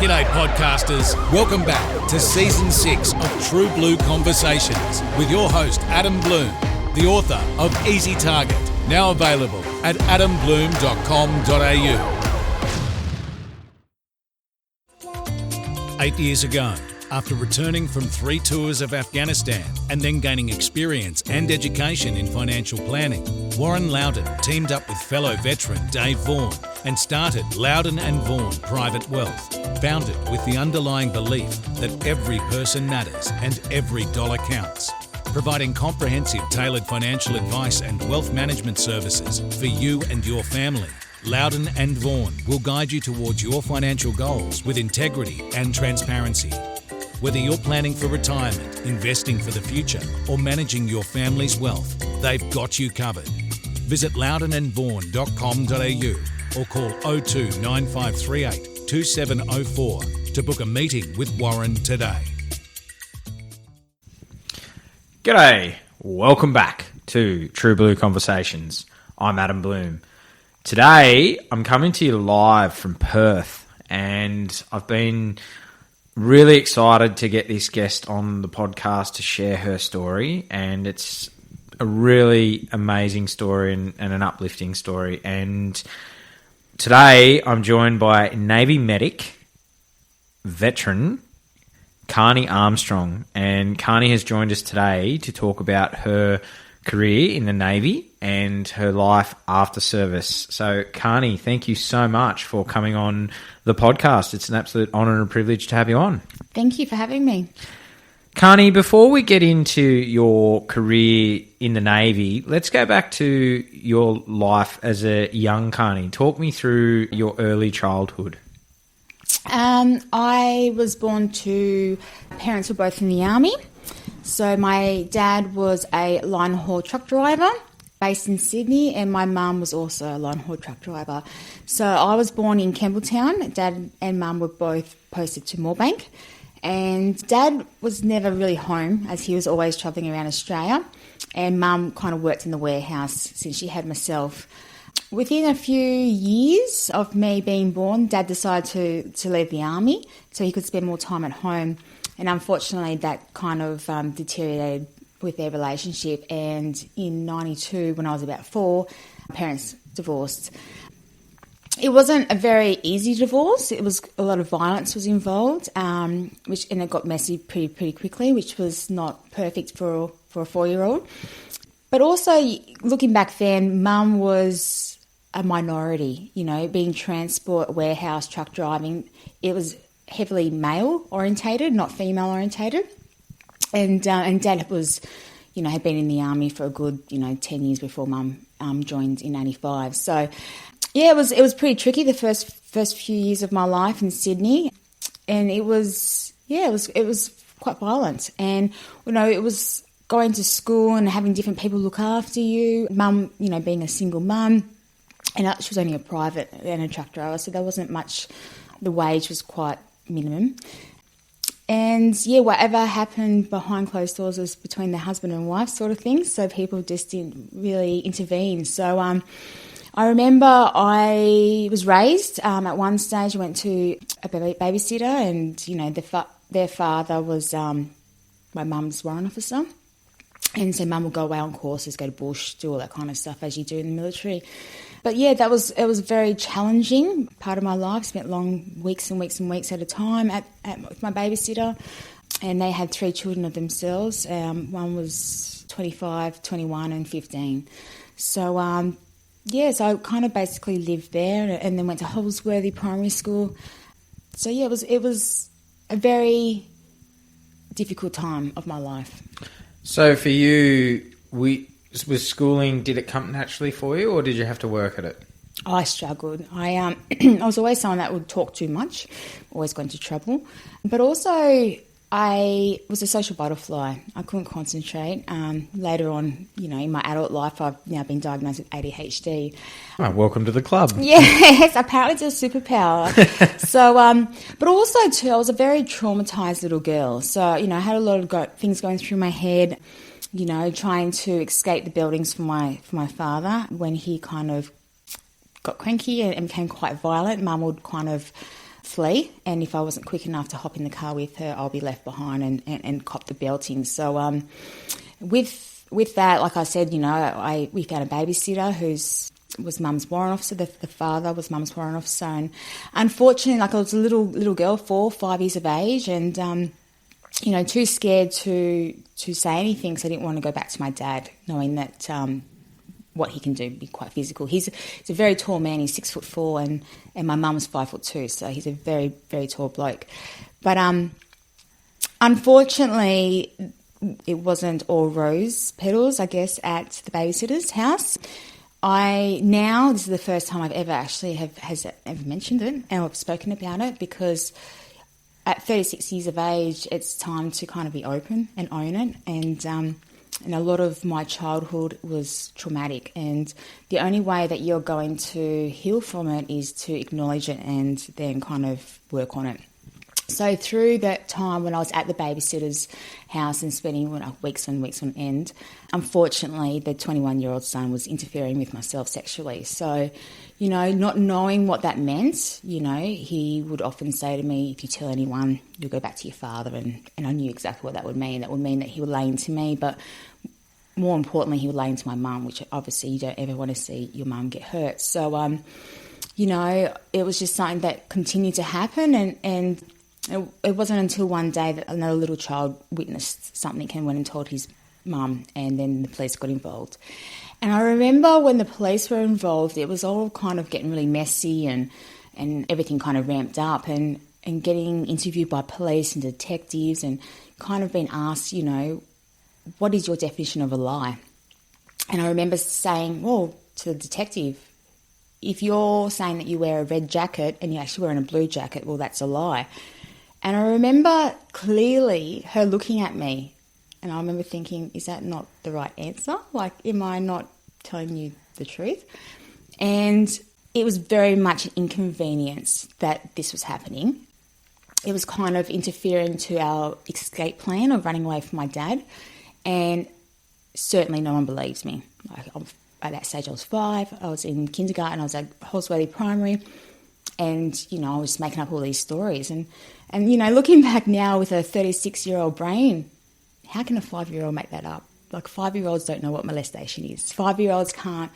G'day podcasters, welcome back to Season 6 of True Blue Conversations with your host Adam Bloom, the author of Easy Target, now available at adambloom.com.au. 8 years ago, after returning from 3 tours of Afghanistan and then gaining experience and education in financial planning, Warren Loudon teamed up with fellow veteran Dave Vaughan and started Loudon & Vaughan Private Wealth, founded with the underlying belief that every person matters and every dollar counts, providing comprehensive tailored financial advice and wealth management services for you and your family. Loudon & Vaughan will guide you towards your financial goals with integrity and transparency. Whether you're planning for retirement, investing for the future, or managing your family's wealth, they've got you covered. Visit loudonandvaughan.com.au or call 02 9538 2704 to book a meeting with Warren today. G'day, welcome back to True Blue Conversations. I'm Adam Bloom. Today, I'm coming to you live from Perth, and I've been really excited to get this guest on the podcast to share her story, and it's a really amazing story and an uplifting story. And today, I'm joined by Navy medic, veteran, Karney Armstrong, and Karney has joined us today to talk about her career in the Navy and her life after service. So, Karney, thank you so much for coming on the podcast. It's an absolute honour and a privilege to have you on. Thank you for having me. Karney, before we get into your career in the Navy, let's go back to your life as a young Karney. Talk me through your early childhood. I was born to parents who were both in the Army. So my dad was a line haul truck driver based in Sydney, and my mum was also a line haul truck driver. So I was born in Campbelltown. Dad and mum were both posted to Moorebank. And Dad was never really home, as he was always travelling around Australia. And mum kind of worked in the warehouse since she had myself. Within a few years of me being born, Dad decided to leave the Army so he could spend more time at home. And unfortunately, that kind of deteriorated with their relationship. And in 92, when I was about 4, my parents divorced. It wasn't a very easy divorce. It was a lot of violence was involved, and it got messy pretty quickly, which was not perfect for a 4-year-old. But also, looking back then, Mum was a minority. You know, being transport, warehouse, truck driving, it was heavily male orientated, not female orientated. And Dad was, had been in the Army for a good 10 years before Mum joined in 85. So yeah, it was pretty tricky the first few years of my life in Sydney, and it was quite violent. And it was going to school and having different people look after you. Mum, being a single mum, and she was only a private and a truck driver, so there wasn't much. The wage was quite minimum. And yeah, whatever happened behind closed doors was between the husband and wife sort of thing, so people just didn't really intervene. So I remember I was raised, at one stage I went to a babysitter, and their father was my mum's warrant officer. And so Mum would go away on courses, go to bush, do all that kind of stuff as you do in the military. But yeah, it was a very challenging part of my life. Spent long weeks and weeks and weeks at a time with my babysitter, and they had 3 children of themselves. One was 25, 21 and 15. So so I kind of basically lived there, and then went to Holsworthy Primary School. So yeah, it was a very difficult time of my life. So for you, with schooling, did it come naturally for you, or did you have to work at it? I struggled. I was always someone that would talk too much, always got into trouble. But also, I was a social butterfly. I couldn't concentrate. Later on, in my adult life, I've now been diagnosed with ADHD. Oh, welcome to the club. Yes, apparently it's a superpower. So, but also too, I was a very traumatised little girl. So, I had a lot of things going through my head. Trying to escape the buildings for my father when he kind of got cranky and became quite violent. Mum would kind of flee, and if I wasn't quick enough to hop in the car with her, I'll be left behind and cop the belting. So with that, like I said, we found a babysitter was Mum's warrant officer. The father was Mum's warrant officer, and unfortunately, I was a little girl, 5 years of age, and too scared to say anything, because I didn't want to go back to my dad, knowing that what he can do, be quite physical. He's a very tall man. He's 6'4", and my mum was 5'2", so he's a very, very tall bloke. But unfortunately, it wasn't all rose petals, I guess, at the babysitter's house. This is the first time I've ever actually has ever mentioned it, and I've spoken about it, because at 36 years of age, it's time to kind of be open and own it. And a lot of my childhood was traumatic, and the only way that you're going to heal from it is to acknowledge it and then kind of work on it. So through that time when I was at the babysitter's house and spending weeks on end, unfortunately the 21-year-old son was interfering with myself sexually. So, not knowing what that meant, he would often say to me, if you tell anyone, you'll go back to your father. And I knew exactly what that would mean. That would mean that he would lay into me, but more importantly, he would lay into my mum, which obviously you don't ever want to see your mum get hurt. So, it was just something that continued to happen, and it wasn't until one day that another little child witnessed something and went and told his mum, and then the police got involved. And I remember when the police were involved, it was all kind of getting really messy, and everything kind of ramped up, and getting interviewed by police and detectives, and kind of being asked, what is your definition of a lie? And I remember saying, well, to the detective, if you're saying that you wear a red jacket and you're actually wearing a blue jacket, well, that's a lie. And I remember clearly her looking at me, and I remember thinking, is that not the right answer? Am I not telling you the truth? And it was very much an inconvenience that this was happening. It was kind of interfering to our escape plan of running away from my dad, and certainly no one believed me. At that stage I was 5, I was in kindergarten, I was at Holsworthy Primary, and, I was just making up all these stories. And looking back now with a 36-year-old brain, how can a 5-year-old make that up? 5-year-olds don't know what molestation is. 5-year-olds can't,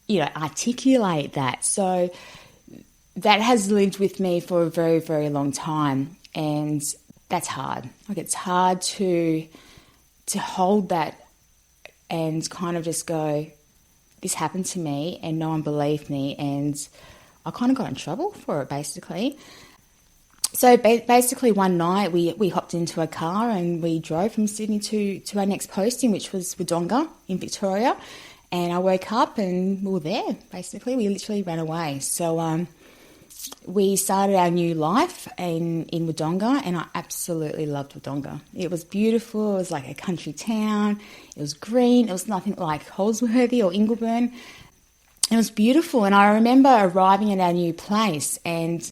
articulate that. So that has lived with me for a very, very long time, and that's hard. It's hard to hold that and kind of just go, this happened to me and no one believed me, and I kind of got in trouble for it, basically. So basically one night we hopped into a car and we drove from Sydney to our next posting, which was Wodonga in Victoria, and I woke up and we were there, basically. We literally ran away. So we started our new life in Wodonga, and I absolutely loved Wodonga. It was beautiful. It was like a country town. It was green. It was nothing like Holsworthy or Ingleburn. It was beautiful, and I remember arriving at our new place, and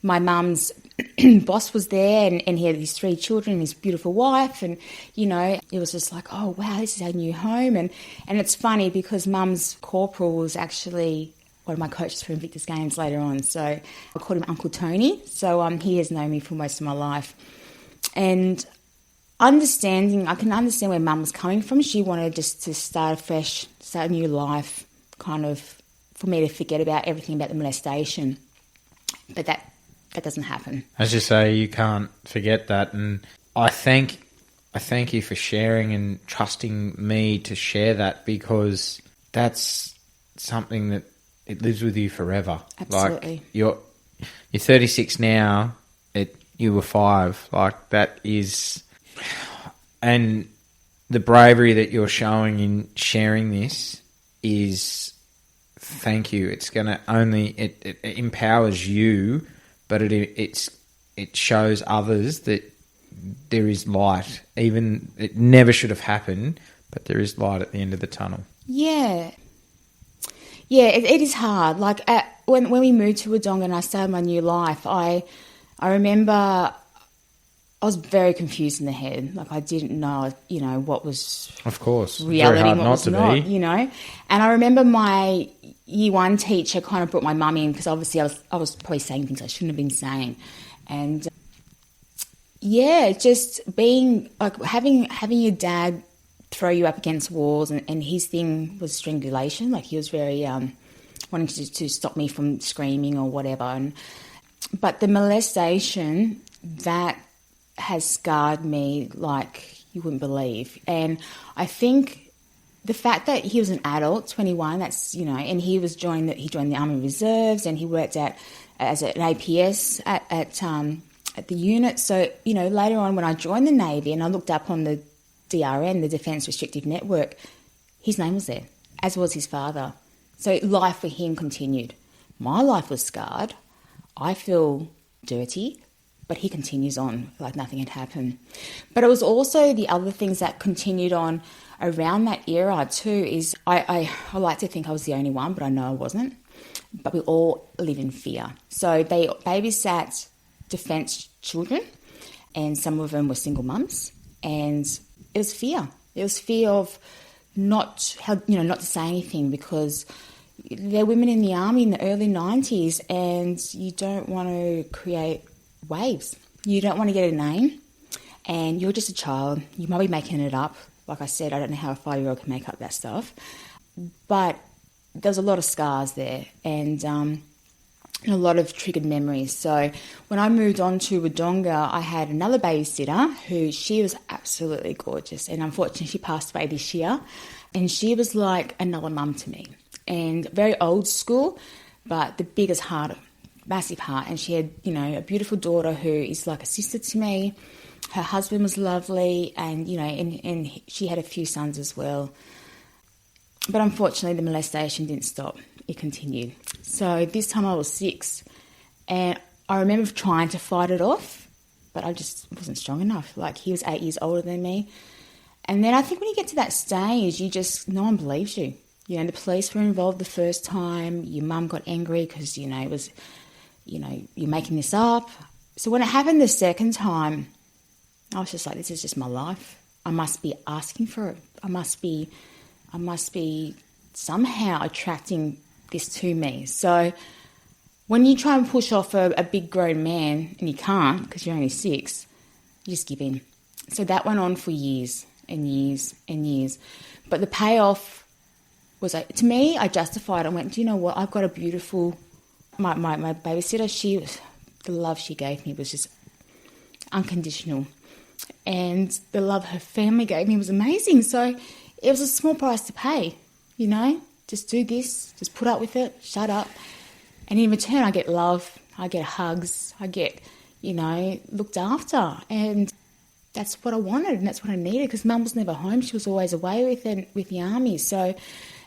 my mum's boss was there, and he had his 3 children and his beautiful wife, and, it was just like, oh, wow, this is our new home. And it's funny because mum's corporal was actually one of my coaches for Invictus Games later on. So I called him Uncle Tony. So he has known me for most of my life. And I can understand where Mum was coming from. She wanted just to start afresh, start a new life, kind of for me to forget about everything about the molestation. But that doesn't happen. As you say, you can't forget that. And I thank you for sharing and trusting me to share that, because that's something that it lives with you forever. Absolutely. You're 36 now. You were 5. That is, and the bravery that you're showing in sharing this is, thank you. It's going to it empowers you, but it shows others that there is light. Even it never should have happened, but there is light at the end of the tunnel. Yeah. Yeah, it is hard. When we moved to Wodonga and I started my new life, I remember I was very confused in the head. Like I didn't know, what was of course reality very hard and what not was to not, be. And I remember my year one teacher kind of brought my mum in because obviously I was probably saying things I shouldn't have been saying. And just being like having your dad throw you up against walls, and his thing was strangulation. Like he was very wanting to stop me from screaming or whatever. But the molestation, that has scarred me like you wouldn't believe. And I think the fact that he was an adult, 21, that's, and he joined the Army Reserves, and he worked as an APS at the unit. So, later on when I joined the Navy and I looked up on the DRN, the Defence Restrictive Network, his name was there, as was his father. So life for him continued. My life was scarred. I feel dirty, but he continues on like nothing had happened. But it was also the other things that continued on around that era too is I like to think I was the only one, but I know I wasn't. But we all live in fear. So they babysat defence children, and some of them were single mums, and it was fear. It was fear of not to say anything, because they're women in the army in the early 90s, and you don't want to create waves. You don't want to get a name, and you're just a child. You might be making it up. Like I said, I don't know how a 5-year-old can make up that stuff. But there's a lot of scars there, and a lot of triggered memories. So when I moved on to Wodonga, I had another babysitter she was absolutely gorgeous, and unfortunately she passed away this year, and she was like another mum to me, and very old school, but the biggest heart, massive heart. And she had, a beautiful daughter who is like a sister to me. Her husband was lovely, and, and she had a few sons as well. But unfortunately, the molestation didn't stop. It continued. So this time I was 6, and I remember trying to fight it off, but I just wasn't strong enough. Like, he was 8 years older than me. And then I think when you get to that stage, no one believes you. The police were involved the first time. Your mum got angry because, it was, you're making this up. So when it happened the second time, I was just like, this is just my life. I must be asking for it. I must be somehow attracting this to me. So when you try and push off a big grown man, and you can't because you're only 6, you just give in. So that went on for years and years and years. But the payoff was, to me, I justified it. I went, do you know what? I've got a beautiful, my babysitter, the love she gave me was just unconditional. And the love her family gave me was amazing. So it was a small price to pay, just do this, just put up with it, shut up. And in return, I get love, I get hugs, I get, looked after. And that's what I wanted, and that's what I needed, because Mum was never home. She was always away with the army. So,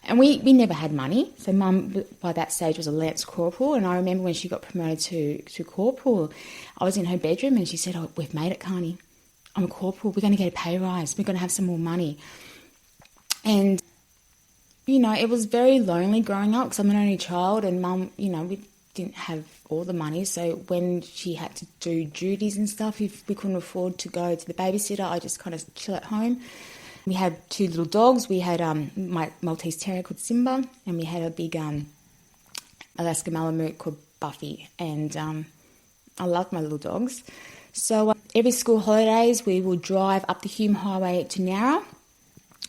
and we never had money. So Mum, by that stage, was a Lance Corporal. And I remember when she got promoted to Corporal, I was in her bedroom and she said, oh, we've made it, Karney. I'm a corporal. We're going to get a pay rise. We're going to have some more money. And, it was very lonely growing up because I'm an only child, and Mum, we didn't have all the money. So when she had to do duties and stuff, if we couldn't afford to go to the babysitter, I just kind of chill at home. We had 2 little dogs. We had my Maltese Terrier called Simba, and we had a big Alaska Malamute called Buffy. And I loved my little dogs. So every school holidays, we would drive up the Hume Highway to Nowra,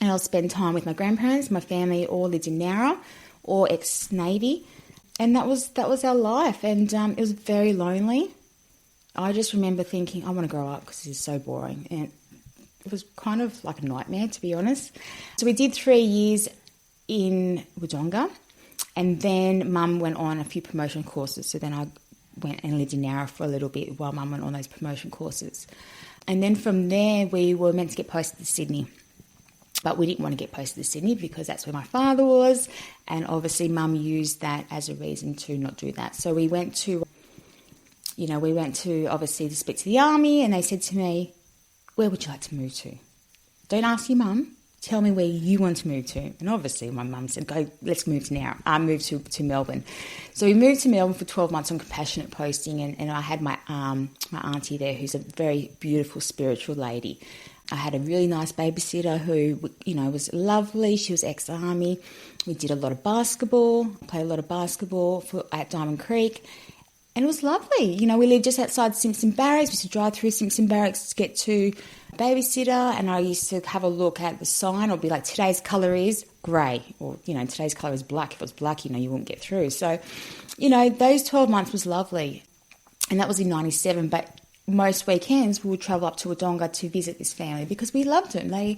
and I'll spend time with my grandparents. My family all lived in Nowra, or ex-Navy, and that was our life. And it was very lonely. I just remember thinking, I want to grow up because this is so boring, and it was kind of like a nightmare, to be honest. So we did 3 years in Wodonga, and then Mum went on a few promotion courses. So then I went and lived in Nowra for a little bit while Mum went on those promotion courses. And then from there, we were meant to get posted to Sydney. But we didn't want to get posted to Sydney because that's where my father was. And obviously Mum used that as a reason to not do that. So we went to obviously to speak to the army, and they said to me, where would you like to move to? Don't ask your mum. tell me where you want to move to. And obviously my mum said, go, let's move to Melbourne. So we moved to Melbourne for 12 months on compassionate posting, and I had my auntie there, who's a very beautiful spiritual lady. I had a really nice babysitter who, was lovely. She was ex-army. We did a lot of basketball, played a lot of basketball at Diamond Creek, and it was lovely. We lived just outside Simpson Barracks. We used to drive through Simpson Barracks to get to babysitter, and I used to have a look at the sign. Or be like, today's colour is grey, or, today's colour is black. If it was black, you wouldn't get through. So, those 12 months was lovely, and that was in 97, but most weekends we would travel up to Wodonga to visit this family because we loved them. They,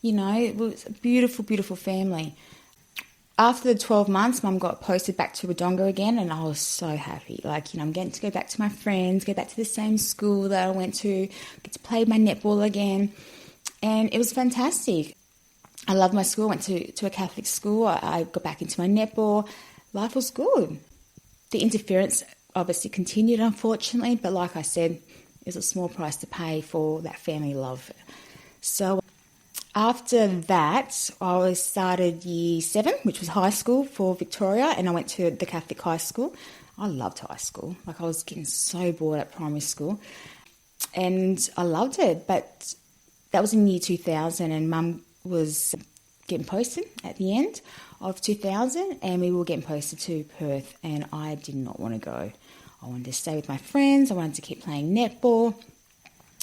it was a beautiful, beautiful family. After the 12 months, Mum got posted back to Wodonga again, and I was so happy. I'm getting to go back to my friends, go back to the same school that I went to, get to play my netball again, and it was fantastic. I loved my school. I went to a Catholic school. I got back into my netball. Life was good. The interference obviously continued, unfortunately, but like I said, it was a small price to pay for that family love. So after that, I started year 7, which was high school for Victoria, and I went to the Catholic high school. I loved high school. I was getting so bored at primary school, and I loved it. But that was in year 2000, and Mum was getting posted at the end of 2000, and we were getting posted to Perth, and I did not want to go. I wanted to stay with my friends. I wanted to keep playing netball.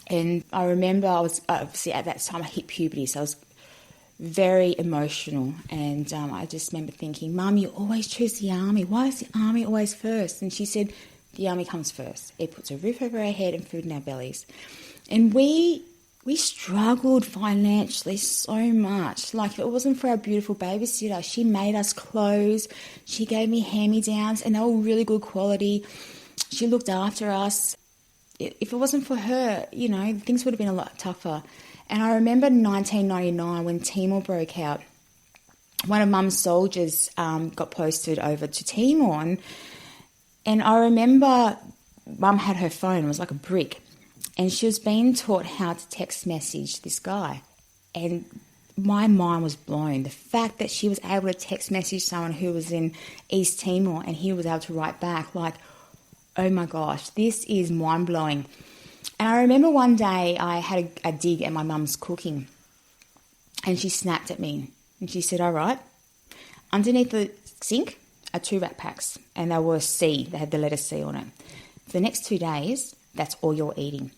And I remember I was obviously at that time I hit puberty, so I was very emotional. And I just remember thinking, Mum, you always choose the army. Why is the army always first? And she said, the army comes first. It puts a roof over our head and food in our bellies. And we struggled financially so much. If it wasn't for our beautiful babysitter, she made us clothes. She gave me hand-me-downs, and they were really good quality. She looked after us. If it wasn't for her, things would have been a lot tougher. And I remember in 1999 when Timor broke out, one of Mum's soldiers got posted over to Timor. And I remember Mum had her phone. It was like a brick. And she was being taught how to text message this guy. And my mind was blown. The fact that she was able to text message someone who was in East Timor and he was able to write back, oh my gosh, this is mind-blowing. And I remember one day I had a dig at my mum's cooking, and she snapped at me and she said, all right, underneath the sink are 2 Rat Packs, and they were C, they had the letter C on it. For the next 2 days, that's all you're eating.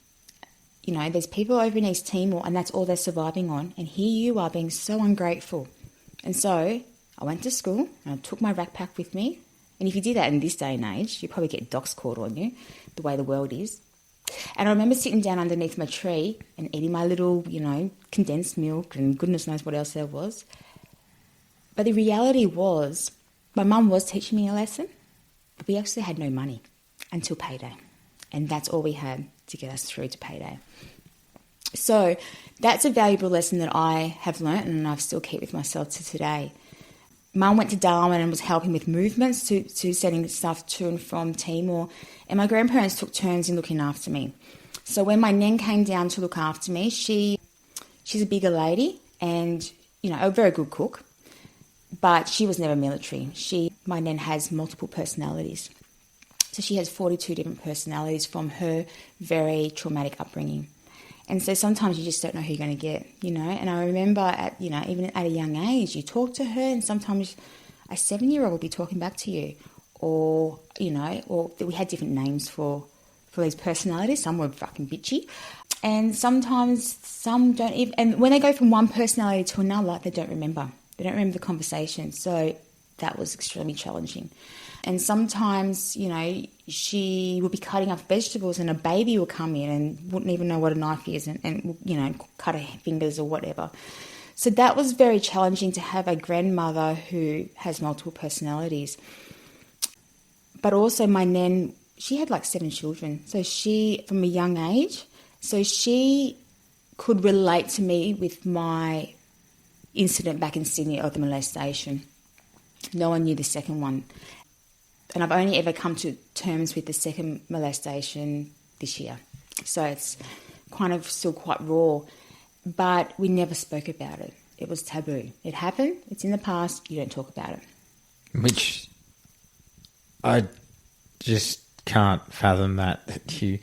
There's people over in East Timor and that's all they're surviving on, and here you are being so ungrateful. And so I went to school and I took my Rat Pack with me. And if you did that in this day and age, you'd probably get docs called on you, the way the world is. And I remember sitting down underneath my tree and eating my little, condensed milk and goodness knows what else there was. But the reality was, my mum was teaching me a lesson, but we actually had no money until payday. And that's all we had to get us through to payday. So that's a valuable lesson that I have learnt and I still keep with myself to today. Mum went to Darwin and was helping with movements to sending stuff to and from Timor. And my grandparents took turns in looking after me. So when my nan came down to look after me, she's a bigger lady and, a very good cook. But she was never military. My nan has multiple personalities. So she has 42 different personalities from her very traumatic upbringing. And so sometimes you just don't know who you're going to get, And I remember even at a young age, you talk to her and sometimes a 7-year-old will be talking back to you. Or we had different names for these personalities. Some were fucking bitchy. And sometimes some don't even, and when they go from one personality to another, they don't remember. They don't remember the conversation. So that was extremely challenging. And sometimes, she would be cutting up vegetables and a baby will come in and wouldn't even know what a knife is and cut her fingers or whatever. So that was very challenging to have a grandmother who has multiple personalities. But also my nan, she had 7 children. So from a young age, so she could relate to me with my incident back in Sydney of the molestation. No one knew the second one. And I've only ever come to terms with the second molestation this year. So it's kind of still quite raw. But we never spoke about it. it was taboo. It happened. It's in the past. You don't talk about it. Which I just can't fathom that you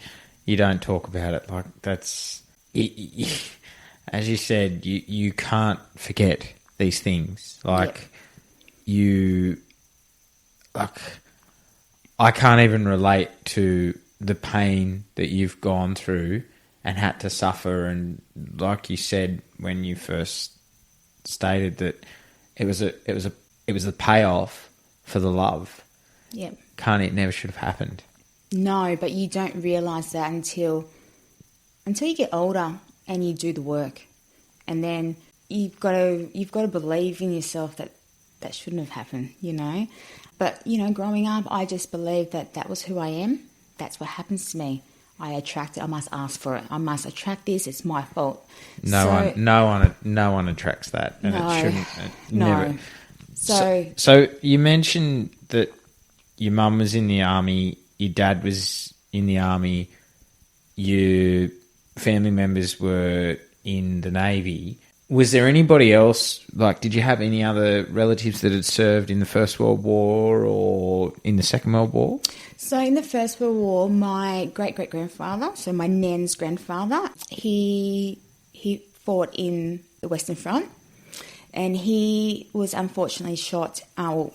don't talk about it. Like, that's... as you said, you can't forget these things. Like, I can't even relate to the pain that you've gone through and had to suffer. And like you said when you first stated that it was the payoff for the love. Yep. Karney, it never should have happened. No, but you don't realise that until you get older and you do the work, and then you've got to believe in yourself that shouldn't have happened, you know. But growing up, I just believed that was who I am. That's what happens to me. I attract it. I must ask for it. I must attract this. It's my fault. No one attracts that, and no, it shouldn't. No. Never. So you mentioned that your mum was in the army, your dad was in the army, your family members were in the Navy. Was there anybody else, like, did you have any other relatives that had served in the First World War or in the Second World War? So in the First World War, my great-great-grandfather, so my nan's grandfather, he fought in the Western Front, and he was unfortunately shot,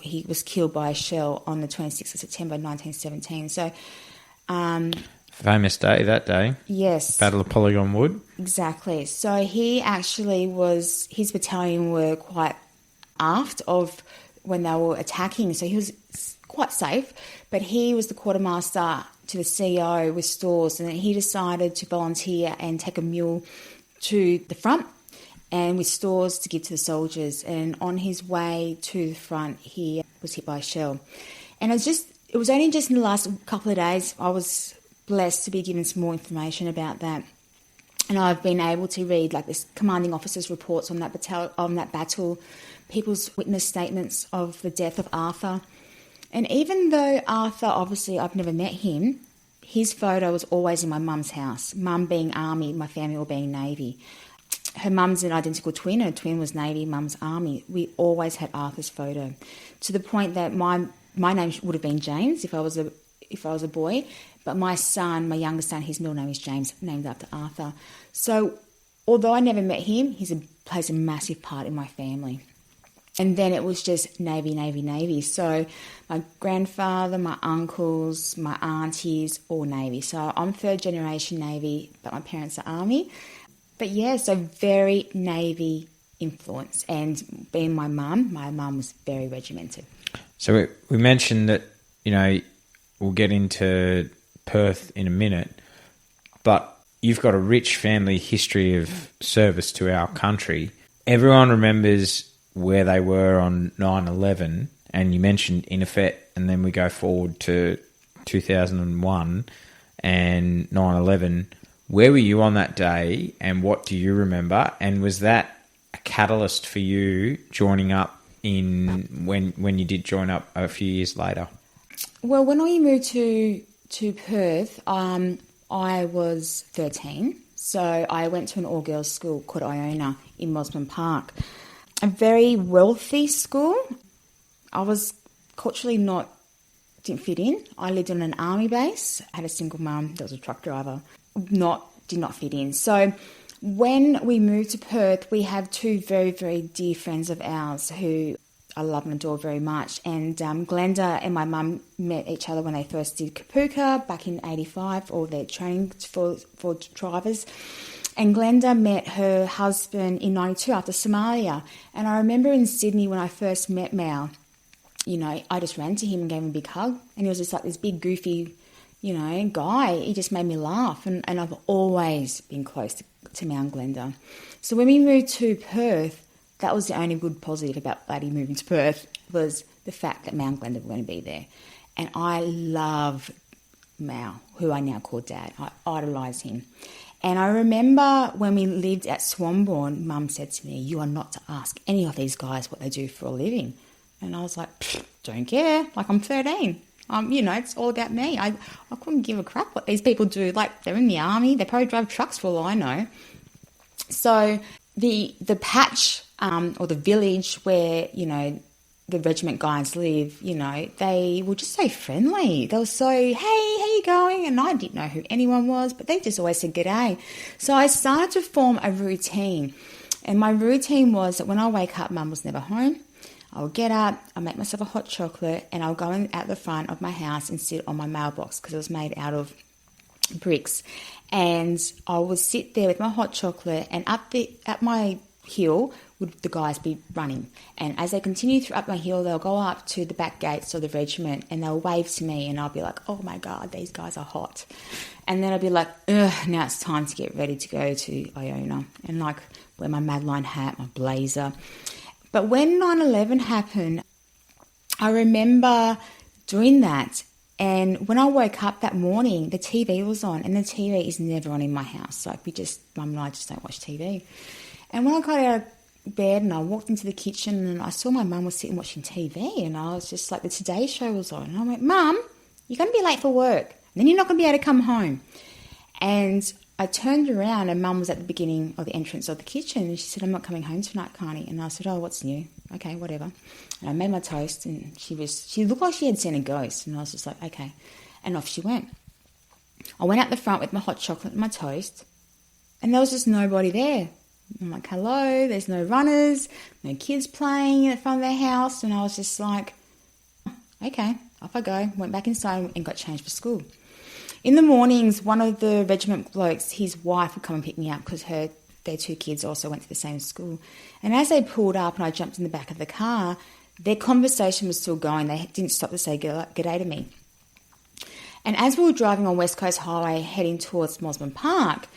he was killed by a shell on the 26th of September 1917. So... famous day, that day. Yes. Battle of Polygon Wood. Exactly. So he actually his battalion were quite aft of when they were attacking, so he was quite safe, but he was the quartermaster to the CEO with stores, and he decided to volunteer and take a mule to the front and with stores to give to the soldiers. And on his way to the front, he was hit by a shell. And it was only just in the last couple of days I was blessed to be given some more information about that. And I've been able to read like this commanding officers' reports on that battle, people's witness statements of the death of Arthur. And even though Arthur, obviously I've never met him, his photo was always in my mum's house. Mum being Army, my family all being Navy. Her mum's an identical twin. Her twin was Navy, mum's Army. We always had Arthur's photo, to the point that my name would have been James if I was a boy, but my youngest son, his middle name is James, named after Arthur. So although I never met him, he plays a massive part in my family. And then it was just Navy, Navy, Navy. So my grandfather, my uncles, my aunties, all Navy. So I'm third generation Navy, but my parents are Army. But yeah, so very Navy influence. And being my mum was very regimented. So we mentioned that, we'll get into Perth in a minute, but you've got a rich family history of service to our country. Everyone remembers where they were on 9/11, and you mentioned in effect, and then we go forward to 2001 and 9/11. Where were you on that day, and what do you remember? And was that a catalyst for you joining up when you did join up a few years later? Well, when we moved to Perth, I was 13. So I went to an all-girls school called Iona in Mosman Park. A very wealthy school. I was culturally didn't fit in. I lived on an army base. I had a single mum that was a truck driver. Did not fit in. So when we moved to Perth, we have two very, very dear friends of ours who I love and adore very much. And Glenda and my mum met each other when they first did Kapuka back in 85, or their training for drivers. And Glenda met her husband in 92 after Somalia. And I remember in Sydney when I first met Mal, I just ran to him and gave him a big hug. And he was just like this big, goofy, guy. He just made me laugh. And I've always been close to Mal and Glenda. So when we moved to Perth, that was the only good positive about Laddie moving to Perth, was the fact that Mal and Glenda were going to be there. And I love Mal, who I now call Dad. I idolise him. And I remember when we lived at Swanbourne, Mum said to me, "You are not to ask any of these guys what they do for a living." And I was like, don't care. Like, I'm 13. It's all about me. I couldn't give a crap what these people do. Like, they're in the army. They probably drive trucks for all I know. So the patch or the village where, the regiment guys live, they were just so friendly. They were so, hey, how you going? And I didn't know who anyone was, but they just always said g'day. So I started to form a routine. And my routine was that when I wake up, Mum was never home. I would get up, I'll make myself a hot chocolate, and I'll go in at the front of my house and sit on my mailbox because it was made out of bricks. And I would sit there with my hot chocolate, and up my hill would the guys be running. And as they continue up my hill, they'll go up to the back gates of the regiment and they'll wave to me, and I'll be like, oh my God, these guys are hot. And then I'll be like, ugh, now it's time to get ready to go to Iona, and like wear my Madeline hat, my blazer. But when 9/11 happened, I remember doing that. And when I woke up that morning, the TV was on, and the TV is never on in my house. Like Mum and I just don't watch TV. And when I got out of bed and I walked into the kitchen and I saw my mum was sitting watching TV, and I was just like, the Today Show was on. And I went, Mum, you're going to be late for work. And then you're not going to be able to come home. And I turned around and Mum was at the beginning of the entrance of the kitchen, and she said, I'm not coming home tonight, Karney. And I said, oh, what's new? Okay, whatever. And I made my toast, and she looked like she had seen a ghost. And I was just like, okay. And off she went. I went out the front with my hot chocolate and my toast, and there was just nobody there. I'm like, hello, there's no runners, no kids playing in front of their house. And I was just like, okay, off I go. Went back inside and got changed for school. In the mornings, one of the regiment blokes, his wife would come and pick me up because their two kids also went to the same school. And as they pulled up and I jumped in the back of the car, their conversation was still going. They didn't stop to say g'day to me. And as we were driving on West Coast Highway heading towards Mosman Park,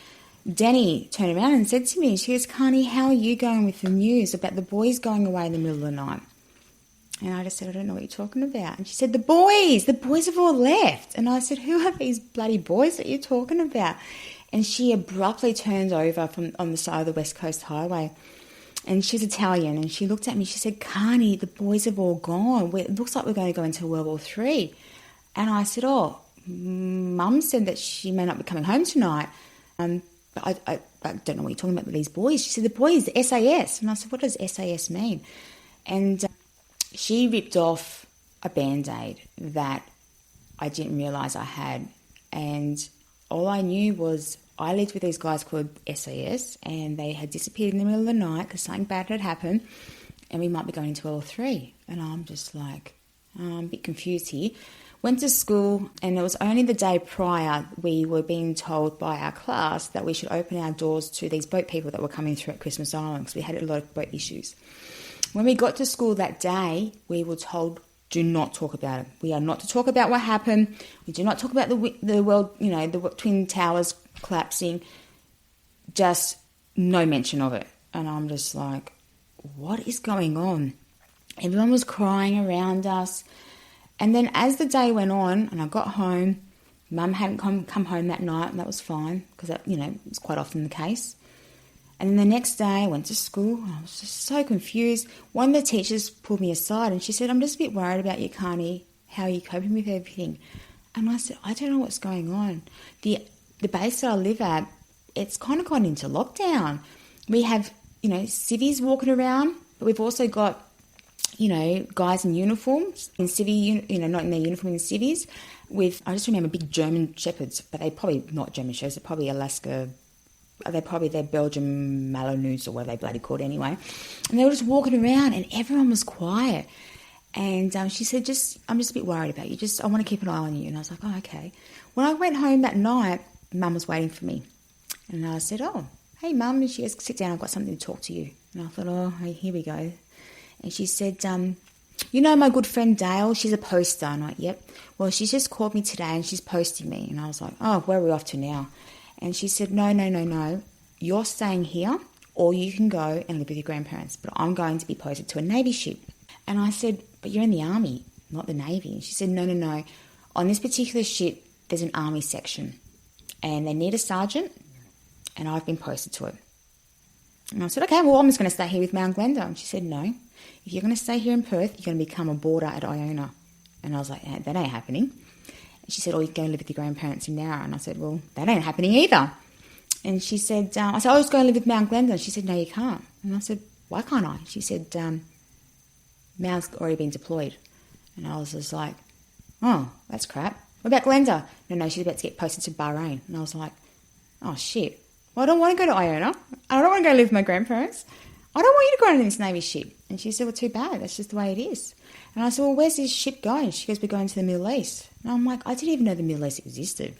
Danny turned around and said to me, she goes, Karney, how are you going with the news about the boys going away in the middle of the night? And I just said, I don't know what you're talking about. And she said, the boys have all left. And I said, who are these bloody boys that you're talking about? And she abruptly turned over from on the side of the West Coast Highway. And she's Italian. And she looked at me. She said, Karney, the boys have all gone. It looks like we're going to go into World War III. And I said, oh, Mum said that she may not be coming home tonight. But I don't know what you're talking about with these boys. She said, the boys, the SAS. And I said, what does SAS mean? And she ripped off a Band-Aid that I didn't realise I had. And all I knew was I lived with these guys called SAS, and they had disappeared in the middle of the night because something bad had happened, and we might be going into World War III. And I'm just like, I'm a bit confused here. Went to school, and it was only the day prior we were being told by our class that we should open our doors to these boat people that were coming through at Christmas Island because we had a lot of boat issues. When we got to school that day, we were told, do not talk about it. We are not to talk about what happened. We do not talk about the world, the Twin Towers collapsing. Just no mention of it. And I'm just like, what is going on? Everyone was crying around us. And then as the day went on and I got home, Mum hadn't come home that night, and that was fine because that, it's quite often the case. And then the next day I went to school, and I was just so confused. One of the teachers pulled me aside and she said, I'm just a bit worried about you, Karney. How are you coping with everything? And I said, I don't know what's going on. The base that I live at, it's kind of gone into lockdown. We have, civvies walking around, but we've also got, guys in uniforms, in civvy, not in their uniform, in civvies, with, I just remember big German shepherds, but they're probably not German shepherds, they're probably they're Belgian Malinois or whatever they bloody called anyway. And they were just walking around and everyone was quiet. And she said, I'm just a bit worried about you. I want to keep an eye on you. And I was like, oh, okay. When I went home that night, Mum was waiting for me. And I said, oh, hey, Mum. And she goes, sit down, I've got something to talk to you. And I thought, oh, here we go. And she said, my good friend Dale, she's a poster. And I'm like, yep. Well, she's just called me today and she's posting me. And I was like, oh, where are we off to now? And she said, no. You're staying here, or you can go and live with your grandparents. But I'm going to be posted to a Navy ship. And I said, but you're in the Army, not the Navy. And she said, no. On this particular ship, there's an Army section. And they need a sergeant, and I've been posted to it. And I said, okay, well, I'm just going to stay here with Mount Glenda. And she said, no. If you're going to stay here in Perth, you're going to become a boarder at Iona. And I was like, that ain't happening. She said, you can go and live with your grandparents in Nowra. And I said, well, that ain't happening either. And she said, I was going to live with Mount Glenda. And she said, no, you can't. And I said, why can't I? She said, Mal's already been deployed. And I was just like, oh, that's crap. What about Glenda? No, she's about to get posted to Bahrain. And I was like, oh, shit. Well, I don't want to go to Iona. I don't want to go live with my grandparents. I don't want you to go on this Navy ship. And she said, well, too bad. That's just the way it is. And I said, well, where's this ship going? She goes, we're going to the Middle East. And I'm like, I didn't even know the Middle East existed.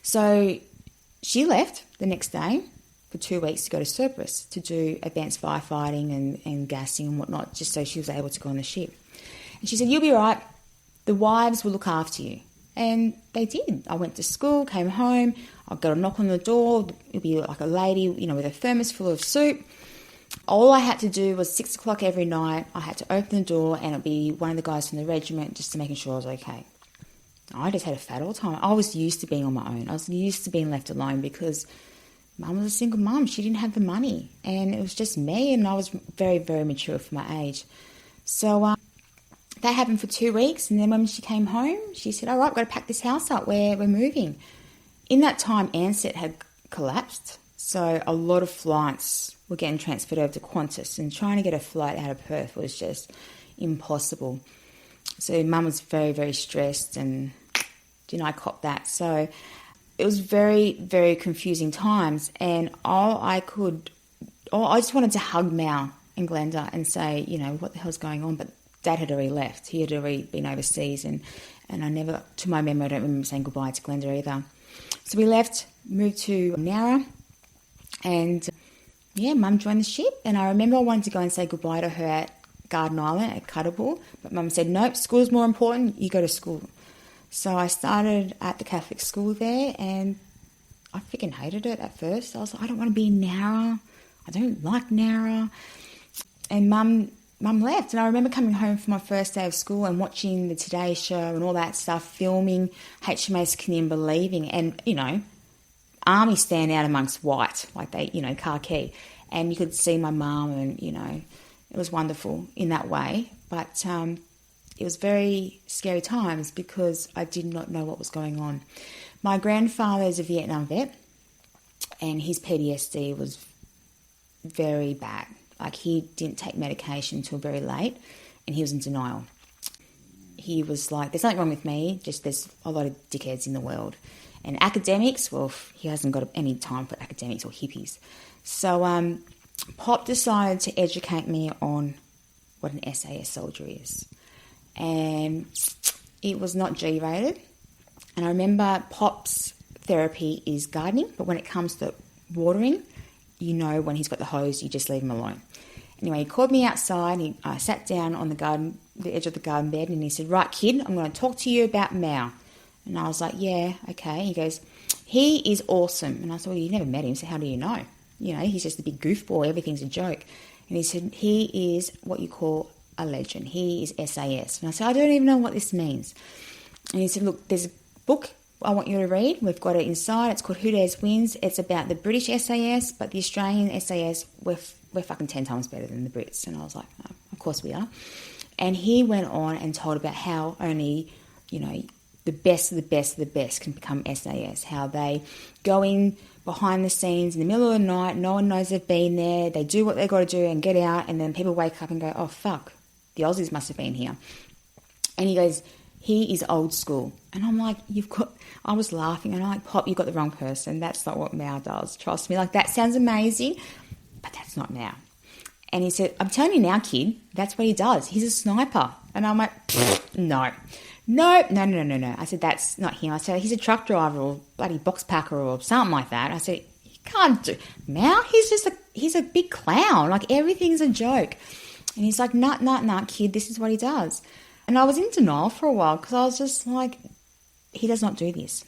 So she left the next day for 2 weeks to go to Cyprus to do advanced firefighting and gassing and whatnot, just so she was able to go on the ship. And she said, you'll be right. The wives will look after you. And they did. I went to school, came home. I got a knock on the door. It'd be like a lady, with a thermos full of soup. All I had to do was 6 o'clock every night. I had to open the door and it'd be one of the guys from the regiment just to making sure I was okay. I just had a fat all the time. I was used to being on my own. I was used to being left alone because Mum was a single mum. She didn't have the money. And it was just me, and I was very, very mature for my age. So that happened for 2 weeks, and then when she came home, she said, all right, we've got to pack this house up. We're moving. In that time, Ansett had collapsed, so a lot of flights were getting transferred over to Qantas, and trying to get a flight out of Perth was just impossible. So Mum was very, very stressed, and I copped that. So it was very, very confusing times, and I just wanted to hug Mal and Glenda and say, what the hell's going on? But Dad had already left. He had already been overseas, and I never, to my memory, I don't remember saying goodbye to Glenda either. So we left, moved to Nowra, and Mum joined the ship. And I remember I wanted to go and say goodbye to her at Garden Island at Cuttable, but Mum said, nope, school's more important, you go to school. So I started at the Catholic school there, and I freaking hated it at first. I was like, I don't want to be in Nowra. I don't like Nowra. And Mum left, and I remember coming home for my first day of school and watching the Today Show and all that stuff, filming HMAS Canimba leaving, and, army stand out amongst white, like they, khaki. And you could see my mum, and, it was wonderful in that way. But it was very scary times because I did not know what was going on. My grandfather is a Vietnam vet, and his PTSD was very bad. Like, he didn't take medication until very late, and he was in denial. He was like, there's nothing wrong with me, just there's a lot of dickheads in the world. And academics, well, he hasn't got any time for academics or hippies. So Pop decided to educate me on what an SAS soldier is. And it was not G-rated. And I remember Pop's therapy is gardening, but when it comes to watering, when he's got the hose, you just leave him alone. Anyway, he called me outside. I sat down on the edge of the garden bed, and he said, right, kid, I'm going to talk to you about Mao. And I was like, yeah, okay. He goes, he is awesome. And I said, well, you never met him, so how do you know? He's just a big goofball. Everything's a joke. And he said, he is what you call a legend. He is SAS. And I said, I don't even know what this means. And he said, look, there's a book I want you to read. We've got it inside. It's called Who Dares Wins. It's about the British SAS, but the Australian SAS, we're fucking 10 times better than the Brits. And I was like, oh, of course we are. And he went on and told about how only, the best of the best of the best can become SAS, how they go in behind the scenes in the middle of the night, no one knows they've been there, they do what they've got to do and get out, and then people wake up and go, oh, fuck, the Aussies must have been here. And he goes, he is old school. And I'm like, I was laughing, and I'm like, Pop, you've got the wrong person. That's not what Mao does. Trust me. Like, that sounds amazing, but that's not Mao. And he said, I'm telling you now, kid, that's what he does. He's a sniper. And I'm like, no. I said, that's not him. I said, he's a truck driver or bloody box packer or something like that. I said, you can't do Mao. He's a big clown. Like, everything's a joke. And he's like, nah, kid, this is what he does. And I was in denial for a while because I was just like, he does not do this.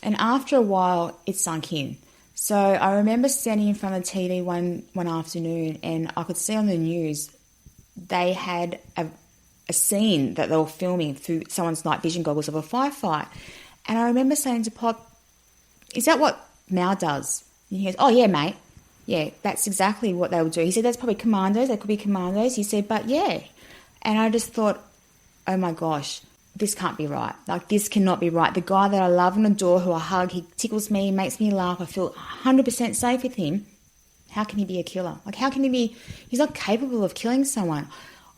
And after a while, it sunk in. So I remember standing in front of the TV one afternoon, and I could see on the news they had a scene that they were filming through someone's night vision goggles of a firefight. And I remember saying to Pop, is that what Mao does? And he goes, oh, yeah, mate. Yeah, that's exactly what they would do. He said, that's probably commandos. They could be commandos. He said, but yeah. And I just thought, oh my gosh, this can't be right. Like, this cannot be right. The guy that I love and adore, who I hug, he tickles me, makes me laugh. I feel 100% safe with him. How can he be a killer? Like, how can he be... He's not capable of killing someone.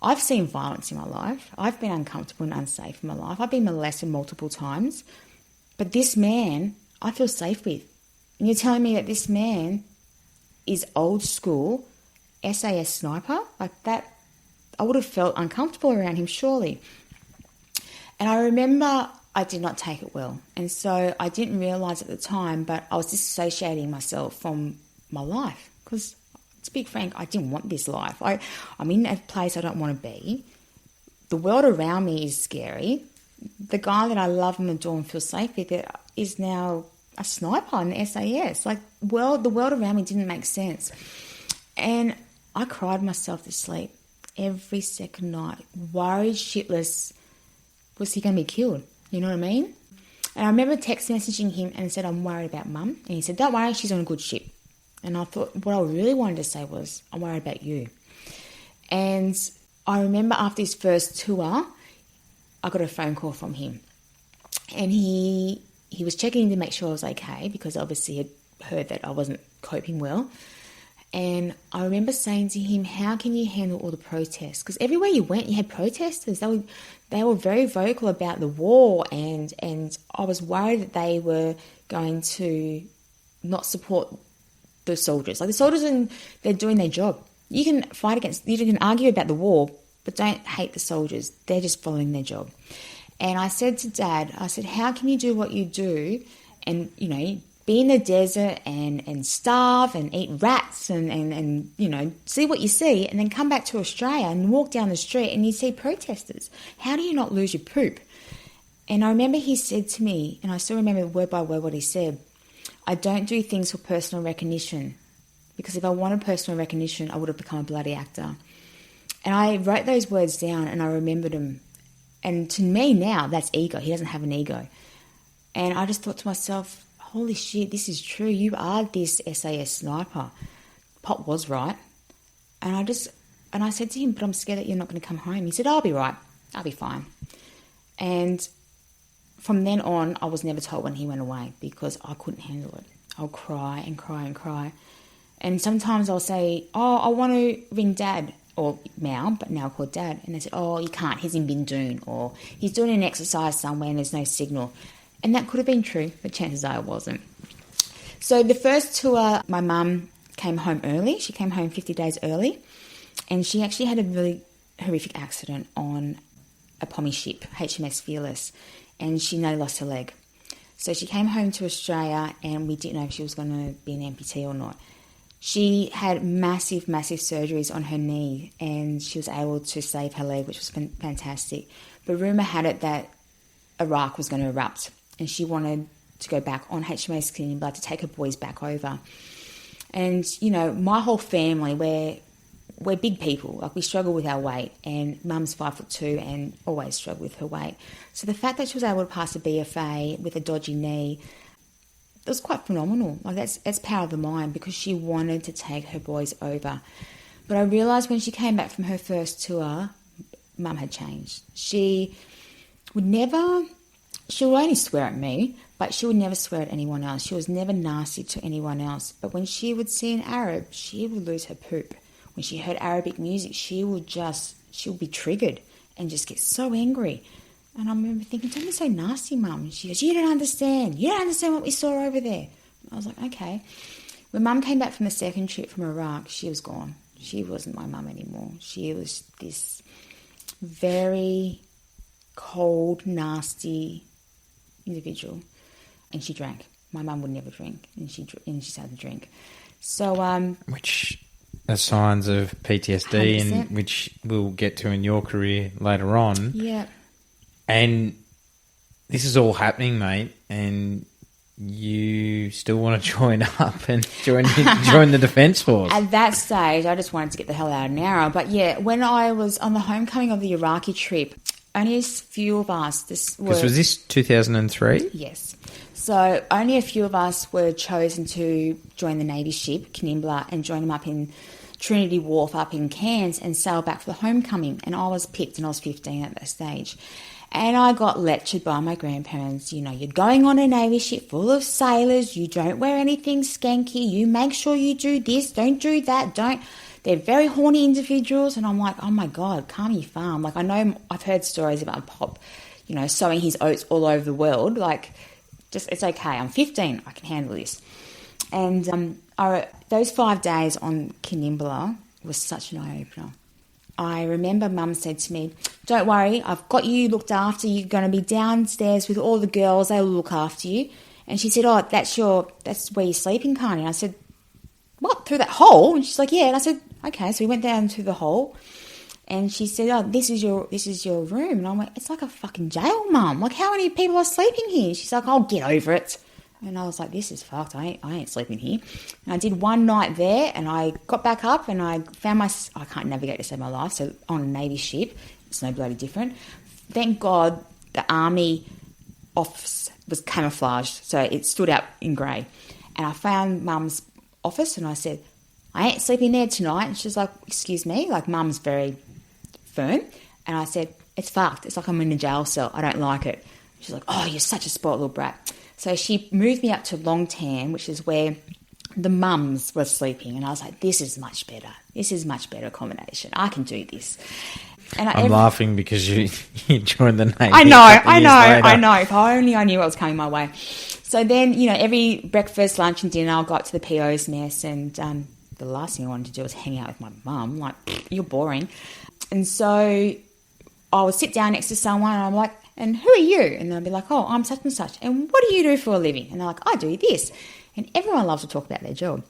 I've seen violence in my life. I've been uncomfortable and unsafe in my life. I've been molested multiple times. But this man, I feel safe with. And you're telling me that this man is old school, SAS sniper? Like that, I would have felt uncomfortable around him, surely. And I remember I did not take it well. And so I didn't realise at the time, but I was disassociating myself from my life. Because, to be frank, I didn't want this life. I'm in a place I don't want to be. The world around me is scary. The guy that I love and adore and feel safe with is now a sniper in the SAS. Like, the world around me didn't make sense. And I cried myself to sleep every second night, worried shitless, was he going to be killed? You know what I mean? And I remember text messaging him and said, I'm worried about Mum. And he said, don't worry, she's on a good ship. And I thought, what I really wanted to say was, I'm worried about you. And I remember after his first tour, I got a phone call from him. And he was checking in to make sure I was okay, because obviously he had heard that I wasn't coping well. And I remember saying to him, how can you handle all the protests? Because everywhere you went, you had protesters. They were very vocal about the war, and I was worried that they were going to not support the soldiers. Like, the soldiers, they're doing their job. You can argue about the war, but don't hate the soldiers. They're just following their job. And I said to Dad, how can you do what you do and, you know, be in the desert and starve and eat rats and you know, see what you see, and then come back to Australia and walk down the street and you see protesters? How do you not lose your poop? And I remember he said to me, and I still remember word by word what he said, I don't do things for personal recognition, because if I wanted personal recognition, I would have become a bloody actor. And I wrote those words down and I remembered them. And to me now, that's ego. He doesn't have an ego. And I just thought to myself, holy shit, this is true. You are this SAS sniper. Pop was right. And I said to him, but I'm scared that you're not going to come home. He said, I'll be right. I'll be fine. And from then on, I was never told when he went away, because I couldn't handle it. I'll cry and cry and cry. And sometimes I'll say, I want to ring Dad, or Mal, but now called Dad. And they said, you can't, he's in Bindoon, or he's doing an exercise somewhere and there's no signal. And that could have been true, but chances are it wasn't. So the first tour, my mum came home early. She came home 50 days early. And she actually had a really horrific accident on a pommy ship, HMS Fearless. And she nearly lost her leg. So she came home to Australia and we didn't know if she was going to be an amputee or not. She had massive surgeries on her knee and she was able to save her leg, which was fantastic. But rumour had it that Iraq was going to erupt and she wanted to go back on HMS Karney to take her boys back over. And, you know, my whole family, we're big people. Like, we struggle with our weight, and Mum's 5'2" and always struggled with her weight. So the fact that she was able to pass a BFA with a dodgy knee, it was quite phenomenal. Like, that's power of the mind, because she wanted to take her boys over. But I realised when she came back from her first tour, Mum had changed. She would only swear at me, but she would never swear at anyone else. She was never nasty to anyone else. But when she would see an Arab, she would lose her poop. When she heard Arabic music, she would be triggered and just get so angry. And I remember thinking, don't be so nasty, Mum. And she goes, you don't understand. You don't understand what we saw over there. And I was like, okay. When Mum came back from the second trip from Iraq, she was gone. She wasn't my mum anymore. She was this very cold, nasty individual. And she drank. My mum would never drink. And she started to drink. So, which are signs of PTSD, 100%. and which we'll get to in your career later on. Yeah. And this is all happening, mate, and you still want to join up and join the Defence Force. At that stage, I just wanted to get the hell out of Nara. But yeah, when I was on the homecoming of the Iraqi trip, only a few of us... Was this 2003? Yes. So only a few of us were chosen to join the Navy ship, Kanimbla, and join them up in Trinity Wharf up in Cairns and sail back for the homecoming. And I was picked, and I was 15 at that stage. And I got lectured by my grandparents, you're going on a Navy ship full of sailors, you don't wear anything skanky, you make sure you do this, don't do that, don't. They're very horny individuals, and I'm like, oh my God, calm your farm. Like, I know I've heard stories about Pop, sowing his oats all over the world. Like, just, it's okay, I'm 15, I can handle this. And those 5 days on Kanimbla was such an eye-opener. I remember Mum said to me, don't worry, I've got you looked after. You're going to be downstairs with all the girls. They will look after you. And she said, oh, that's where you're sleeping, Karney. And I said, what, through that hole? And she's like, yeah. And I said, okay. So we went down to the hole. And she said, oh, this is your room. And I'm like, it's like a fucking jail, Mum. Like, how many people are sleeping here? She's like, I'll get over it. And I was like, this is fucked. I ain't sleeping here. And I did one night there, and I got back up, and I found I can't navigate to save my life, so on a Navy ship, it's no bloody different. Thank God the Army office was camouflaged, so it stood out in grey. And I found Mum's office, and I said, I ain't sleeping there tonight. And she's like, excuse me? Like, Mum's very firm. And I said, it's fucked. It's like I'm in a jail cell. I don't like it. She's like, oh, you're such a spoiled little brat. So she moved me up to Long Tan, which is where the mums were sleeping. And I was like, this is much better. This is much better accommodation. I can do this. And I'm laughing because you joined the Navy. I know. If only I knew what was coming my way. So then, every breakfast, lunch and dinner, I got to the PO's mess, and the last thing I wanted to do was hang out with my mum. Like, you're boring. And so I would sit down next to someone, and I'm like, and who are you? And they'll be like, oh, I'm such and such. And what do you do for a living? And they're like, I do this. And everyone loves to talk about their job.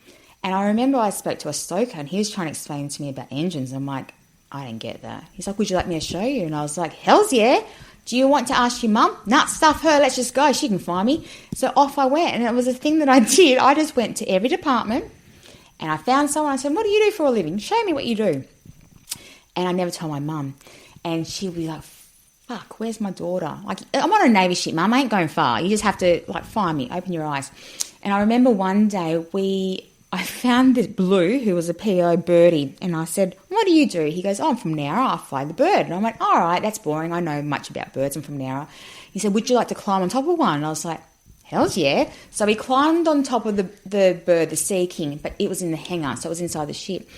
And I remember I spoke to a stoker, and he was trying to explain to me about engines. I'm like, I didn't get that. He's like, would you like me to show you? And I was like, hells yeah. Do you want to ask your mum? Nah, stuff her. Let's just go. She can find me. So off I went. And it was a thing that I did. I just went to every department, and I found someone. I said, what do you do for a living? Show me what you do. And I never told my mum. And she'll be like, fuck, where's my daughter? Like, I'm on a Navy ship, Mum. I ain't going far. You just have to, find me. Open your eyes. And I remember one day I found this Blue, who was a PO birdie, and I said, what do you do? He goes, oh, I'm from Nowra. I fly the bird. And I'm like, all right, that's boring. I know much about birds. I'm from Nowra. He said, would you like to climb on top of one? And I was like, hells yeah. So we climbed on top of the bird, the Sea King, but it was in the hangar, so it was inside the ship.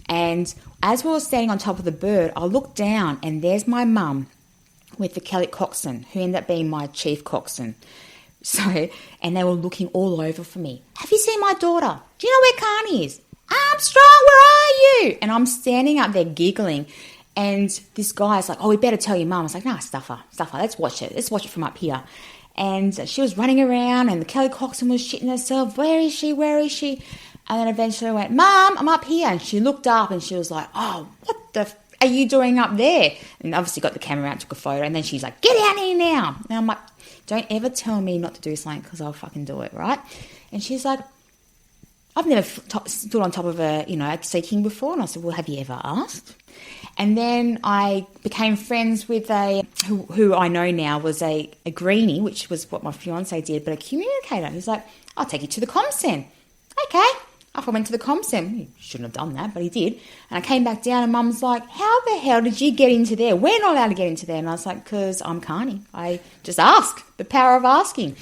And as we were standing on top of the bird, I looked down, and there's my mum with the Kelly coxswain, who ended up being my chief coxswain. So, and they were looking all over for me. Have you seen my daughter? Do you know where Karney is? Armstrong, where are you? And I'm standing up there giggling, and this guy's like, oh, we better tell your mum. I was like, nah, stuff her. Let's watch it. Let's watch it from up here. And she was running around, and the Kelly coxswain was shitting herself. Where is she? And then eventually I went, Mum, I'm up here. And she looked up, and she was like, oh, what the are you doing up there? And obviously got the camera out, took a photo, and then she's like, get out here now. And I'm like, don't ever tell me not to do something, because I'll fucking do it, right? And she's like, I've never stood on top of a Sea King before. And I said, well, have you ever asked? And then I became friends with who I know now was a greenie, which was what my fiance did, but a communicator. He's like, I'll take you to the comsen. Okay. Off I went to the comsen. He shouldn't have done that, but he did. And I came back down, and Mum's like, how the hell did you get into there? We're not allowed to get into there. And I was like, because I'm Karney. I just ask. The power of asking.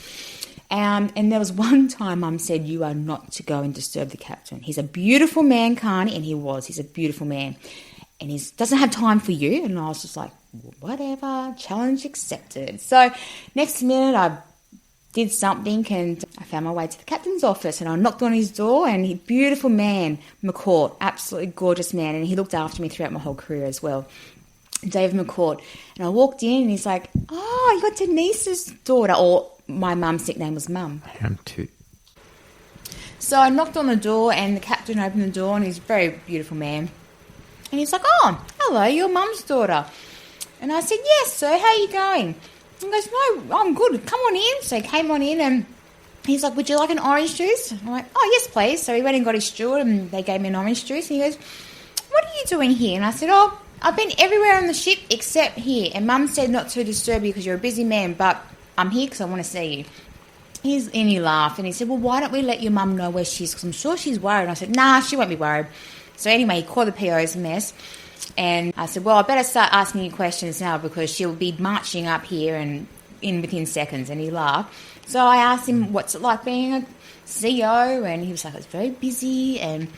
And there was one time Mum said, you are not to go and disturb the captain. He's a beautiful man, Karney, and he was. He's a beautiful man. And he doesn't have time for you. And I was just like, whatever, challenge accepted. So next minute I did something, and I found my way to the captain's office, and I knocked on his door, and he, beautiful man, McCourt, absolutely gorgeous man, and he looked after me throughout my whole career as well, David McCourt. And I walked in, and he's like, oh, you got Denise's daughter, or my mum's nickname was Mum. I am too. So I knocked on the door, and the captain opened the door, and he's a very beautiful man. And he's like, oh, hello, you're Mum's daughter. And I said, yes, sir, how are you going? And he goes, no, I'm good. Come on in. So he came on in, and he's like, would you like an orange juice? I'm like, oh, yes, please. So he went and got his steward, and they gave me an orange juice. And he goes, what are you doing here? And I said, oh, I've been everywhere on the ship except here. And Mum said not to disturb you because you're a busy man, but I'm here because I want to see you. And he laughed, and he said, well, why don't we let your mum know where she is? Because I'm sure she's worried. And I said, nah, she won't be worried. So anyway, he called the PO's mess. And I said, well, I better start asking you questions now because she'll be marching up here and in within seconds. And he laughed. So I asked him, what's it like being a CEO? And he was like, it's very busy and,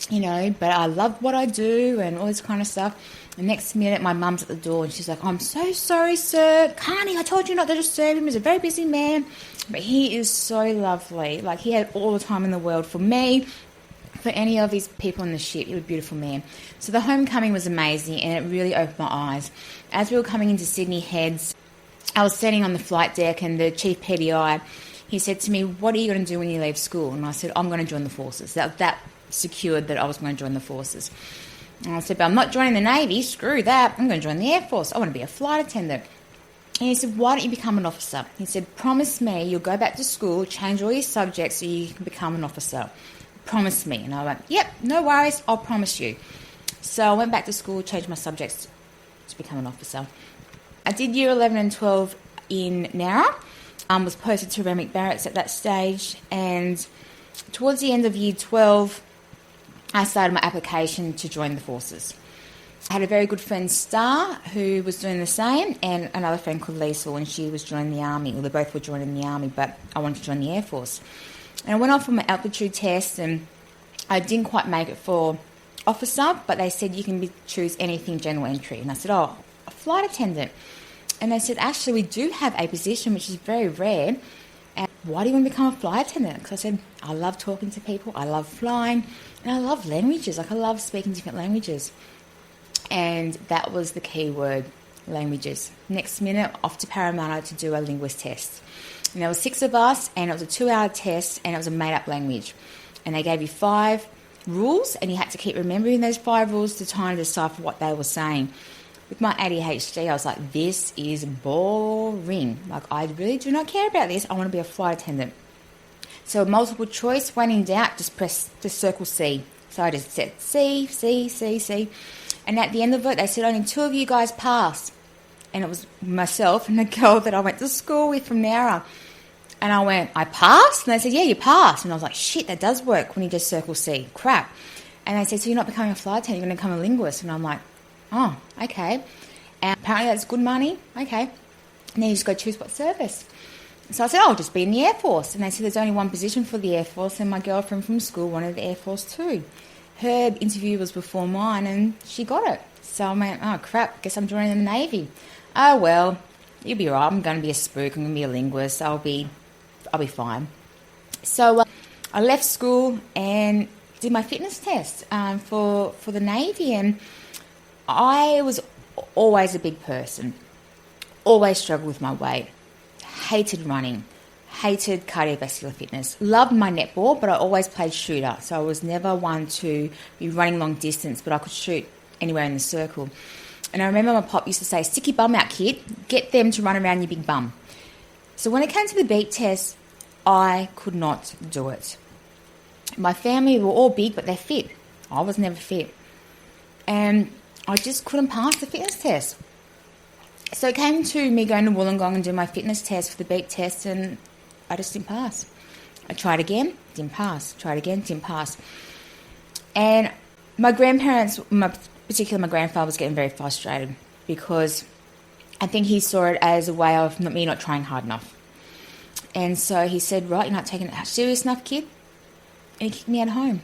but I love what I do and all this kind of stuff. The next minute, my mum's at the door and she's like, I'm so sorry, sir. Karney, I told you not to disturb him. He's a very busy man. But he is so lovely. Like, he had all the time in the world for me, for any of his people on the ship. He was a beautiful man. So the homecoming was amazing and it really opened my eyes. As we were coming into Sydney Heads, I was sitting on the flight deck and the chief PDI, he said to me, what are you going to do when you leave school? And I said, I'm going to join the forces. That secured that I was going to join the forces. And I said, but I'm not joining the Navy. Screw that. I'm going to join the Air Force. I want to be a flight attendant. And he said, why don't you become an officer? He said, promise me you'll go back to school, change all your subjects so you can become an officer. Promise me. And I went, yep, no worries, I'll promise you. So I went back to school, changed my subjects to become an officer. I did year 11 and 12 in Nowra. Was posted to Remick Barracks at that stage. And towards the end of year 12, I started my application to join the forces. I had a very good friend, Star, who was doing the same, and another friend called Liesl, and she was joining the Army. Well, they both were joining the Army, but I wanted to join the Air Force. And I went off for my altitude test, and I didn't quite make it for officer, but they said you can choose anything general entry. And I said, a flight attendant. And they said, actually, we do have a position which is very rare. And why do you want to become a flight attendant? Because I said, I love talking to people, I love flying, and I love languages. Like, I love speaking different languages. And that was the key word, languages. Next minute, off to Parramatta to do a linguist test. And there were 6 of us, and it was a 2-hour test, and it was a made-up language. And they gave you 5 rules, and you had to keep remembering those 5 rules to try and decipher what they were saying. With my ADHD, I was like, this is boring. Like, I really do not care about this. I want to be a flight attendant. So multiple choice, when in doubt, just circle C. So I just said C, C, C, C. And at the end of it, they said, only 2 of you guys passed. And it was myself and the girl that I went to school with from Nowra. And I went, I passed? And they said, yeah, you passed. And I was like, shit, that does work when you just circle C. Crap. And they said, so you're not becoming a flight attendant, you're going to become a linguist. And I'm like, oh, okay. And apparently that's good money. Okay. And then you just go choose what service. So I said, I'll just be in the Air Force. And they said, there's only one position for the Air Force. And my girlfriend from school wanted the Air Force too. Her interview was before mine and she got it. So I went, oh, crap, guess I'm joining the Navy. Oh, well, you'll be right. I'm going to be a spook. I'm going to be a linguist. I'll be fine. So I left school and did my fitness test for the Navy. And I was always a big person. Always struggled with my weight. Hated running. Hated cardiovascular fitness. Loved my netball, but I always played shooter. So I was never one to be running long distance, but I could shoot anywhere in the circle. And I remember my pop used to say, stick your bum out, kid. Get them to run around your big bum. So when it came to the beat test, I could not do it. My family were all big, but they're fit. I was never fit. And I just couldn't pass the fitness test. So it came to me going to Wollongong and doing my fitness test for the beat test, and I just didn't pass. I tried again, didn't pass. Tried again, didn't pass. And my grandparents, particularly my grandfather, was getting very frustrated because I think he saw it as a way of me not trying hard enough. And so he said, right, you're not taking it serious enough, kid. And he kicked me out of home.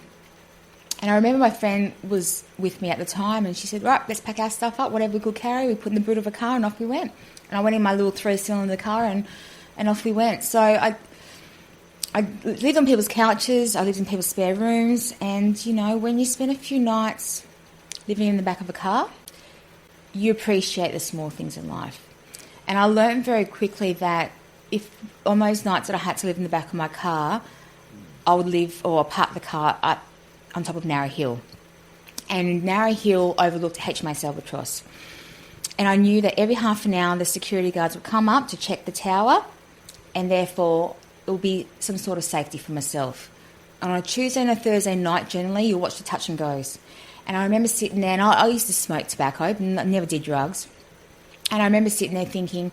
And I remember my friend was with me at the time and she said, right, let's pack our stuff up, whatever we could carry. We put in the boot of a car and off we went. And I went in my little 3-cylinder car and off we went. So I lived on people's couches, I lived in people's spare rooms, and, you know, when you spend a few nights living in the back of a car, you appreciate the small things in life. And I learned very quickly that if on those nights that I had to live in the back of my car, I would live or park the car on top of Narra Hill. And Narra Hill overlooked HMAS Albatross. And I knew that every half an hour the security guards would come up to check the tower, and therefore it would be some sort of safety for myself. And on a Tuesday and a Thursday night, generally, you'll watch the touch and goes. And I remember sitting there, and I used to smoke tobacco, never did drugs. And I remember sitting there thinking,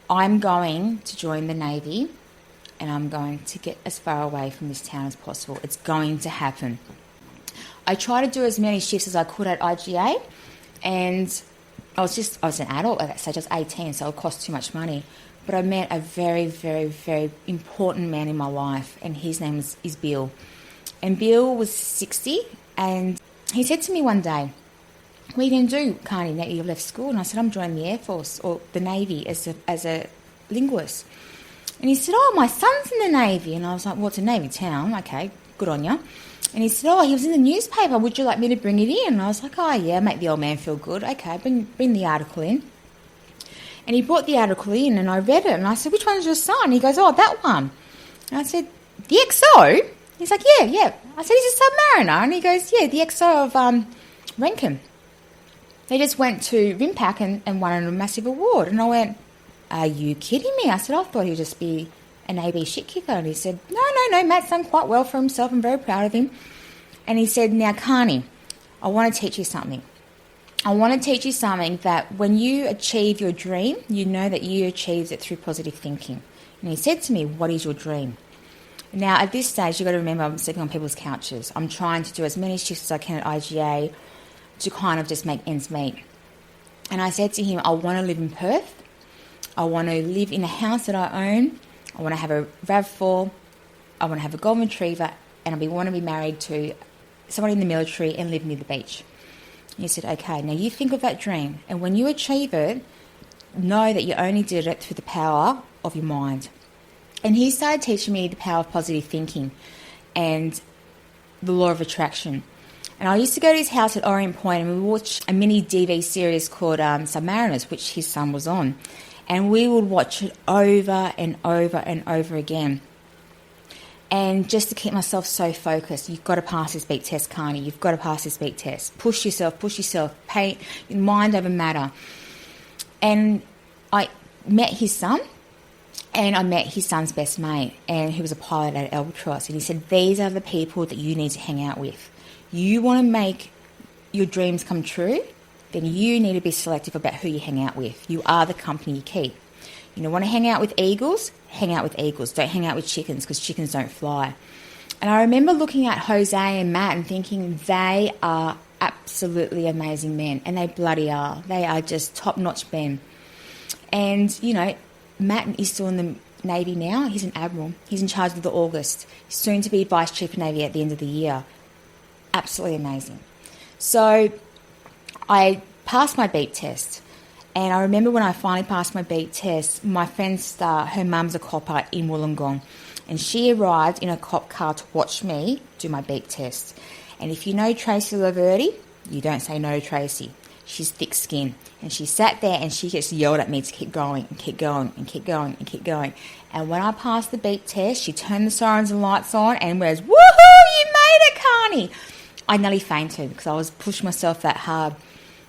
I'm going to join the Navy, and I'm going to get as far away from this town as possible. It's going to happen. I tried to do as many shifts as I could at IGA, And I was an adult at that stage. I was 18, so it cost too much money. But I met a very, very, very important man in my life, and his name is Bill. And Bill was 60, and he said to me one day, "What are you going to do, Karney, now you've left school?" And I said, "I'm joining the Air Force or the Navy as a linguist." And he said, "Oh, my son's in the Navy." And I was like, "Well, it's a Navy town. Okay, good on you." And he said, "Oh, he was in the newspaper. Would you like me to bring it in?" And I was like, "Oh, yeah, make the old man feel good. Okay, bring the article in." And he brought the article in, and I read it, and I said, "Which one's your son?" And he goes, "Oh, that one." And I said, "The XO?" He's like, yeah. I said, "He's a submariner." And he goes, "Yeah, the XO of Rankin. They just went to RIMPAC and won a massive award." And I went, "Are you kidding me?" I said, "I thought he'd just be an AB shit kicker." And he said, No, Matt's done quite well for himself. I'm very proud of him." And he said, "Now, Karney, I want to teach you something. I want to teach you something that when you achieve your dream, you know that you achieved it through positive thinking." And he said to me, "What is your dream?" Now, at this stage, you've got to remember I'm sleeping on people's couches. I'm trying to do as many shifts as I can at IGA to kind of just make ends meet. And I said to him, "I want to live in Perth. I want to live in a house that I own. I want to have a RAV4. I want to have a golden retriever. And I want to be married to someone in the military and live near the beach." He said, "Okay, now you think of that dream. And when you achieve it, know that you only did it through the power of your mind." And he started teaching me the power of positive thinking and the law of attraction. And I used to go to his house at Orient Point, and we would watch a mini DV series called Submariners, which his son was on. And we would watch it over and over and over again. And just to keep myself so focused, you've got to pass this beat test, Karney. You've got to pass this beat test. Push yourself. Pay mind over matter. And I met his son, and I met his son's best mate, and he was a pilot at Albatross. And he said, "These are the people that you need to hang out with. You want to make your dreams come true, then you need to be selective about who you hang out with. You are the company you keep. You know, want to hang out with eagles? Hang out with eagles. Don't hang out with chickens, because chickens don't fly." And I remember looking at Jose and Matt and thinking they are absolutely amazing men, and they bloody are. They are just top-notch men. And, you know, Matt is still in the Navy now. He's an admiral. He's in charge of the August. He's soon to be Vice Chief of Navy at the end of the year. Absolutely amazing. So I passed my beep test. And I remember when I finally passed my beep test, my friend Star, her mum's a copper in Wollongong, and she arrived in a cop car to watch me do my beep test. And if you know Tracy Laverty, you don't say no to Tracy. She's thick skinned. And she sat there and she just yelled at me to keep going and keep going and keep going and keep going. And when I passed the beep test, she turned the sirens and lights on and was, "Woohoo, you made it, Karney!" I nearly fainted because I was pushing myself that hard.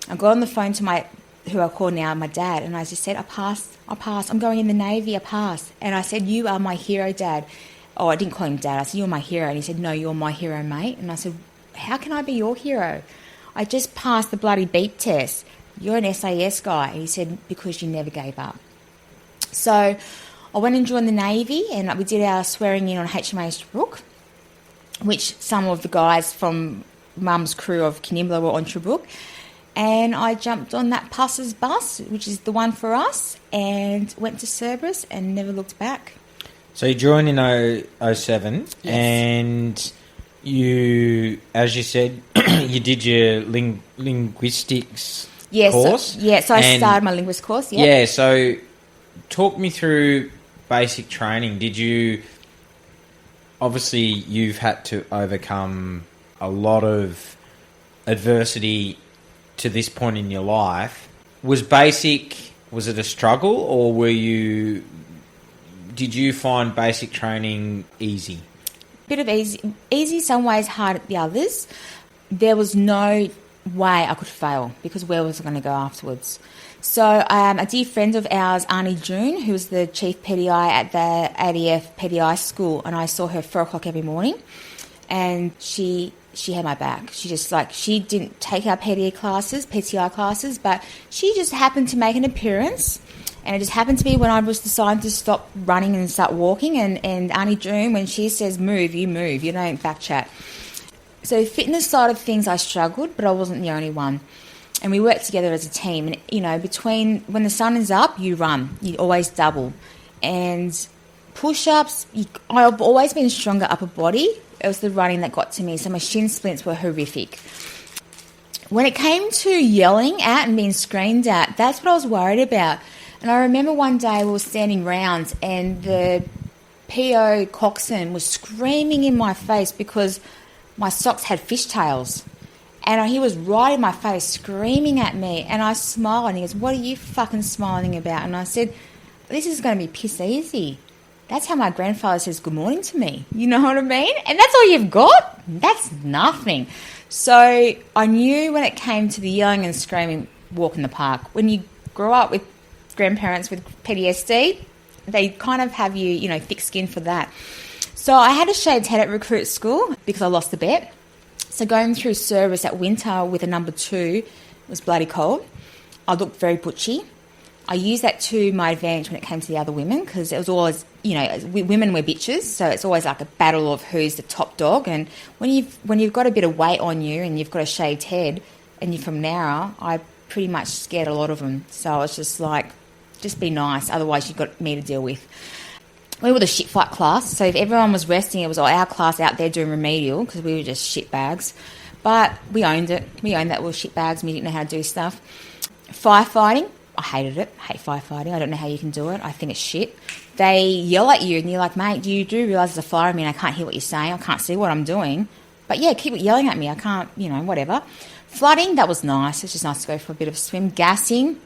I got on the phone to who I call now my dad, and I just said, I passed, I'm going in the Navy, I passed. And I said, "You are my hero, Dad." Oh, I didn't call him Dad, I said, "You're my hero." And he said, "No, you're my hero, mate." And I said, "How can I be your hero? I just passed the bloody beep test. You're an SAS guy." And he said, "Because you never gave up." So I went and joined the Navy, and we did our swearing in on HMAS Tobruk, which some of the guys from Mum's crew of Kanimbla were on Tobruk. And I jumped on that Pusses bus, which is the one for us, and went to Cerberus and never looked back. So you joined in 07, Yes. and you, as you said, you did your linguistics course. So I started my linguist course, yeah. Yeah, so talk me through basic training. Did you, obviously you've had to overcome a lot of adversity to this point in your life. Was it a struggle, or did you find basic training easy? Bit of easy some ways, hard at the others. There was no way I could fail, because where was I going to go afterwards? So a dear friend of ours, Arnie June, who was the chief PDI at the ADF PDI school, and I saw her 4 o'clock every morning, and she had my back. She didn't take our PTI classes, but she just happened to make an appearance, and it just happened to be when I was deciding to stop running and start walking, and Auntie June, when she says move, you don't back chat. So fitness side of things I struggled, but I wasn't the only one. And we work together as a team. And, you know, between when the sun is up, you run. You always double. And push-ups, I've always been stronger upper body. It was the running that got to me. So my shin splints were horrific. When it came to yelling at and being screamed at, that's what I was worried about. And I remember one day we were standing round and the PO coxswain was screaming in my face because my socks had fishtails. And he was right in my face screaming at me. And I smiled and he goes, "What are you fucking smiling about?" And I said, "This is going to be piss easy. That's how my grandfather says good morning to me." You know what I mean? And that's all you've got? That's nothing. So I knew when it came to the yelling and screaming, walk in the park. When you grow up with grandparents with PTSD, they kind of have you, you know, thick skin for that. So I had a shaved head at recruit school because I lost the bet. So going through service at winter with a number 2 was bloody cold. I looked very butchy. I used that to my advantage when it came to the other women because it was always, you know, women were bitches, so it's always like a battle of who's the top dog. And when you've got a bit of weight on you and you've got a shaved head and you're from Nowra, I pretty much scared a lot of them. So I was just like, just be nice, otherwise you've got me to deal with. We were the shit fight class, so if everyone was resting, it was our class out there doing remedial because we were just shit bags. But we owned it. We owned that we were shit bags and we didn't know how to do stuff. Firefighting, I hated it. I hate firefighting. I don't know how you can do it. I think it's shit. They yell at you and you're like, "Mate, you do realise there's a fire in me and I can't hear what you're saying. I can't see what I'm doing. But yeah, keep yelling at me. I can't, you know, whatever." Flooding, that was nice. It's just nice to go for a bit of a swim. Gassing,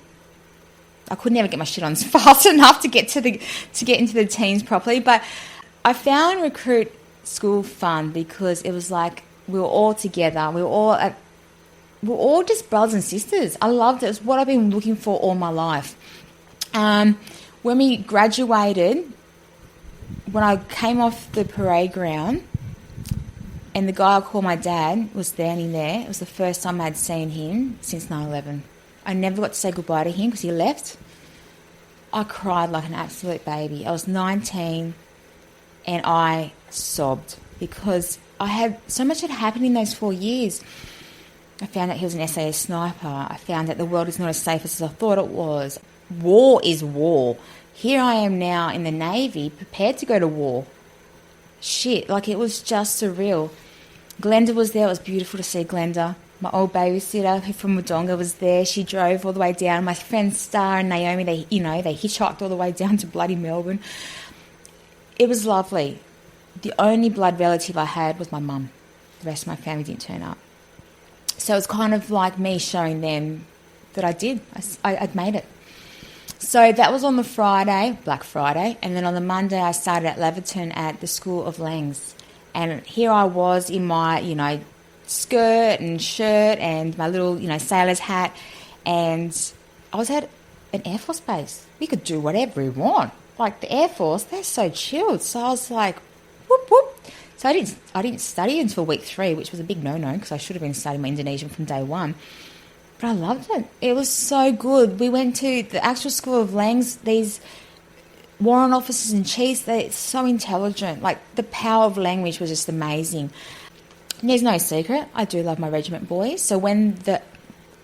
I could never get my shit on fast enough to get into the teens properly. But I found recruit school fun because it was like we were all together. We were all just brothers and sisters. I loved it. It was what I've been looking for all my life. When we graduated, when I came off the parade ground, and the guy I called my dad was standing there. It was the first time I'd seen him since 9/11. I never got to say goodbye to him because he left. I cried like an absolute baby. I was 19 and I sobbed because I had so much had happened in those 4 years. I found out he was an SAS sniper. I found that the world is not as safe as I thought it was. War is war. Here I am now in the Navy, prepared to go to war. Shit, like it was just surreal. Glenda was there. It was beautiful to see Glenda. My old babysitter who from Wodonga was there. She drove all the way down. My friends Star and Naomi, they hitchhiked all the way down to bloody Melbourne. It was lovely. The only blood relative I had was my mum. The rest of my family didn't turn up. So it was kind of like me showing them that I'd made it. So that was on the Friday, Black Friday, and then on the Monday I started at Laverton at the School of Langs. And here I was in my, skirt and shirt and my little, sailor's hat, and I was at an Air Force base. We could do whatever we want. Like the Air Force, they're so chilled. So I was like, whoop, whoop. So I didn't study until week 3, which was a big no-no because I should have been studying my Indonesian from day 1. But I loved it. It was so good. We went to the actual School of Langs. These warrant officers and chiefs, they're so intelligent. Like, the power of language was just amazing. And there's no secret, I do love my regiment boys. So when the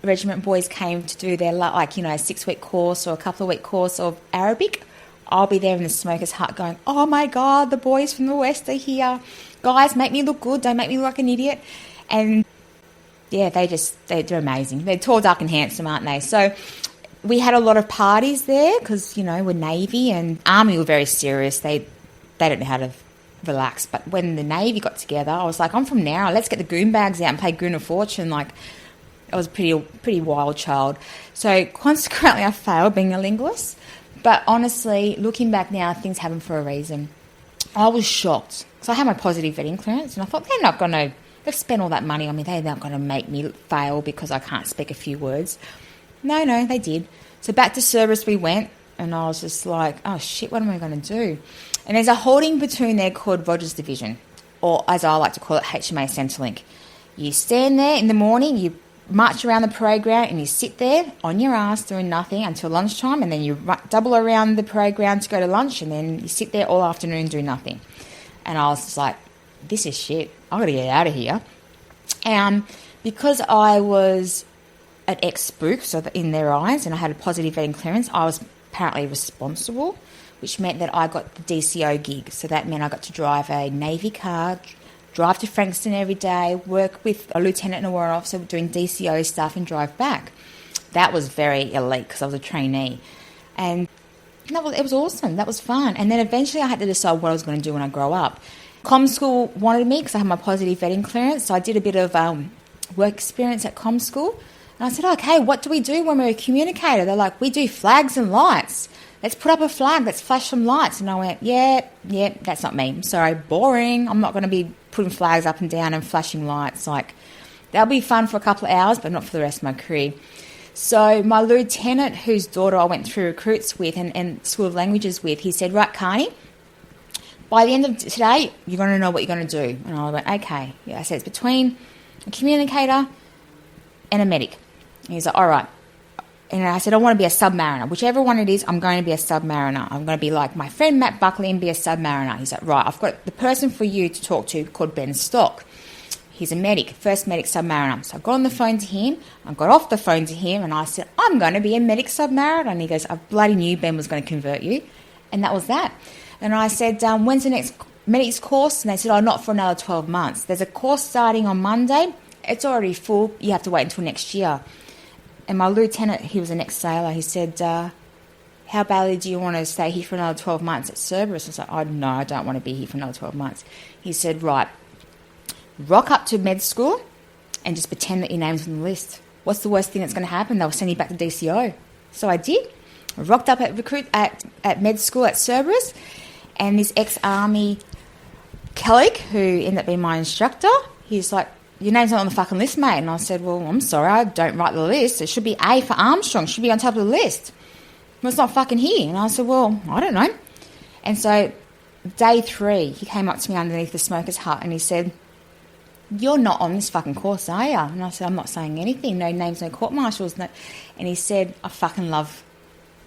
regiment boys came to do their, a 6-week course or a couple of week course of Arabic, I'll be there in the smoker's hut going, "Oh my God, the boys from the West are here. Guys, make me look good. Don't make me look like an idiot." And yeah, they're amazing. They're tall, dark and handsome, aren't they? So we had a lot of parties there because, we're Navy, and Army were very serious. They don't know how to relax. But when the Navy got together, I was like, I'm from Nowra. Let's get the goon bags out and play Goon of Fortune. Like, I was a pretty wild child. So consequently, I failed being a linguist. But honestly, looking back now, things happen for a reason. I was shocked. So I had my positive vetting clearance, and I thought, they've spent all that money on me. They're not going to make me fail because I can't speak a few words. No, they did. So back to service we went, and I was just like, oh shit, what am I going to do? And there's a holding platoon there called Rogers Division, or as I like to call it, HMA Centrelink. You stand there in the morning, you march around the parade ground, and you sit there on your ass doing nothing until lunchtime, and then you double around the parade ground to go to lunch, and then you sit there all afternoon doing nothing. And I was just like, this is shit. I've got to get out of here. Because I was an ex-spook, so that in their eyes, and I had a positive vetting clearance, I was apparently responsible, which meant that I got the DCO gig. So that meant I got to drive a Navy car, drive to Frankston every day, work with a lieutenant and a warrant officer doing DCO stuff and drive back. That was very elite because I was a trainee. And it was awesome. That was fun. And then eventually I had to decide what I was going to do when I grow up. Com school wanted me because I had my positive vetting clearance. So I did a bit of work experience at com school. And I said, okay, what do we do when we're a communicator? They're like, we do flags and lights. Let's put up a flag. Let's flash some lights. And I went, yeah, that's not me. I'm sorry, boring. I'm not going to be putting flags up and down and flashing lights. Like, that'll be fun for a couple of hours, but not for the rest of my career. So my lieutenant, whose daughter I went through recruits with and School of Languages with, he said, right, Karney, by the end of today, you're going to know what you're going to do. And I went, okay. Yeah, I said, it's between a communicator and a medic. And he's like, all right. And I said, I want to be a submariner. Whichever one it is, I'm going to be a submariner. I'm going to be like my friend Matt Buckley and be a submariner. He's like, right, I've got the person for you to talk to called Ben Stock. He's a medic, first medic submariner. So I got on the phone to him, I got off the phone to him, and I said, I'm going to be a medic submariner. And he goes, I bloody knew Ben was going to convert you. And that was that. And I said, when's the next medics course? And they said, oh, not for another 12 months. There's a course starting on Monday. It's already full. You have to wait until next year. And my lieutenant, he was an ex-sailor, he said, how badly do you want to stay here for another 12 months at Cerberus? I was like, oh, no, I don't want to be here for another 12 months. He said, right, rock up to med school and just pretend that your name's on the list. What's the worst thing that's going to happen? They'll send you back to DCO. So I did. I rocked up at med school at Cerberus, and this ex-army Kellick, who ended up being my instructor, he's like, your name's not on the fucking list, mate. And I said, well, I'm sorry, I don't write the list. It should be A for Armstrong. It should be on top of the list. Well, it's not fucking here. And I said, well, I don't know. And so day 3, he came up to me underneath the smoker's hut and he said, you're not on this fucking course, are you? And I said, I'm not saying anything. No names, no court-martials. No. And he said, I fucking love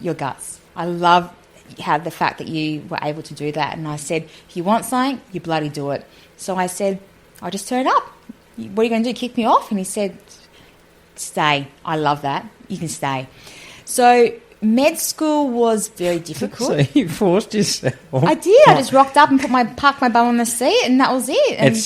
your guts. I love how the fact that you were able to do that. And I said, if you want something, you bloody do it. So I said, I'll just turn up. What are you going to do, kick me off? And he said, stay. I love that. You can stay. So med school was very difficult. So you forced yourself. I did. I just rocked up and parked my bum on the seat, and that was it. And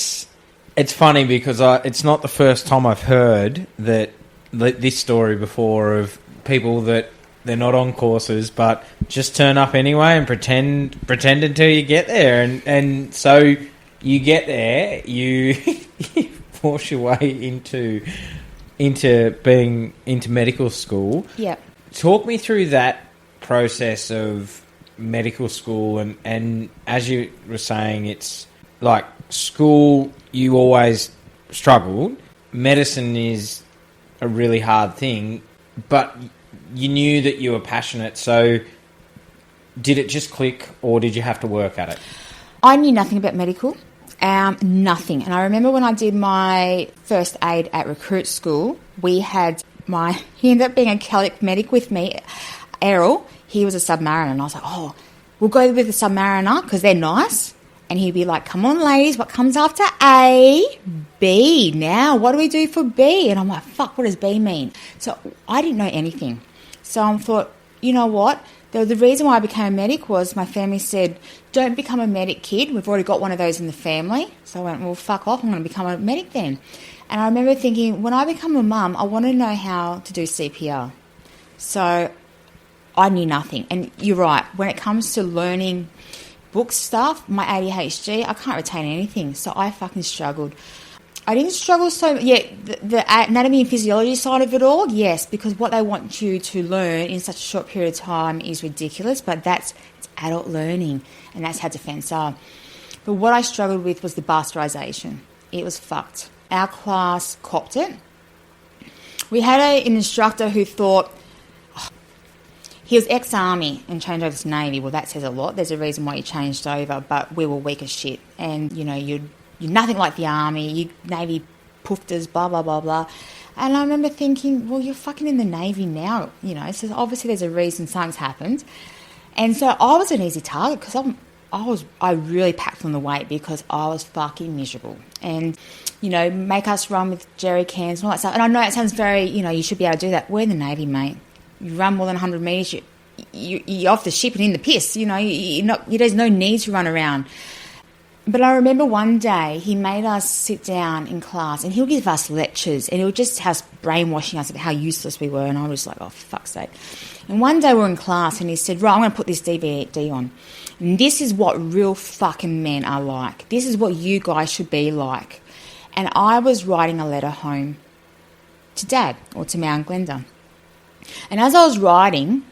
it's funny because it's not the first time I've heard this story before of people that they're not on courses but just turn up anyway and pretend until you get there. And so you get there, you force your way into medical school. Yeah. Talk me through that process of medical school, and as you were saying, it's like school you always struggled. Medicine is a really hard thing, but you knew that you were passionate, so did it just click or did you have to work at it? I knew nothing about medical. Nothing. And I remember when I did my first aid at recruit school, he ended up being a Kellick medic with me, Errol. He was a submariner. And I was like, oh, we'll go with the submariner because they're nice. And he'd be like, come on, ladies, what comes after A? B. Now, what do we do for B? And I'm like, fuck, what does B mean? So I didn't know anything. So I thought, you know what? The reason why I became a medic was my family said, don't become a medic, kid. We've already got one of those in the family. So I went, well, fuck off. I'm going to become a medic then. And I remember thinking, when I become a mum, I want to know how to do CPR. So I knew nothing. And you're right. When it comes to learning book stuff, my ADHD, I can't retain anything. So I fucking struggled. I didn't struggle so... Yeah, the anatomy and physiology side of it all, yes, because what they want you to learn in such a short period of time is ridiculous, but it's adult learning, and that's how defence are. But what I struggled with was the bastardisation. It was fucked. Our class copped it. We had an instructor who thought... he was ex-army and changed over to Navy. Well, that says a lot. There's a reason why he changed over, but we were weak as shit. And, you know, you're nothing like the Army. You Navy poofters, blah, blah, blah, blah. And I remember thinking, well, you're fucking in the Navy now, you know. So obviously there's a reason something's happened. And so I was an easy target because I really packed on the weight because I was fucking miserable. And, make us run with jerry cans and all that stuff. And I know it sounds very, you should be able to do that. We're in the Navy, mate. You run more than 100 metres, you're off the ship and in the piss. There's no need to run around. But I remember one day he made us sit down in class and he'll give us lectures and he'll just have brainwashing us about how useless we were. And I was like, oh, for fuck's sake. And one day we're in class and he said, right, I'm going to put this DVD on. And this is what real fucking men are like. This is what you guys should be like. And I was writing a letter home to Dad or to Mount Glenda. And as I was writing,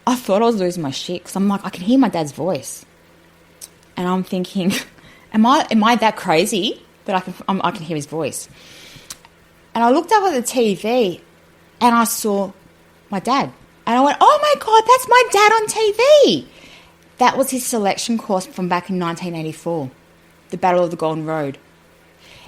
I thought I was losing my shit because I'm like, I can hear my dad's voice. And I'm thinking, am I that crazy that I can hear his voice? And I looked up at the TV and I saw my dad. And I went, oh my God, that's my dad on TV. That was his selection course from back in 1984, the Battle of the Golden Road.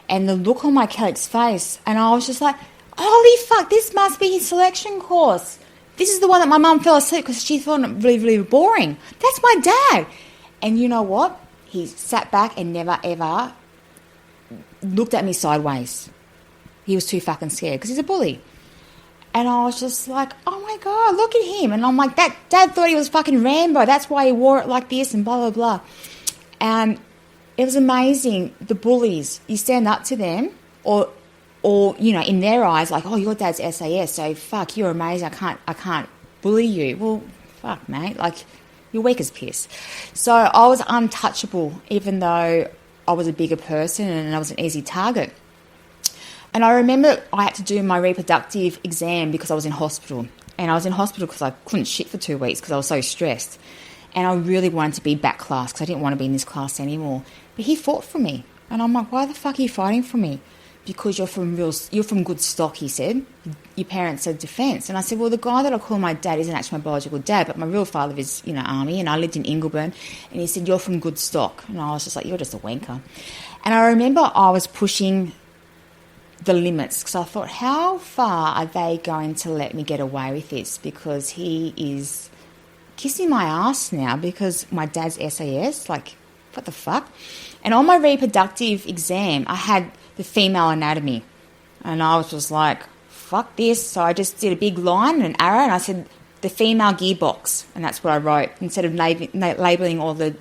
And the look on my Kelly's face, and I was just like, holy fuck, this must be his selection course. This is the one that my mum fell asleep because she found it really, really boring. That's my dad. And you know what? He sat back and never, ever looked at me sideways. He was too fucking scared because he's a bully. And I was just like, oh my God, look at him. And I'm like, that dad thought he was fucking Rambo. That's why he wore it like this and blah, blah, blah. And it was amazing. The bullies, you stand up to them or in their eyes, like, oh, your dad's SAS, so fuck, you're amazing. I can't bully you. Well, fuck, mate. Like, you're weak as piss. So I was untouchable, even though I was a bigger person and I was an easy target. And I remember I had to do my reproductive exam because I was in hospital. And I was in hospital because I couldn't shit for 2 weeks because I was so stressed. And I really wanted to be back class because I didn't want to be in this class anymore. But he fought for me. And I'm like, why the fuck are you fighting for me? Because you're from good stock, he said. Your parents are defence. And I said, well, the guy that I call my dad isn't actually my biological dad, but my real father is, Army, and I lived in Ingleburn. And he said, you're from good stock. And I was just like, you're just a wanker. And I remember I was pushing the limits because I thought, how far are they going to let me get away with this? Because he is kissing my ass now because my dad's SAS. Like, what the fuck? And on my reproductive exam, I had the female anatomy. And I was just like, fuck this. So I just did a big line and an arrow and I said, the female gearbox. And that's what I wrote instead of labelling all the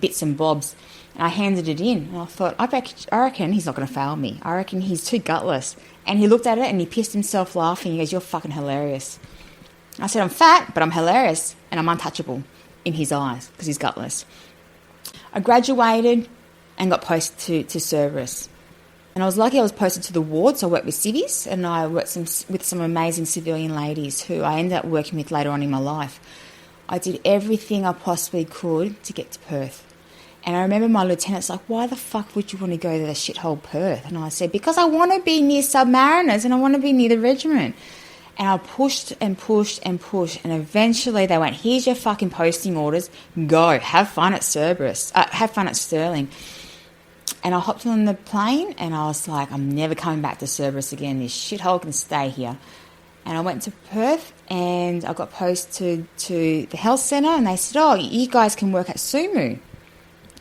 bits and bobs. And I handed it in. And I thought, I reckon he's not going to fail me. I reckon he's too gutless. And he looked at it and he pissed himself laughing. He goes, you're fucking hilarious. I said, I'm fat, but I'm hilarious. And I'm untouchable in his eyes because he's gutless. I graduated and got posted to Cerberus. And I was lucky I was posted to the ward, so I worked with civvies and I worked with some amazing civilian ladies who I ended up working with later on in my life. I did everything I possibly could to get to Perth. And I remember my lieutenant's like, why the fuck would you want to go to the shithole Perth? And I said, because I want to be near submariners and I want to be near the regiment. And I pushed and pushed and pushed. And eventually they went, here's your fucking posting orders. Go. Have fun at Cerberus. Have fun at Stirling. And I hopped on the plane and I was like, I'm never coming back to Cerberus again. This shithole can stay here. And I went to Perth and I got posted to the health centre and they said, oh, you guys can work at Sumu.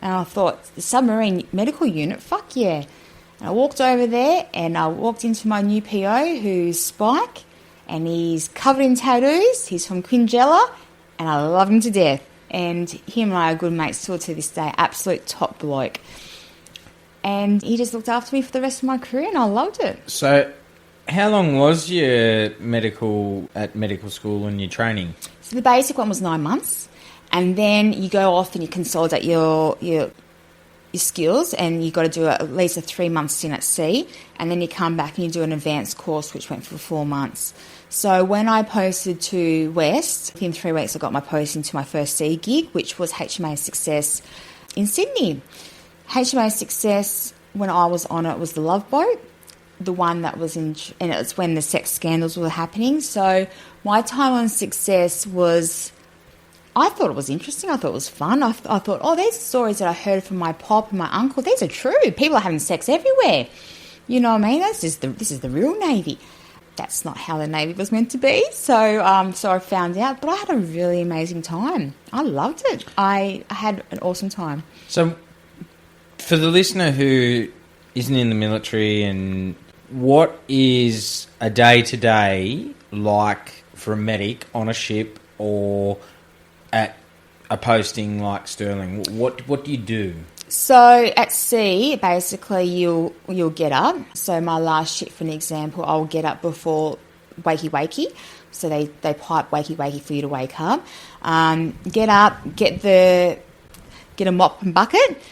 And I thought, the submarine medical unit, fuck yeah. And I walked over there and I walked into my new PO who's Spike and he's covered in tattoos. He's from Quingella and I love him to death. And him and I are good mates still to this day, absolute top bloke. And he just looked after me for the rest of my career and I loved it. So how long was your medical school and your training? So the basic one was 9 months. And then you go off and you consolidate your skills and you've got to do at least a 3 month stint at sea. And then you come back and you do an advanced course which went for 4 months. So when I posted to West, within 3 weeks I got my posting to my first sea gig, which was HMAS Success in Sydney. HMAS Success, when I was on it, was the Love Boat, the one that was in, and it was when the sex scandals were happening. So my time on Success was, I thought it was interesting. I thought it was fun. I thought, oh, these stories that I heard from my pop and my uncle, these are true. People are having sex everywhere. You know what I mean? This is the real Navy. that's not how the Navy was meant to be. So so I found out, but I had a really amazing time. I loved it. I had an awesome time. So for the listener who isn't in the military, and what is a day-to-day like for a medic on a ship or at a posting like Sterling? What do you do? So at sea, basically you'll get up. So my last ship, for an example, I'll get up before wakey. So they pipe wakey for you to wake up. Get up, get a mop and bucket,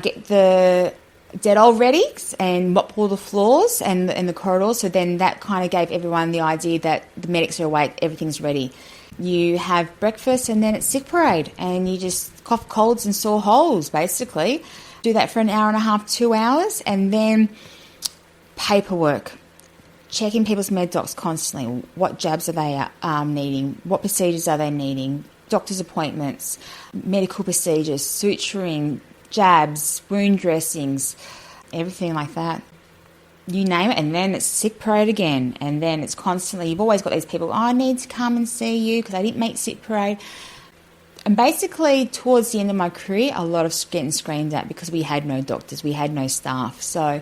get the Dettol ready and mop all the floors and the corridors. So then that kind of gave everyone the idea that the medics are awake, everything's ready. You have breakfast and then it's sick parade and you just cough colds and sore holes, basically. Do that for an hour and a half, 2 hours, and then paperwork. Checking people's med docs constantly. What jabs are they needing? What procedures are they needing? Doctor's appointments, medical procedures, suturing, jabs, wound dressings, everything like that. You name it, and then it's sick parade again, and then it's constantly, you've always got these people, I need to come and see you because I didn't make sick parade. And basically, towards the end of my career, a lot of getting screamed at because we had no doctors, we had no staff. So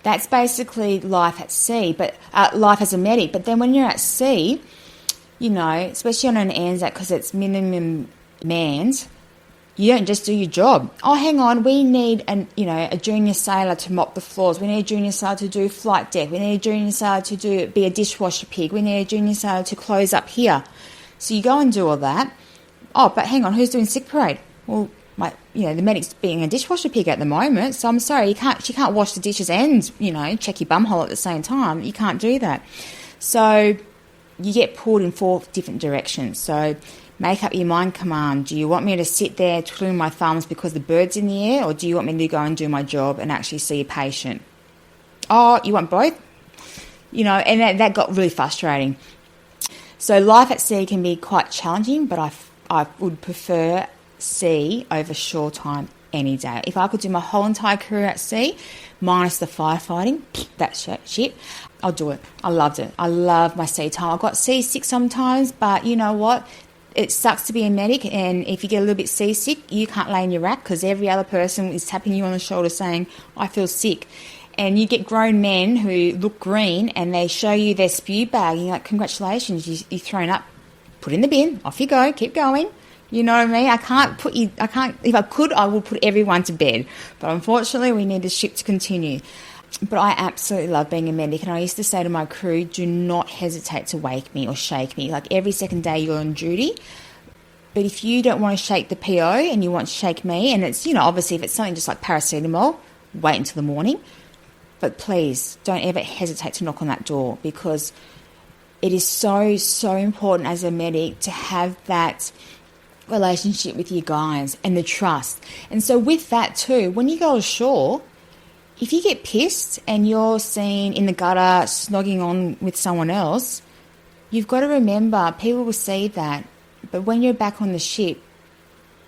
that's basically life at sea, but life as a medic. But then when you're at sea, you know, especially on an ANZAC, because it's minimum manned, you don't just do your job. Oh, hang on, we need a junior sailor to mop the floors. We need a junior sailor to do flight deck. We need a junior sailor to be a dishwasher pig. We need a junior sailor to close up here. So you go and do all that. Oh, but hang on, who's doing sick parade? Well, the medic's being a dishwasher pig at the moment, so I'm sorry, she can't wash the dishes and, check your bumhole at the same time. You can't do that. So you get pulled in 4 different directions. So make up your mind, command. Do you want me to sit there twiddling my thumbs because the bird's in the air, or do you want me to go and do my job and actually see a patient? Oh, you want both? And that got really frustrating. So life at sea can be quite challenging, but I would prefer sea over shore time any day. If I could do my whole entire career at sea, minus the firefighting, that shit, I'll do it. I loved it. I love my sea time. I got seasick sometimes, but you know what? It sucks to be a medic, and if you get a little bit seasick, you can't lay in your rack because every other person is tapping you on the shoulder saying, I feel sick. And you get grown men who look green and they show you their spew bag and you're like, congratulations, you're thrown up. Put in the bin, off you go, keep going. You know what I mean? If I could, I would put everyone to bed. But unfortunately, we need the ship to continue. But I absolutely love being a medic, and I used to say to my crew, do not hesitate to wake me or shake me. Like every second day you're on duty. But if you don't want to shake the PO and you want to shake me, and it's, obviously if it's something just like paracetamol, wait until the morning. But please don't ever hesitate to knock on that door, because it is so, so important as a medic to have that relationship with your guys and the trust. And so with that too, when you go ashore, if you get pissed and you're seen in the gutter snogging on with someone else, you've got to remember people will see that. But when you're back on the ship,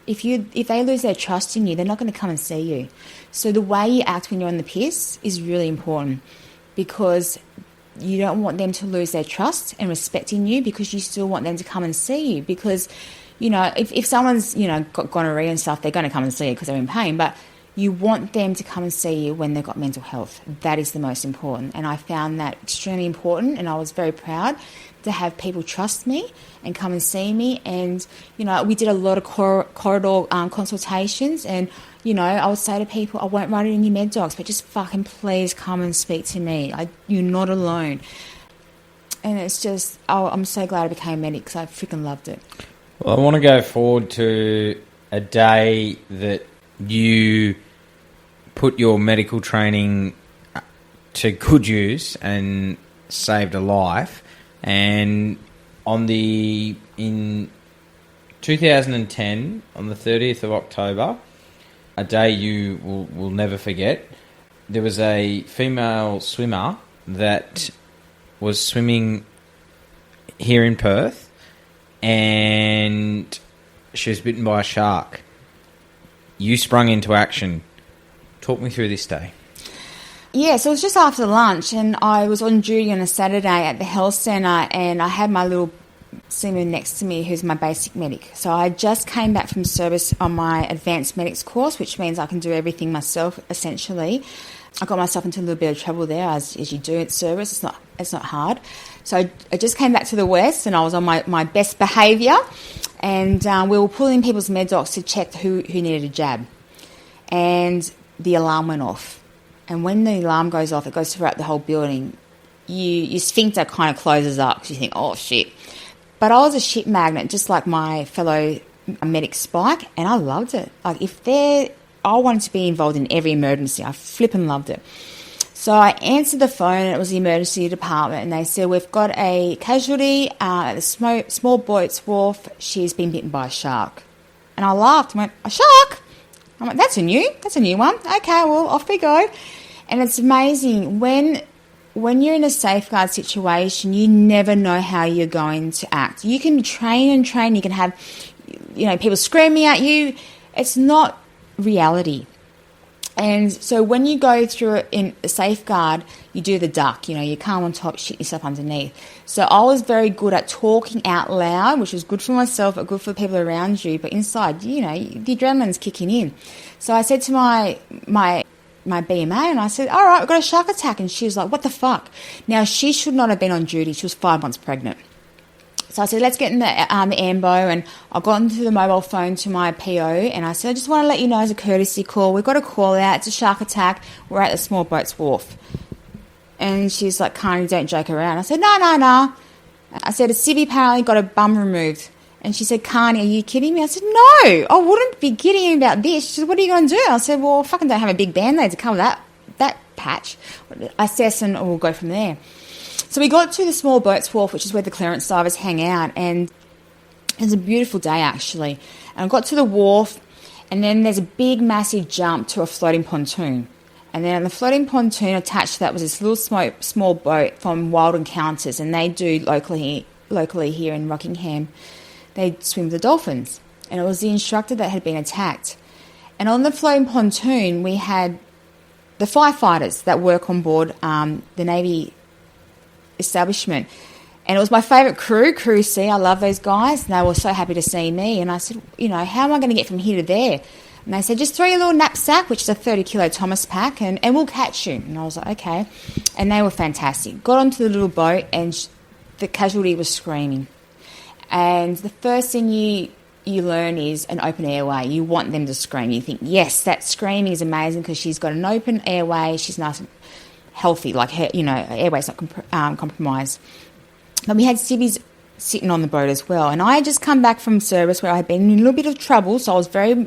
if they lose their trust in you, they're not going to come and see you. So the way you act when you're on the piss is really important, because you don't want them to lose their trust and respect in you, because you still want them to come and see you. Because, if someone's, got gonorrhea and stuff, they're going to come and see you because they're in pain. But you want them to come and see you when they've got mental health. That is the most important. And I found that extremely important, and I was very proud to have people trust me and come and see me. And, we did a lot of corridor consultations, and, I would say to people, I won't write it in your med docs, but just fucking please come and speak to me. You're not alone. And it's just, I'm so glad I became a medic because I freaking loved it. Well, I want to go forward to a day that you put your medical training to good use and saved a life. And in 2010, on the 30th of October, a day you will never forget, there was a female swimmer that was swimming here in Perth, and she was bitten by a shark. You sprung into action. Talk me through this day. Yeah, so it was just after lunch, and I was on duty on a Saturday at the health centre, and I had my little seaman next to me who's my basic medic. So I just came back from service on my advanced medics course, which means I can do everything myself, essentially. I got myself into a little bit of trouble there, as you do at service. It's not hard. So I just came back to the West, and I was on my best behaviour, and we were pulling people's med docs to check who needed a jab. And the alarm went off. And when the alarm goes off, it goes throughout the whole building. Your sphincter kind of closes up because you think, oh, shit. But I was a shit magnet, just like my fellow medic Spike, and I loved it. Like, I wanted to be involved in every emergency. I flippin' loved it. So I answered the phone, and it was the emergency department, and they said, we've got a casualty at the small boat's wharf. She's been bitten by a shark. And I laughed and went, a shark? I'm like, that's a new one. Okay, well, off we go. And it's amazing. When you're in a safeguard situation, you never know how you're going to act. You can train and train. You can have, people screaming at you. It's not reality. And so when you go through it in a safeguard, you do the duck. You calm on top, shit yourself underneath. So I was very good at talking out loud, which was good for myself, but good for the people around you. But inside, the adrenaline's kicking in. So I said to my BMA, and I said, all right, I've got a shark attack. And she was like, what the fuck? Now, she should not have been on duty. She was 5 months pregnant. So I said, let's get in the AMBO, and I got into the mobile phone to my PO, and I said, I just want to let you know as a courtesy call, we've got a call out, it's a shark attack, we're at the small boat's wharf. And she's like, Karney, don't joke around. I said, no. I said, a civvy apparently got a bum removed. And she said, Karney, are you kidding me? I said, no, I wouldn't be kidding about this. She said, what are you going to do? I said, well, I fucking don't have a big Band-Aid to cover that patch. Assess and we'll go from there. So we got to the small boat's wharf, which is where the clearance divers hang out, and it was a beautiful day, actually. And I got to the wharf, and then there's a big, massive jump to a floating pontoon. And then on the floating pontoon attached to that was this little small boat from Wild Encounters, and they do locally here in Rockingham. They swim with the dolphins. And it was the instructor that had been attacked. And on the floating pontoon, we had the firefighters that work on board the Navy establishment, and it was my favourite crew C. I love those guys, and they were so happy to see me. And I said, how am I going to get from here to there? And they said, just throw your little knapsack, which is a 30-kilo Thomas pack, and we'll catch you. And I was like, okay. And they were fantastic. Got onto the little boat, and the casualty was screaming. And the first thing you learn is an open airway. You want them to scream. You think, yes, that screaming is amazing because she's got an open airway. She's nice and healthy, like her, airway's not compromised. But we had civvies sitting on the boat as well. And I had just come back from service where I had been in a little bit of trouble, so I was very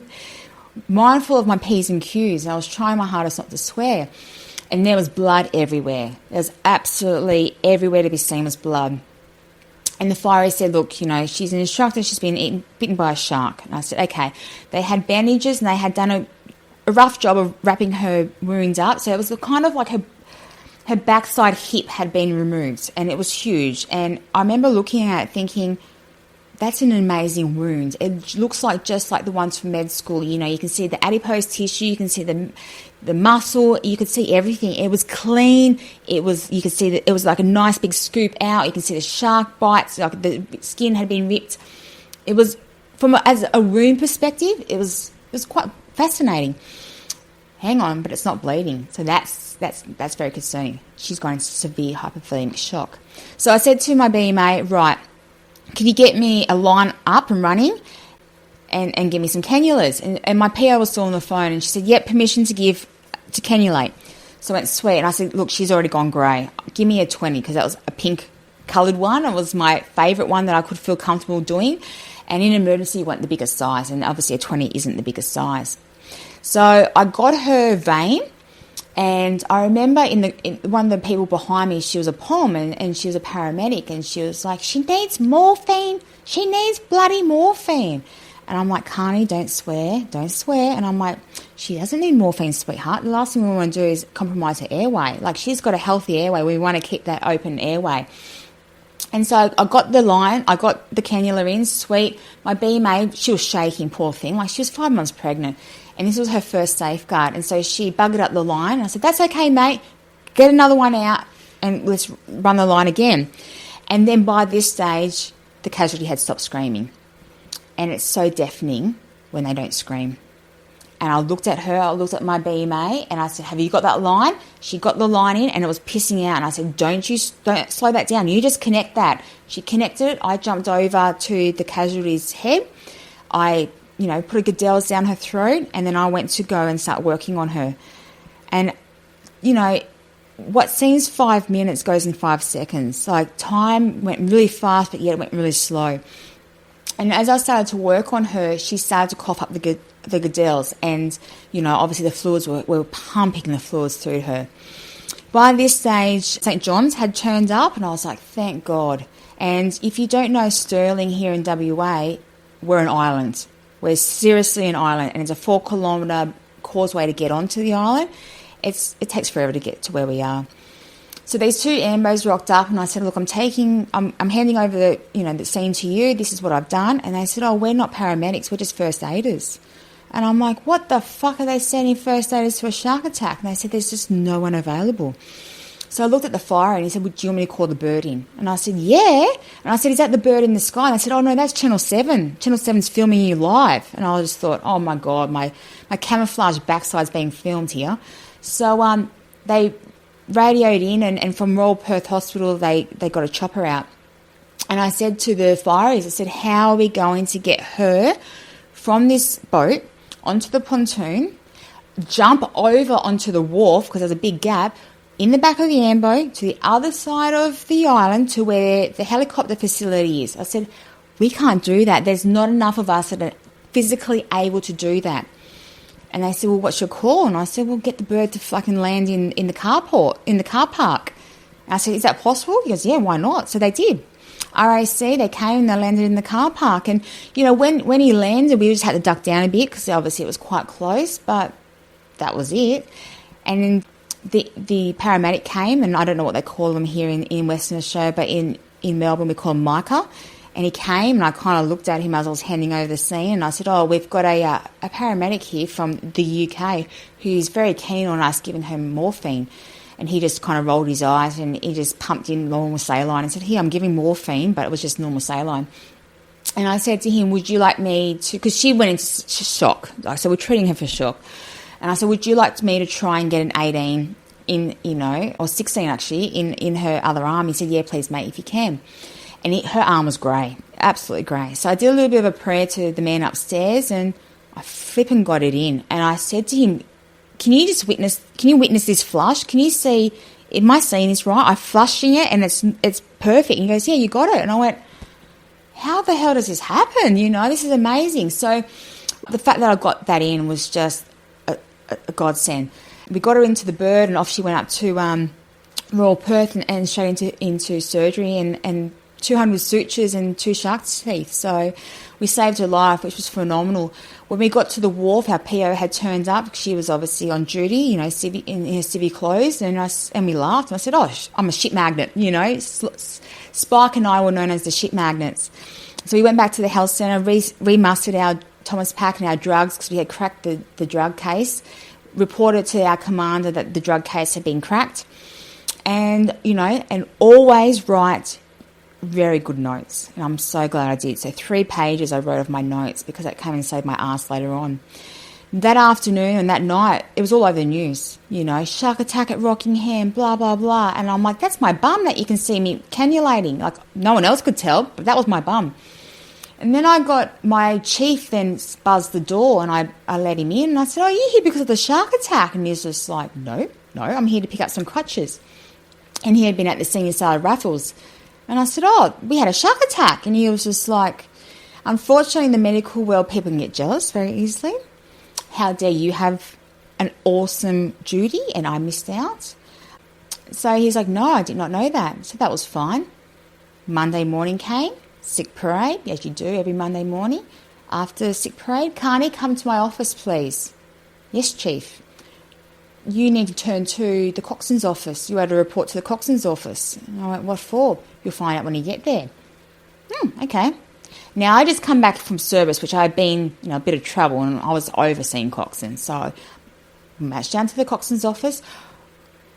mindful of my P's and Q's, and I was trying my hardest not to swear. And there was blood everywhere. There was absolutely everywhere to be seen was blood. And the fire said, look, she's an instructor, she's been bitten by a shark. And I said, okay. They had bandages, and they had done a rough job of wrapping her wounds up. So it was kind of like her backside hip had been removed, and it was huge. And I remember looking at it thinking, that's an amazing wound. It looks like just like the ones from med school. You can see the adipose tissue, you can see the muscle, you could see everything. It was clean. You could see that it was like a nice big scoop out. You can see the shark bites, like the skin had been ripped. It was, as a wound perspective, it was quite fascinating. Hang on, but it's not bleeding. So that's very concerning. She's going into severe hypothalamic shock. So I said to my BMA, right, can you get me a line up and running and give me some cannulas? And my PO was still on the phone, and she said, yep, permission to cannulate. So I went, sweet. And I said, look, she's already gone grey. Give me a 20, because that was a pink coloured one. It was my favourite one that I could feel comfortable doing. And in emergency, you want the biggest size, and obviously a 20 isn't the biggest size. So I got her vein, and I remember in one of the people behind me, she was a POM, and she was a paramedic, and she was like, she needs morphine. She needs bloody morphine. And I'm like, Karney, don't swear. And I'm like, she doesn't need morphine, sweetheart. The last thing we want to do is compromise her airway. Like, she's got a healthy airway. We want to keep that open airway. And so I got the line, I got the cannula in, sweet. My BMA, she was shaking, poor thing. Like, she was 5 months pregnant. And this was her first safeguard. And so she buggered up the line. And I said, that's okay, mate. get another one out and let's run the line again. And then by this stage, the casualty had stopped screaming. And it's so deafening when they don't scream. And I looked at her, I looked at my BMA, and I said, have you got that line? She got the line in, and it was pissing out. And I said, don't slow that down. You just connect that. She connected it. I jumped over to the casualty's head. I, put a Goodell's down her throat, and then I went to go and start working on her. And, what seems 5 minutes goes in 5 seconds. Like, time went really fast, but yet it went really slow. And as I started to work on her, she started to cough up the Goodell's, and obviously the fluids were pumping the fluids through her. By this stage, St. John's had turned up, and I was like, thank God. And if you don't know Stirling here in WA, we're an island. We're seriously an island, and it's a 4-kilometre causeway to get onto the island. It takes forever to get to where we are. So these two ambos rocked up, and I said, look, I'm handing over the scene to you. This is what I've done. And they said, oh, we're not paramedics. We're just first aiders. And I'm like, what the fuck are they sending first aiders to a shark attack? And they said, there's just no one available. So I looked at the fire, and he said, do you want me to call the bird in? And I said, yeah. And I said, is that the bird in the sky? And they said, oh, no, that's Channel 7. Channel 7's filming you live. And I just thought, oh, my God, my camouflage backside's being filmed here. So they radioed in, and from Royal Perth Hospital, they got a chopper out. And I said to the fireys, I said, how are we going to get her from this boat onto the pontoon, jump over onto the wharf, because there's a big gap, in the back of the Ambo, to the other side of the island, to where the helicopter facility is. I said, we can't do that. There's not enough of us that are physically able to do that. And they said, well, what's your call? And I said, well, get the bird to fucking land in the car park. And I said, is that possible? He goes, yeah, why not? So they did. RAC, they came and they landed in the car park. And, when he landed, we just had to duck down a bit because obviously it was quite close, but that was it. And then the paramedic came, and I don't know what they call them here in Western Australia, but in Melbourne we call them Micah. And he came, and I kind of looked at him as I was handing over the scene, and I said, oh, we've got a paramedic here from the UK who's very keen on us giving her morphine. And he just kind of rolled his eyes, and he just pumped in normal saline and said, here, I'm giving morphine, but it was just normal saline. And I said to him, would you like me to, because she went into shock, so we're treating her for shock. And I said, would you like me to try and get an 18 or 16 actually, in her other arm? He said, yeah, please, mate, if you can. And her arm was grey, absolutely grey. So I did a little bit of a prayer to the man upstairs, and I flipping got it in. And I said to him, can you witness this flush? Can you see, am I seeing this right? I'm flushing it, and it's perfect. And he goes, yeah, you got it. And I went, how the hell does this happen? This is amazing. So the fact that I got that in was just a godsend. We got her into the bird, and off she went up to Royal Perth and straight into surgery, and 200 sutures and 2 shark's teeth. So we saved her life, which was phenomenal. When we got to the wharf, our PO had turned up. She was obviously on duty, in her civvy clothes, and we laughed. And I said, oh, I'm a ship magnet, Spike and I were known as the ship magnets. So we went back to the health centre, remustered our Thomas Pack and our drugs, because we had cracked the drug case, reported to our commander that the drug case had been cracked, and always write very good notes. And I'm so glad I did. So 3 pages I wrote of my notes, because that came and saved my ass later on. That afternoon and that night, it was all over the news. Shark attack at Rockingham, blah, blah, blah. And I'm like, that's my bum that you can see me cannulating. Like, no one else could tell, but that was my bum. And then I got my chief then buzzed the door, and I let him in, and I said, oh, you're here because of the shark attack? And he's just like, no, I'm here to pick up some crutches. And he had been at the senior side of Raffles. And I said, oh, we had a shark attack. And he was just like, unfortunately, in the medical world, people can get jealous very easily. How dare you have an awesome duty and I missed out? So he's like, no, I did not know that. So that was fine. Monday morning came, sick parade, as you do every Monday morning. After sick parade, Karney, come to my office, please. Yes, Chief. You need to turn to the coxswain's office. You had to report to the coxswain's office. And I went, what for? You'll find out when you get there. Okay. Now, I just come back from service, which I had been, a bit of trouble, and I was overseeing coxswain. So I marched down to the coxswain's office.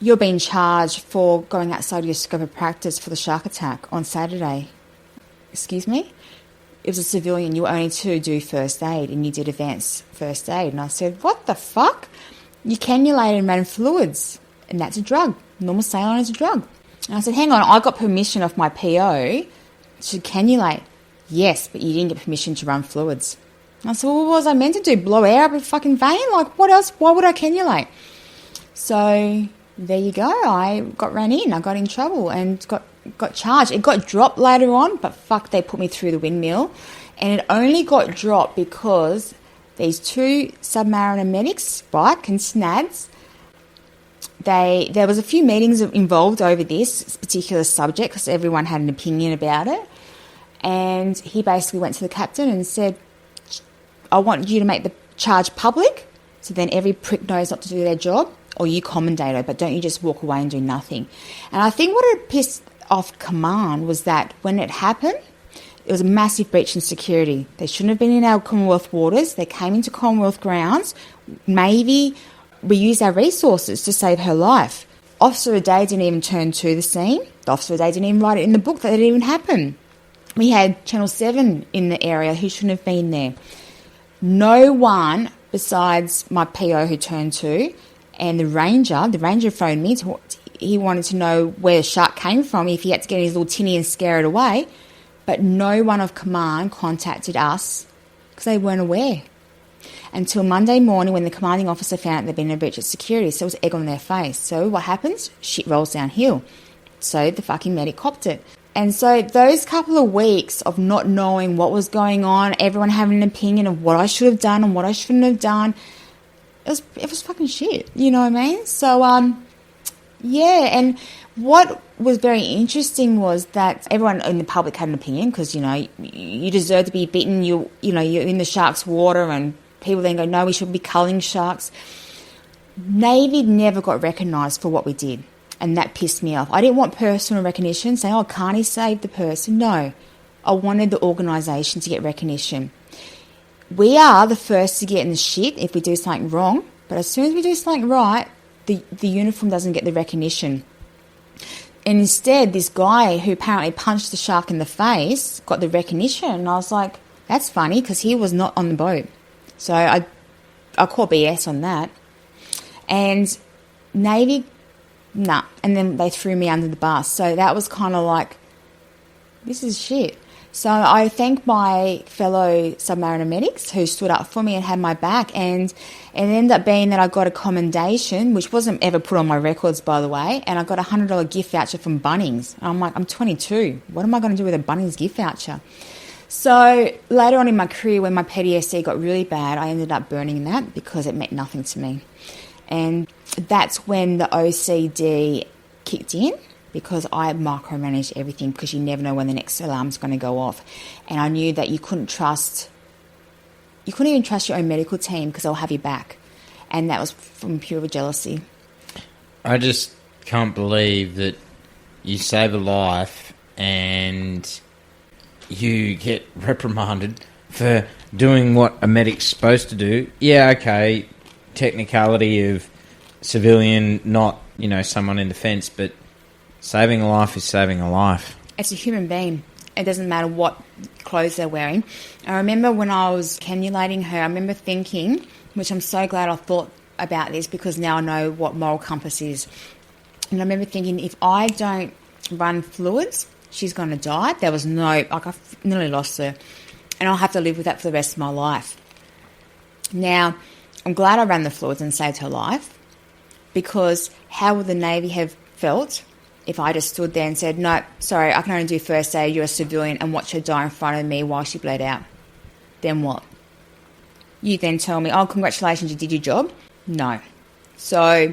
you're being charged for going outside your scope of practice for the shark attack on Saturday. Excuse me? It was a civilian. You were only to do first aid, and you did advanced first aid. And I said, what the fuck? You cannulated and ran fluids, and that's a drug. Normal saline is a drug. And I said, hang on, I got permission off my PO to cannulate. Yes, but you didn't get permission to run fluids. And I said, well, what was I meant to do? Blow air up a fucking vein? Like, what else? Why would I cannulate? So there you go. I ran in. I got in trouble and got charged. It got dropped later on, but fuck, they put me through the windmill. And it only got dropped because these two submariner medics, Spike and Snads, there was a few meetings involved over this particular subject because everyone had an opinion about it. And he basically went to the captain and said, I want you to make the charge public so then every prick knows not to do their job, or you commendate it, but don't you just walk away and do nothing. And I think what had pissed off command was that when it happened, it was a massive breach in security. They shouldn't have been in our Commonwealth waters. They came into Commonwealth grounds. Maybe we used our resources to save her life. Officer O'Day didn't even turn to the scene. The Officer O'Day didn't even write it in the book that it even happened. We had Channel 7 in the area who shouldn't have been there. No one besides my PO who turned to, and the ranger phoned me. He wanted to know where the shark came from, if he had to get his little tinny and scare it away. But no one of command contacted us because they weren't aware. Until Monday morning when the commanding officer found out there'd been a breach of security. So it was egg on their face. So what happens? Shit rolls downhill. So the fucking medic copped it. And so those couple of weeks of not knowing what was going on, everyone having an opinion of what I should have done and what I shouldn't have done, it was fucking shit. You know what I mean? So, yeah. And what was very interesting was that everyone in the public had an opinion because, you know, you deserve to be beaten. You're in the shark's water, and people then go, no, we should be culling sharks. Navy never got recognised for what we did. And that pissed me off. I didn't want personal recognition, saying, oh, Karney saved the person. No, I wanted the organisation to get recognition. We are the first to get in the shit if we do something wrong. But as soon as we do something right, the uniform doesn't get the recognition. And instead, this guy who apparently punched the shark in the face got the recognition. And I was like, that's funny because he was not on the boat. So I call BS on that. And Navy... Nah, and then they threw me under the bus. So that was kind of like, this is shit. So I thank my fellow submariner medics who stood up for me and had my back. And it ended up being that I got a commendation, which wasn't ever put on my records, by the way, and I got a $100 gift voucher from Bunnings. And I'm like, I'm 22. What am I going to do with a Bunnings gift voucher? So later on in my career, when my PTSD got really bad, I ended up burning that because it meant nothing to me. And that's when the OCD kicked in because I micromanaged everything because you never know when the next alarm's going to go off. And I knew that you couldn't even trust your own medical team because they'll have your back. And that was from pure jealousy. I just can't believe that you save a life and you get reprimanded for doing what a medic's supposed to do. Yeah, okay, technicality of civilian, not, someone in defence, but saving a life is saving a life. It's a human being. It doesn't matter what clothes they're wearing. I remember when I was cannulating her, I remember thinking, which I'm so glad I thought about this because now I know what moral compass is. And I remember thinking, if I don't run fluids, she's going to die. There was I nearly lost her. And I'll have to live with that for the rest of my life. Now, I'm glad I ran the fluids and saved her life because how would the Navy have felt if I just stood there and said, no, sorry, I can only do first aid, you're a civilian, and watch her die in front of me while she bled out? Then what? You then tell me, oh, congratulations, you did your job? No. So,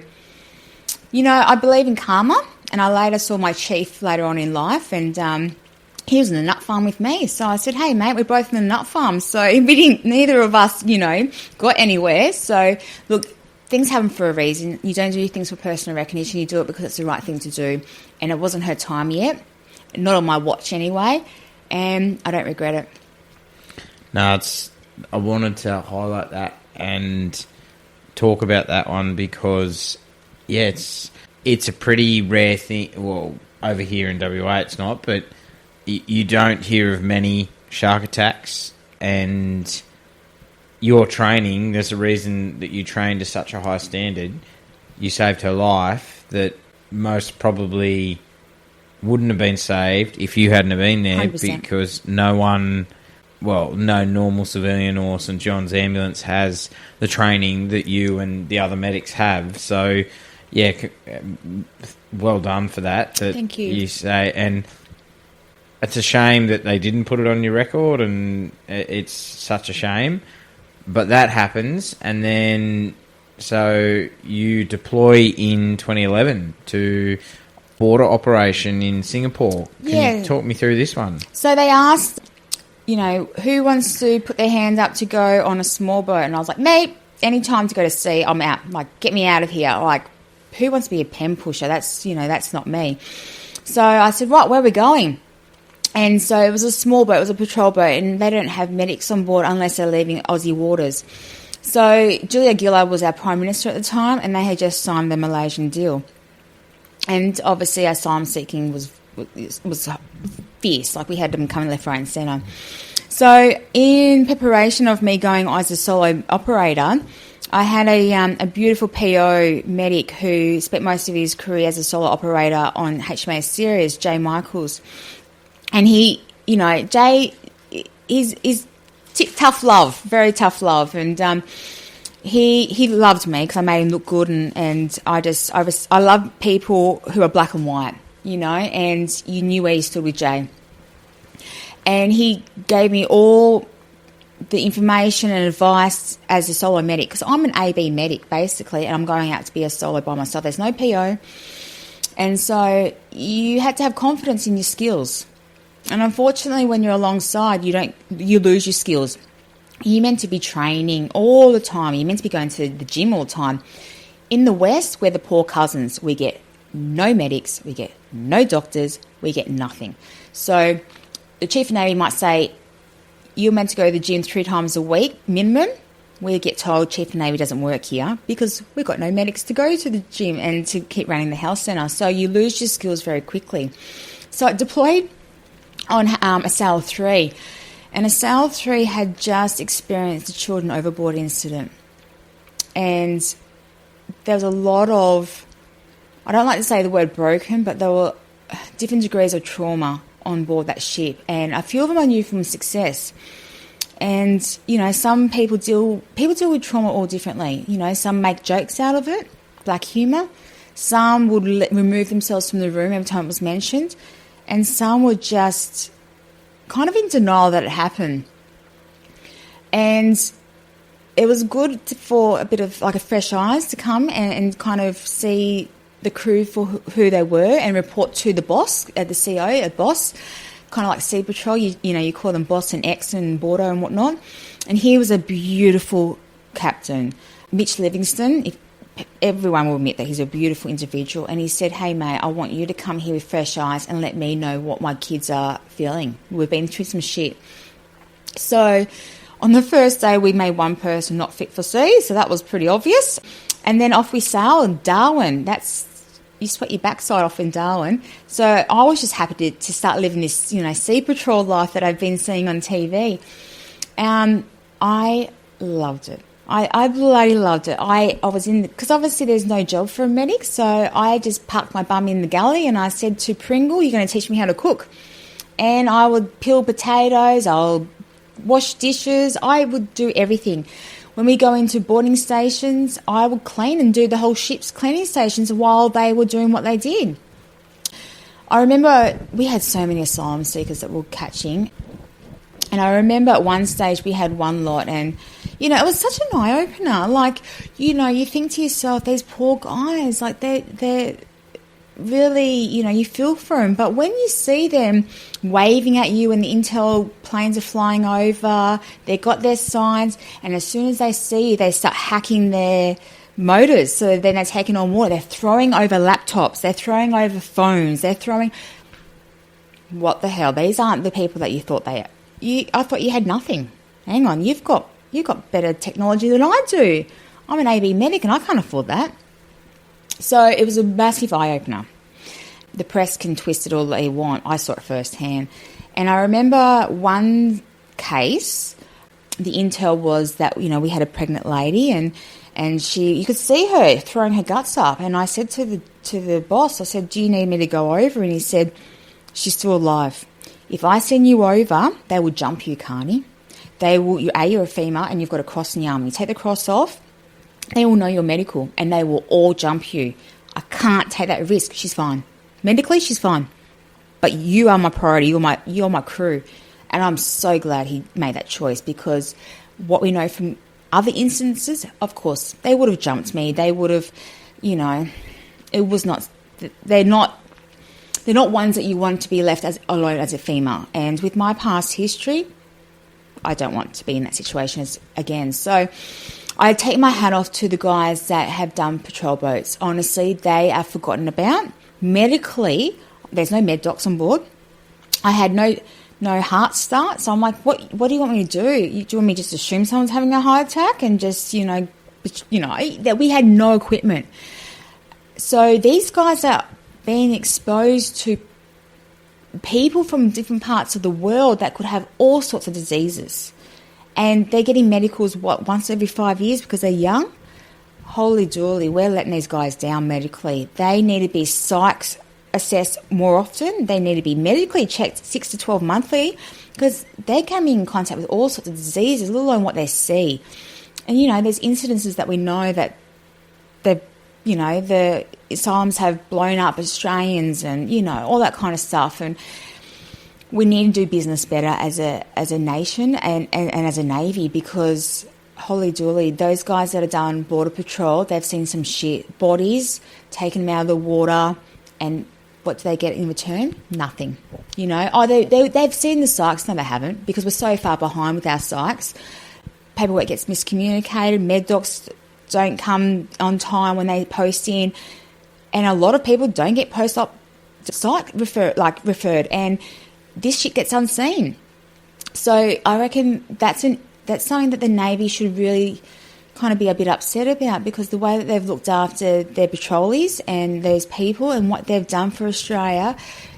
I believe in karma, and I later saw my chief later on in life, and he was in the nut farm with me. So I said, hey, mate, we're both in the nut farm. So neither of us, got anywhere. So, look, things happen for a reason. You don't do things for personal recognition. You do it because it's the right thing to do. And it wasn't her time yet. Not on my watch anyway. And I don't regret it. No, I wanted to highlight that and talk about that one because, yeah, it's a pretty rare thing. Well, over here in WA it's not, but you don't hear of many shark attacks, and your training, there's a reason that you train to such a high standard. You saved her life that most probably wouldn't have been saved if you hadn't have been there 100%. because no normal civilian or St John's ambulance has the training that you and the other medics have. So, yeah, well done for that. Thank you. You say, and it's a shame that they didn't put it on your record, and it's such a shame. But that happens, and then so you deploy in 2011 to border operation in Singapore. Can you talk me through this one? So they asked, who wants to put their hand up to go on a small boat? And I was like, mate, any time to go to sea, I'm out. Like, get me out of here. Like, who wants to be a pen pusher? That's not me. So I said, right, where are we going? And so it was a small boat, it was a patrol boat, and they don't have medics on board unless they're leaving Aussie waters. So Julia Gillard was our Prime Minister at the time, and they had just signed the Malaysian deal. And obviously our asylum seeking was fierce, like we had them coming left, right and centre. So in preparation of me going as a solo operator, I had a beautiful PO medic who spent most of his career as a solo operator on HMAS Sirius, Jay Michaels. And he, Jay is tough love, very tough love. And he loved me because I made him look good. And I love people who are black and white, and you knew where you stood with Jay. And he gave me all the information and advice as a solo medic, because I'm an AB medic basically, and I'm going out to be a solo by myself. There's no PO. And so you had to have confidence in your skills. And unfortunately, when you're alongside, you lose your skills. You're meant to be training all the time. You're meant to be going to the gym all the time. In the West, we're the poor cousins. We get no medics. We get no doctors. We get nothing. So the Chief of Navy might say, you're meant to go to the gym 3 times a week, minimum. We get told Chief of Navy doesn't work here because we've got no medics to go to the gym and to keep running the health centre. So you lose your skills very quickly. So I deployed on a SAIL 3, and a SAIL 3 had just experienced a children overboard incident, and there was a lot of, I don't like to say the word broken, but there were different degrees of trauma on board that ship, and a few of them I knew from Success. And some people deal with trauma all differently. Some make jokes out of it, black humour. Some would remove themselves from the room every time it was mentioned. And some were just kind of in denial that it happened. And it was good for a bit of like a fresh eyes to come and kind of see the crew for who they were and report to the boss, the CO, a boss, kind of like Sea Patrol. You call them boss and ex and border and whatnot. And he was a beautiful captain, Mitch Livingston. Everyone will admit that he's a beautiful individual, and he said, hey mate, I want you to come here with fresh eyes and let me know what my kids are feeling. We've been through some shit. So on the first day we made one person not fit for sea, so that was pretty obvious. And then off we sailed in Darwin. You sweat your backside off in Darwin. So I was just happy to start living this Sea Patrol life that I've been seeing on TV. I loved it. I bloody loved it. I was because obviously there's no job for a medic, so I just parked my bum in the galley and I said to Pringle, you're going to teach me how to cook. And I would peel potatoes, I'll wash dishes, I would do everything. When we go into boarding stations, I would clean and do the whole ship's cleaning stations while they were doing what they did. I remember we had so many asylum seekers that were catching. And I remember at one stage we had one lot, and, it was such an eye-opener. Like, you think to yourself, these poor guys, like they're really, you feel for them. But when you see them waving at you and the intel planes are flying over, they've got their signs, and as soon as they see you, they start hacking their motors. So then they're taking on water. They're throwing over laptops. They're throwing over phones. They're throwing... What the hell? These aren't the people that you thought they are. I thought you had nothing. Hang on, you've got better technology than I do. I'm an AB medic and I can't afford that. So it was a massive eye-opener. The press can twist it all they want. I saw it firsthand. And I remember one case, the intel was that, you know, we had a pregnant lady and she, you could see her throwing her guts up. And I said to the boss, I said, do you need me to go over? And he said, she's still alive. If I send you over, they will jump you, Karney. They will, you're a female and you've got a cross in the arm. You take the cross off, they will know you're medical and they will all jump you. I can't take that risk. She's fine. Medically, she's fine. But you are my priority. You're my crew. And I'm so glad he made that choice, because what we know from other instances, of course, they would have jumped me. They would have, you know, it was not, they're not ones that you want to be left alone as a female. And with my past history, I don't want to be in that situation again. So I take my hat off to the guys that have done patrol boats. Honestly, they are forgotten about. Medically, there's no med docs on board. I had no heart start. So I'm like, what do you want me to do? Do you want me to just assume someone's having a heart attack and just, that we had no equipment. So these guys are being exposed to people from different parts of the world that could have all sorts of diseases. And they're getting medicals, once every 5 years because they're young? Holy dooly, we're letting these guys down medically. They need to be psych assessed more often. They need to be medically checked 6 to 12 monthly, because they're coming in contact with all sorts of diseases, let alone what they see. And, there's incidences that we know that the asylums have blown up Australians and, all that kind of stuff. And we need to do business better as a nation and as a Navy, because holy dooly, those guys that have done border patrol, they've seen some shit. Bodies taken them out of the water, and what do they get in return? Nothing. They've seen the psychs. No, they haven't, because we're so far behind with our psychs. Paperwork gets miscommunicated. Med docs don't come on time when they post in, and a lot of people don't get post-op psych referred, and this shit gets unseen. So I reckon that's something that the Navy should really kind of be a bit upset about, because the way that they've looked after their patrollees and those people and what they've done for Australia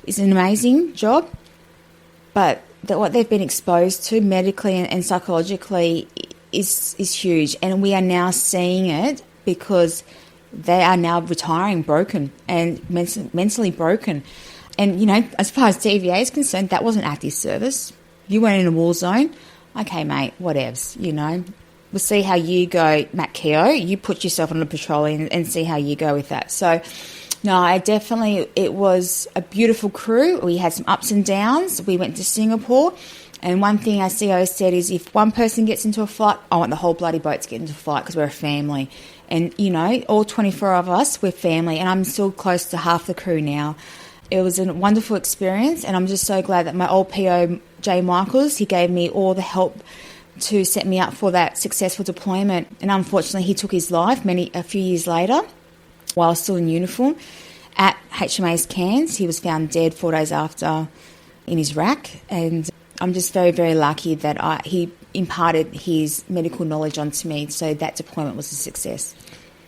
is an amazing job. But what they've been exposed to medically and psychologically is huge. And we are now seeing it, because they are now retiring broken and mentally broken. And, as far as TVA is concerned, that wasn't active service. You went in a war zone. Okay, mate, whatevs, We'll see how you go, Matt Keogh. You put yourself on a patrol and see how you go with that. So, no, it was a beautiful crew. We had some ups and downs. We went to Singapore. And one thing our CO said is, if one person gets into a fight, I want the whole bloody boat to get into a fight, because we're a family. And, all 24 of us, we're family. And I'm still close to half the crew now. It was a wonderful experience, and I'm just so glad that my old PO, Jay Michaels, he gave me all the help to set me up for that successful deployment. And unfortunately, he took his life a few years later, while still in uniform, at HMAS Cairns. He was found dead 4 days after in his rack, and I'm just very, very lucky that he imparted his medical knowledge onto me, so that deployment was a success.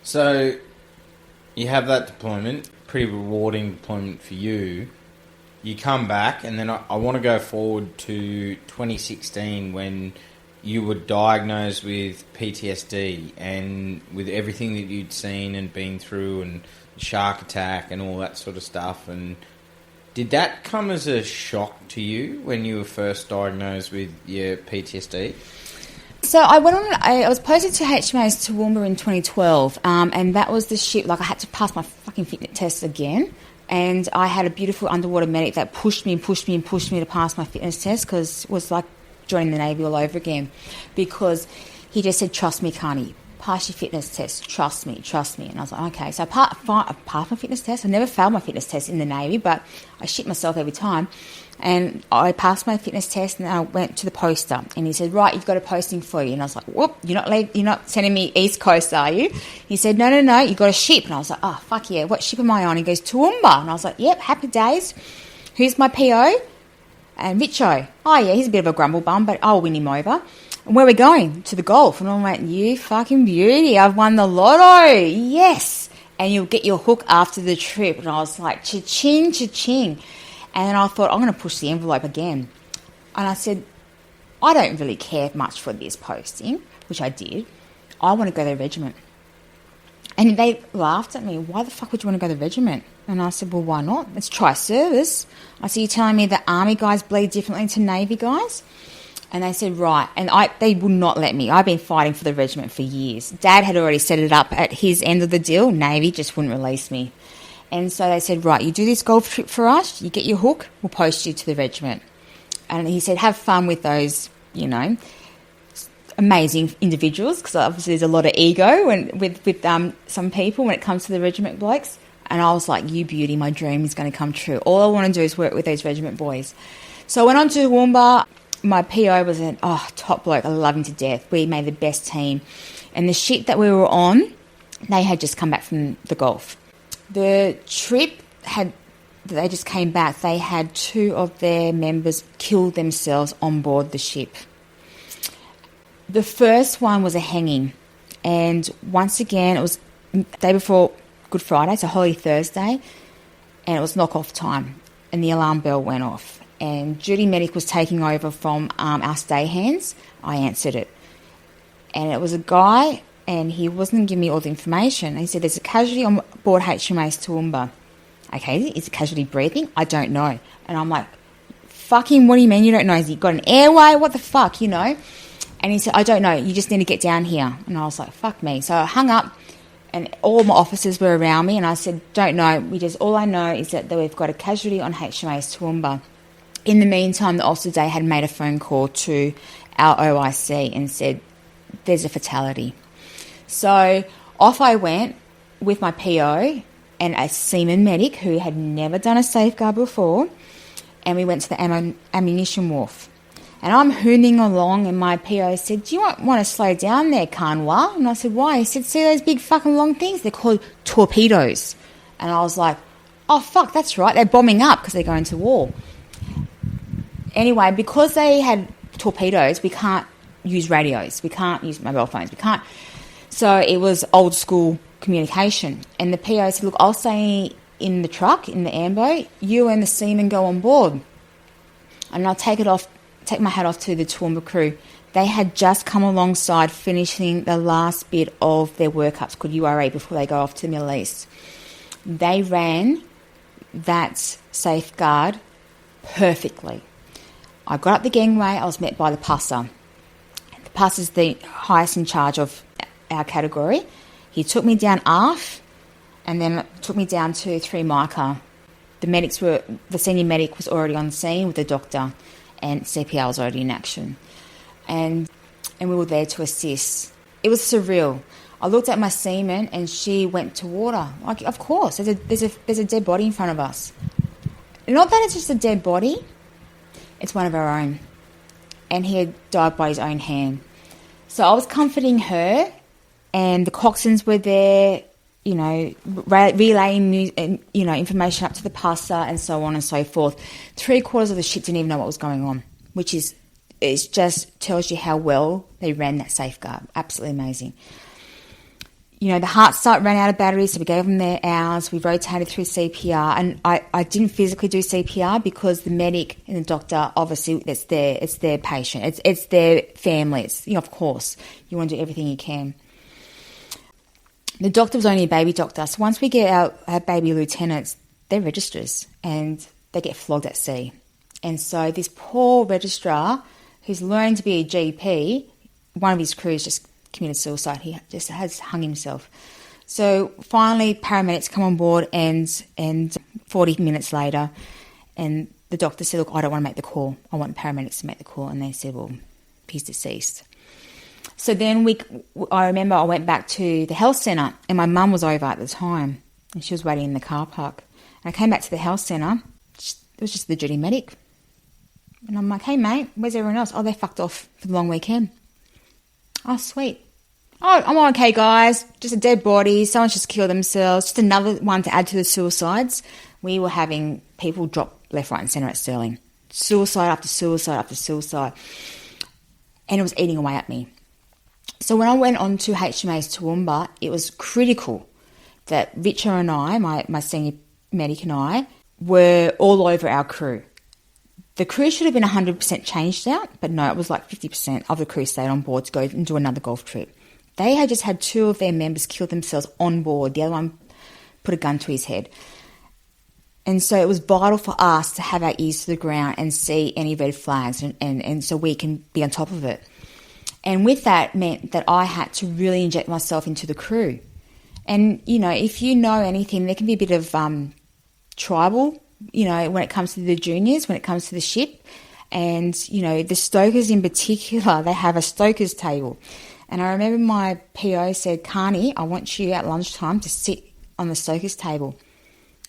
So you have that deployment, pretty rewarding deployment for you. You come back, and then I want to go forward to 2016, when you were diagnosed with PTSD, and with everything that you'd seen and been through, and shark attack and all that sort of stuff. And did that come as a shock to you when you were first diagnosed with your PTSD? So I was posted to HMAS Toowoomba in 2012, and that was the ship. I had to pass my fucking fitness test again, and I had a beautiful underwater medic that pushed me to pass my fitness test, because it was like joining the Navy all over again, because he just said, trust me, Karney, pass your fitness test, trust me. And I was like, okay. So I passed my fitness test. I never failed my fitness test in the Navy, but I shit myself every time. And I passed my fitness test, and I went to the poster, and he said, right, you've got a posting for you. And I was like, whoop, you're not sending me East Coast, are you? He said, no, you've got a ship. And I was like, oh, fuck yeah, what ship am I on? He goes, Toowoomba. And I was like, yep, happy days. Who's my PO? And Richo. Oh yeah, he's a bit of a grumble bum, but I'll win him over. And where are we going? To the Gulf. And I went, you fucking beauty, I've won the lotto. Yes. and you'll get your hook after the trip. And I was like, cha-ching, cha-ching. And then I thought, I'm going to push the envelope again. And I said, I don't really care much for this posting, which I did. I want to go to the regiment. And they laughed at me. Why the fuck would you want to go to the regiment? And I said, well, why not? Let's try service. I said, you're telling me that Army guys bleed differently to Navy guys? And they said, right. And they would not let me. I've been fighting for the regiment for years. Dad had already set it up at his end of the deal. Navy just wouldn't release me. And so they said, right, you do this golf trip for us, you get your hook, we'll post you to the regiment. And he said, have fun with those, amazing individuals, because obviously there's a lot of ego with some people when it comes to the regiment blokes. And I was like, you beauty, my dream is going to come true. All I want to do is work with these regiment boys. So I went on to Toowoomba. My PO was an top bloke. I love him to death. We made the best team. And the ship that we were on, they had just come back from the Gulf. The trip they just came back. They had 2 of their members kill themselves on board the ship. The first one was a hanging. And once again, it was the day before Good Friday, so Holy Thursday, and it was knock-off time. And the alarm bell went off. And duty medic was taking over from our stay hands. I answered it. And it was a guy, and he wasn't giving me all the information. He said, there's a casualty on board HMAS Toowoomba. Okay, is the casualty breathing? I don't know. And I'm like, fucking, what do you mean you don't know? Has he got an airway? What the fuck, And he said, I don't know. You just need to get down here. And I was like, fuck me. So I hung up, and all my officers were around me, and I said, don't know. All I know is that we've got a casualty on HMAS Toowoomba. In the meantime, the officer day had made a phone call to our OIC and said, there's a fatality. So off I went with my PO and a seaman medic who had never done a safeguard before, and we went to the ammunition wharf. And I'm hooning along, and my PO said, do you want to slow down there, Karney? And I said, why? He said, see those big fucking long things? They're called torpedoes. And I was like, oh, fuck, that's right. They're bombing up because they're going to war. Anyway, because they had torpedoes, we can't use radios. We can't use mobile phones. We can't. So it was old school communication. And the PO said, look, I'll stay in the truck, in the ambo. You and the seaman go on board. And I'll take my hat off to the Toowoomba crew. They had just come alongside finishing the last bit of their workups called URA before they go off to the Middle East. They ran that safeguard perfectly. I got up the gangway. I was met by the passer. The passer's the highest in charge of our category. He took me down aft and then took me down to 3 Micah. The senior medic was already on the scene with the doctor, and CPR was already in action. And we were there to assist. It was surreal. I looked at my seaman and she went to water. Like, of course, there's a dead body in front of us. Not that it's just a dead body. It's one of our own. And he had died by his own hand. So I was comforting her, and the coxswains were there, relaying, information up to the passer and so on and so forth. 3/4 of the ship didn't even know what was going on, which is, it just tells you how well they ran that safeguard. Absolutely amazing. The heart start ran out of batteries, so we gave them their hours. We rotated through CPR, and I didn't physically do CPR because the medic and the doctor, obviously, it's their patient, it's their family. It's, of course, you want to do everything you can. The doctor was only a baby doctor, so once we get our baby lieutenants, they're registrars, and they get flogged at sea. And so this poor registrar, who's learned to be a GP, one of his crews just committed suicide. He just has hung himself. So finally, paramedics come on board, and 40 minutes later, and the doctor said, look, I don't want to make the call. I want the paramedics to make the call. And they said, well, he's deceased. So then I remember I went back to the health centre, and my mum was over at the time, and she was waiting in the car park. And I came back to the health centre. It was just the duty medic. And I'm like, hey, mate, where's everyone else? Oh, they fucked off for the long weekend. Oh, sweet. Oh, I'm okay, guys. Just a dead body. Someone's just killed themselves. Just another one to add to the suicides. We were having people drop left, right and centre at Stirling. Suicide after suicide after suicide. And it was eating away at me. So when I went on to HMAS Toowoomba, it was critical that Richa and I, my senior medic and I, were all over our crew. The crew should have been 100% changed out, but no, it was like 50% of the crew stayed on board to go and do another golf trip. They had just had 2 of their members kill themselves on board. The other one put a gun to his head. And so it was vital for us to have our ears to the ground and see any red flags and so we can be on top of it. And with that meant that I had to really inject myself into the crew. And, you know, if you know anything, there can be a bit of tribal, you know, when it comes to the juniors, when it comes to the ship. And, you know, the stokers in particular, they have a stokers table. And I remember my PO said, Karney, I want you at lunchtime to sit on the stokers table.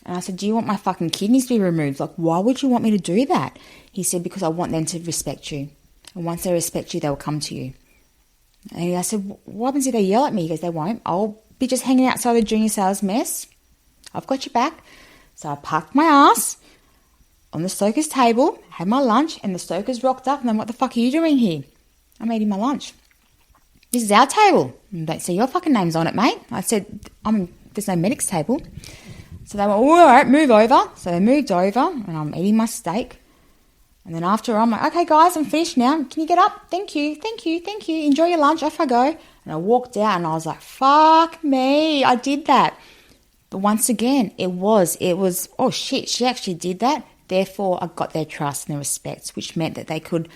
And I said, do you want my fucking kidneys to be removed? Like, why would you want me to do that? He said, because I want them to respect you. And once they respect you, they will come to you. And I said, what happens if they yell at me? He goes, they won't. I'll be just hanging outside the junior sales mess. I've got your back. So I parked my ass on the stokers table, had my lunch, and the stokers rocked up. And then, what the fuck are you doing here? I'm eating my lunch. This is our table. And don't see your fucking names on it, mate. I said, there's no medic's table. So they went, all right, move over. So they moved over, and I'm eating my steak. And then after, I'm like, okay, guys, I'm finished now. Can you get up? Thank you. Enjoy your lunch. Off I go. And I walked out, and I was like, fuck me, I did that. But once again, it was, oh shit, she actually did that. Therefore, I got their trust and their respect, which meant that they could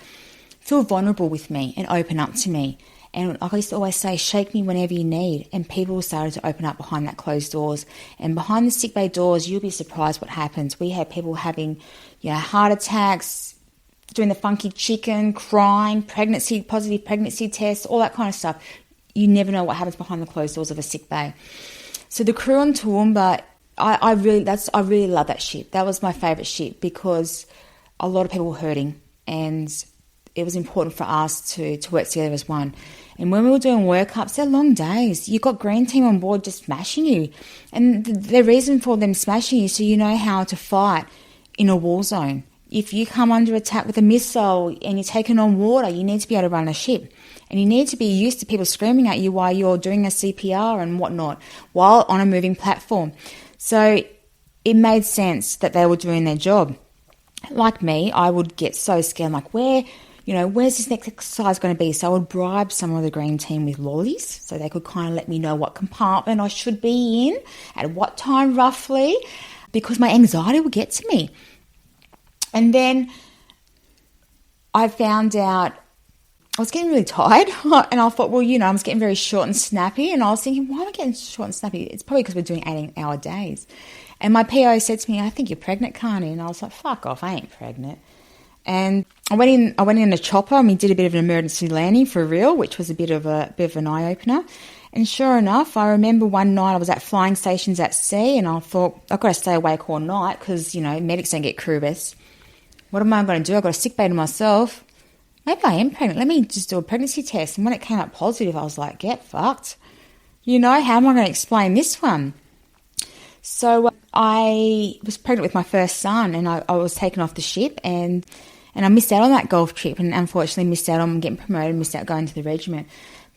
feel vulnerable with me and open up to me. And like I used to always say, shake me whenever you need. And people started to open up behind that closed doors. And behind the sick bay doors, you'll be surprised what happens. We had people having, you know, heart attacks, doing the funky chicken, crying, positive pregnancy tests, all that kind of stuff. You never know what happens behind the closed doors of a sick bay. So the crew on Toowoomba, I really love that ship. That was my favourite ship because a lot of people were hurting, and it was important for us to work together as one. And when we were doing workups, they're long days. You got green team on board just smashing you. And the reason for them smashing you is so you know how to fight in a war zone. If you come under attack with a missile and you're taken on water, you need to be able to run a ship. And you need to be used to people screaming at you while you're doing a CPR and whatnot, while on a moving platform. So it made sense that they were doing their job. Like me, I would get so scared, like, where's this next exercise going to be? So I would bribe some of the green team with lollies so they could kind of let me know what compartment I should be in, at what time roughly, because my anxiety would get to me. And then I found out I was getting really tired, and I thought, well, I was getting very short and snappy, and I was thinking, why am I getting short and snappy? It's probably because we're doing 18-hour days. And my PO said to me, I think you're pregnant, Karney. And I was like, fuck off, I ain't pregnant. And I went in a chopper, and we did a bit of an emergency landing for real, which was a bit of an eye-opener. And sure enough, I remember one night I was at flying stations at sea, and I thought, I've got to stay awake all night because, medics don't get crew rest. What am I going to do? I've got a sick bay to myself. Maybe I am pregnant. Let me just do a pregnancy test. And when it came up positive, I was like, get fucked. How am I going to explain this one? So I was pregnant with my first son, and I was taken off the ship, and I missed out on that golf trip, and unfortunately missed out on getting promoted, missed out going to the regiment.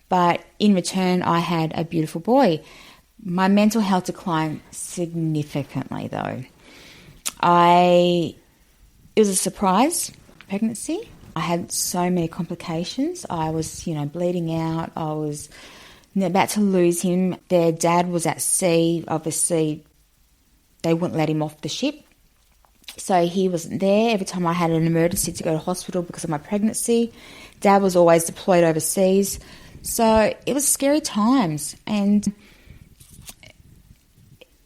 But in return, I had a beautiful boy. My mental health declined significantly, though. It was a surprise pregnancy. I had so many complications. I was, bleeding out. I was about to lose him. Their dad was at sea. Obviously, they wouldn't let him off the ship. So he wasn't there every time I had an emergency to go to hospital because of my pregnancy. Dad was always deployed overseas. So it was scary times. And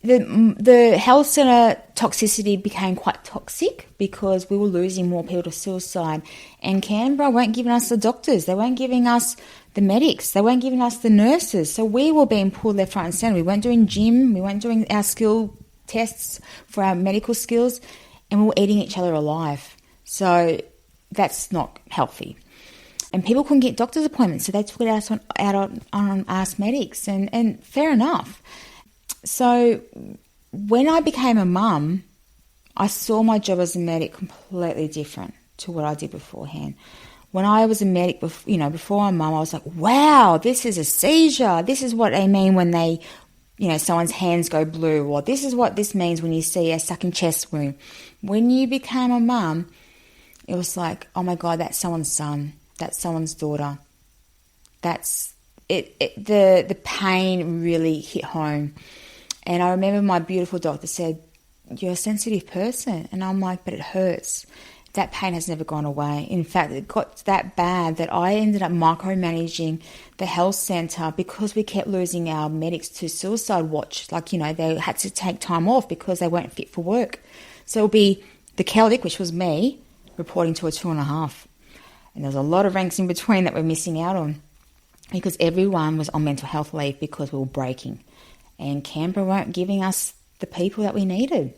the health centre toxicity became quite toxic because we were losing more people to suicide. And Canberra weren't giving us the doctors. They weren't giving us the medics. They weren't giving us the nurses. So we were being pulled left, right and centre. We weren't doing gym. We weren't doing our skill tests for our medical skills. And we were eating each other alive. So that's not healthy. And people couldn't get doctor's appointments. So they took it out on us medics. And fair enough. So when I became a mum, I saw my job as a medic completely different to what I did beforehand. When I was a medic, before I'm mum, I was like, wow, this is a seizure. This is what they mean when they someone's hands go blue, or this is what this means when you see a sucking chest wound. When you became a mum, it was like, oh my God, that's someone's son, that's someone's daughter. That's it. The pain really hit home. And I remember my beautiful doctor said, you're a sensitive person. And I'm like, but it hurts. That pain has never gone away. In fact, it got that bad that I ended up micromanaging the health centre because we kept losing our medics to suicide watch. They had to take time off because they weren't fit for work. So it'll be the Celtic, which was me, reporting to a 2.5. And there's a lot of ranks in between that we're missing out on because everyone was on mental health leave because we were breaking. And Canberra weren't giving us the people that we needed.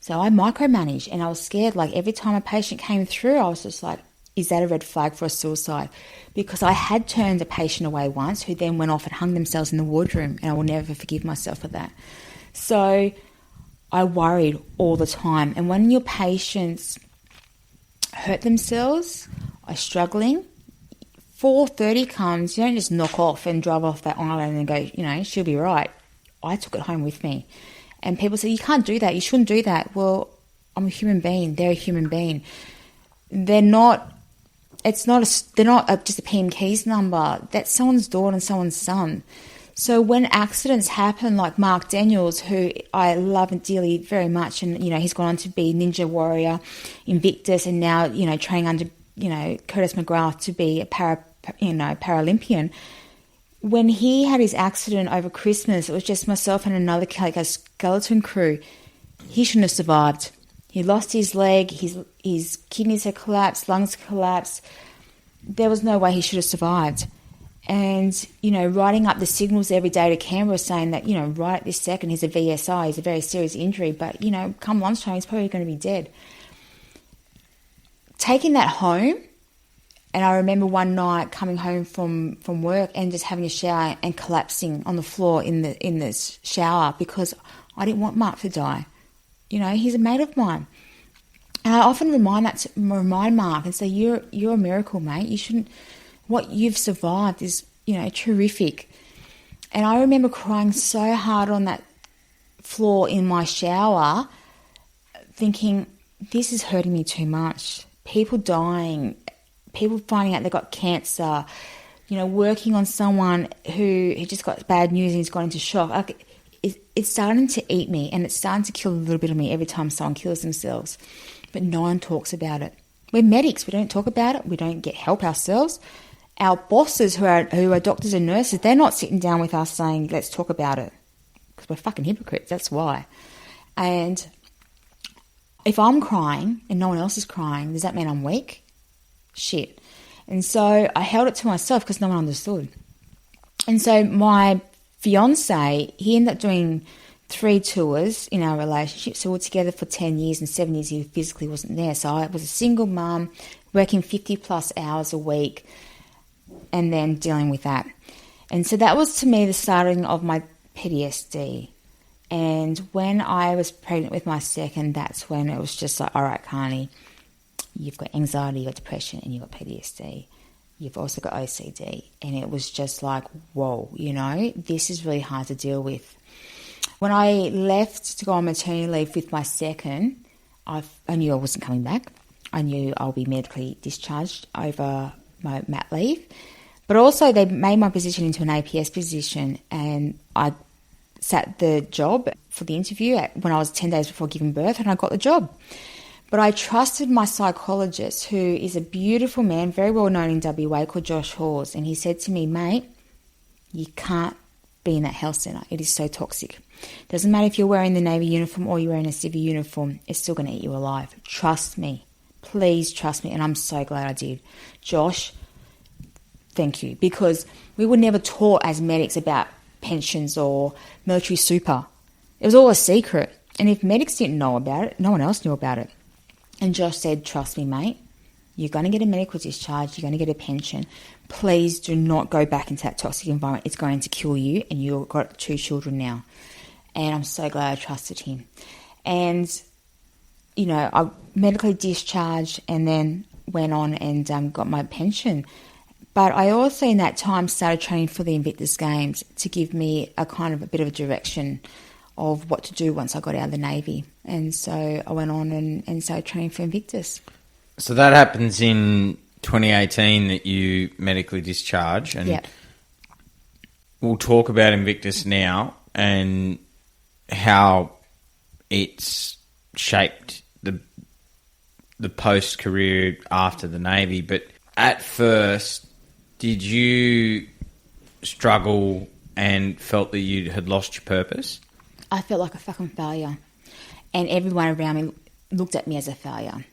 So I micromanaged and I was scared. Like every time a patient came through, I was just like, is that a red flag for a suicide? Because I had turned a patient away once who then went off and hung themselves in the wardroom, and I will never forgive myself for that. So I worried all the time. And when your patients hurt themselves, are struggling, 4:30 comes, you don't just knock off and drive off that island and go, she'll be right. I took it home with me. And people say, you can't do that. You shouldn't do that. Well, I'm a human being. They're a human being. They're not just a PM Keys number. That's someone's daughter and someone's son. So when accidents happen, like Mark Daniels, who I love dearly very much, and, he's gone on to be Ninja Warrior, Invictus, and now, training under, Curtis McGrath to be a Paralympian. When he had his accident over Christmas, it was just myself and another a skeleton crew. He shouldn't have survived. He lost his leg, his kidneys had collapsed, lungs collapsed. There was no way he should have survived. And, writing up the signals every day to Canberra saying that, right at this second, he's a VSI, he's a very serious injury, but, come lunchtime, he's probably going to be dead. Taking that home, and I remember one night coming home from work and just having a shower and collapsing on the floor in the shower because I didn't want Mark to die. He's a mate of mine. And I often remind Mark and say, you're a miracle, mate. You shouldn't, what you've survived is, terrific. And I remember crying so hard on that floor in my shower, thinking, this is hurting me too much. People dying, people finding out they got cancer, working on someone who just got bad news and he's gone into shock. It's starting to eat me, and it's starting to kill a little bit of me every time someone kills themselves. But no one talks about it. We're medics. We don't talk about it. We don't get help ourselves. Our bosses who are doctors and nurses, they're not sitting down with us saying, let's talk about it. Because we're fucking hypocrites. That's why. And if I'm crying and no one else is crying, does that mean I'm weak? Shit. And so I held it to myself because no one understood. And so my fiance, he ended up doing 3 tours in our relationship. So we were together for 10 years, and 7 years he physically wasn't there. So I was a single mum working 50 plus hours a week and then dealing with that. And so that was to me the starting of my PTSD. And when I was pregnant with my second, that's when it was just like, all right, Karney, you've got anxiety, you've got depression, and you've got PTSD. You've also got OCD. And it was just like, whoa, this is really hard to deal with. When I left to go on maternity leave with my second, I knew I wasn't coming back. I knew I'll be medically discharged over my mat leave. But also they made my position into an APS position, and I sat the job for the interview when I was 10 days before giving birth, and I got the job. But I trusted my psychologist, who is a beautiful man, very well known in WA, called Josh Hawes. And he said to me, mate, you can't be in that health centre. It is so toxic. Doesn't matter if you're wearing the Navy uniform or you're wearing a civvy uniform, it's still going to eat you alive. Trust me. Please trust me. And I'm so glad I did. Josh, thank you. Because we were never taught as medics about pensions or military super. It was all a secret. And if medics didn't know about it, no one else knew about it. And Josh said, trust me, mate, you're going to get a medical discharge, you're going to get a pension. Please do not go back into that toxic environment. It's going to kill you, and you've got 2 children now. And I'm so glad I trusted him. And, I medically discharged and then went on and got my pension. But I also in that time started training for the Invictus Games to give me a kind of a bit of a direction of what to do once I got out of the Navy. And so I went on and started training for Invictus. So that happens in 2018 that you medically discharge. And Yep. we'll talk about Invictus now and how it's shaped the post-career after the Navy. But at first, did you struggle and felt that you had lost your purpose? I felt like a fucking failure. And everyone around me looked at me as a failure.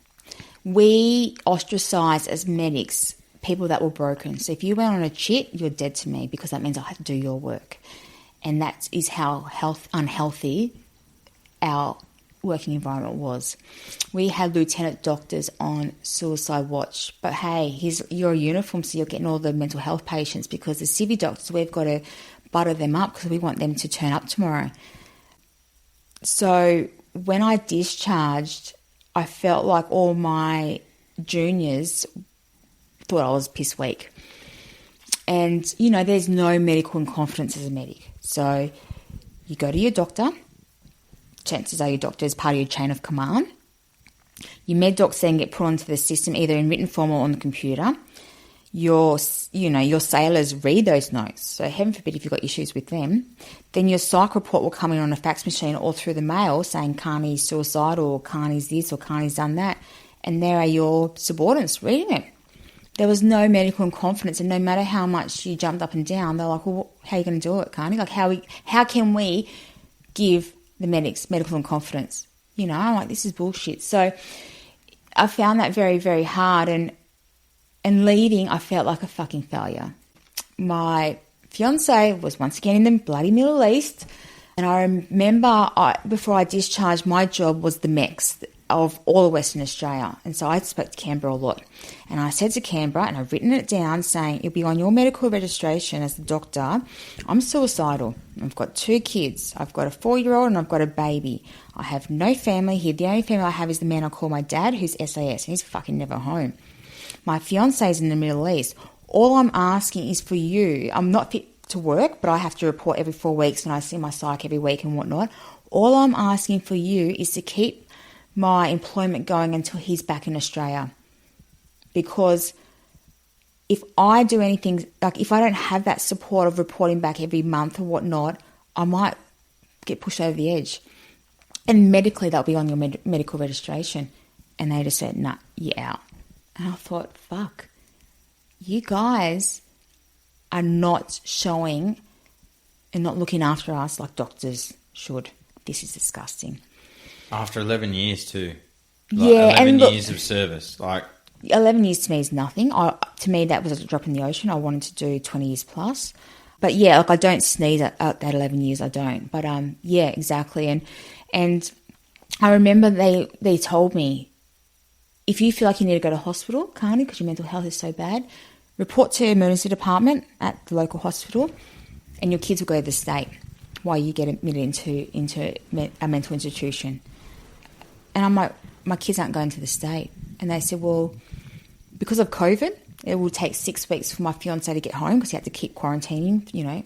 We ostracised as medics people that were broken. So if you went on a chit, you're dead to me because that means I have to do your work. And that is how unhealthy our working environment was. We had lieutenant doctors on suicide watch, but hey, you're a uniform, so you're getting all the mental health patients because the civvy doctors, we've got to butter them up because we want them to turn up tomorrow. So when I discharged, I felt like all my juniors thought I was piss weak. And, you know, there's no medical incompetence as a medic. So you go to your doctor. Chances are your doctor is part of your chain of command. Your med docs then get put onto the system either in written form or on the computer. Your sailors read those notes. So heaven forbid if you've got issues with them. Then your psych report will come in on a fax machine or through the mail saying Karney's suicidal or Karney's this or Karney's done that. And there are your subordinates reading it. There was no medical incompetence, and no matter how much you jumped up and down, they're like, well, how are you going to do it, Karney? Like, how can we give the medics medical incompetence? You know, I'm like, this is bullshit. So I found that very, very hard, and leaving, I felt like a fucking failure. My fiancé was once again in the bloody Middle East, and I remember before I discharged, my job was the MEX of all of Western Australia, and so I spoke to Canberra a lot. And I said to Canberra, and I've written it down, saying it'll be on your medical registration as the doctor, I'm suicidal. I've got 2 kids. I've got a 4-year-old and I've got a baby. I have no family here. The only family I have is the man I call my dad, who's SAS, and he's fucking never home. My fiance's in the Middle East. All I'm asking is for you. I'm not fit to work, but I have to report every 4 weeks, and I see my psych every week and whatnot. All I'm asking for you is to keep my employment going until he's back in Australia. Because if I do anything, like if I don't have that support of reporting back every month or whatnot, I might get pushed over the edge. And medically, that'll be on your medical registration. And they just said, nah, you're out. And I thought, fuck, you guys are not showing and not looking after us like doctors should. This is disgusting. After 11 years too. Yeah. 11 and look, years of service. 11 years to me is nothing. To me, that was a drop in the ocean. I wanted to do 20 years plus. But yeah, like I don't sneeze at that 11 years. I don't. But yeah, exactly. And I remember they told me, if you feel like you need to go to hospital, Karney, because your mental health is so bad, report to emergency department at the local hospital, and your kids will go to the state while you get admitted into a mental institution. And I'm like, my kids aren't going to the state. And they said, well, because of COVID, it will take 6 weeks for my fiancé to get home because he had to keep quarantining, you know.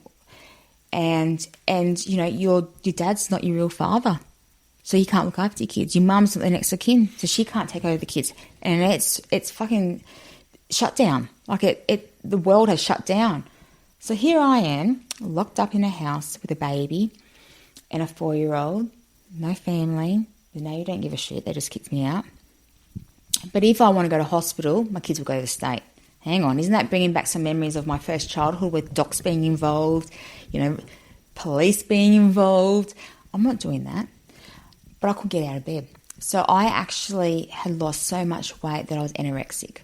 And you know, your dad's not your real father, so he can't look after your kids. Your mum's not the next of kin, so she can't take over the kids. And it's fucking shut down. Like the world has shut down. So here I am, locked up in a house with a baby and a 4-year-old, no family. They don't give a shit. They just kicked me out. But if I want to go to hospital, my kids will go to the state. Hang on, isn't that bringing back some memories of my first childhood with docs being involved, you know, police being involved? I'm not doing that. But I couldn't get out of bed. So I actually had lost so much weight that I was anorexic.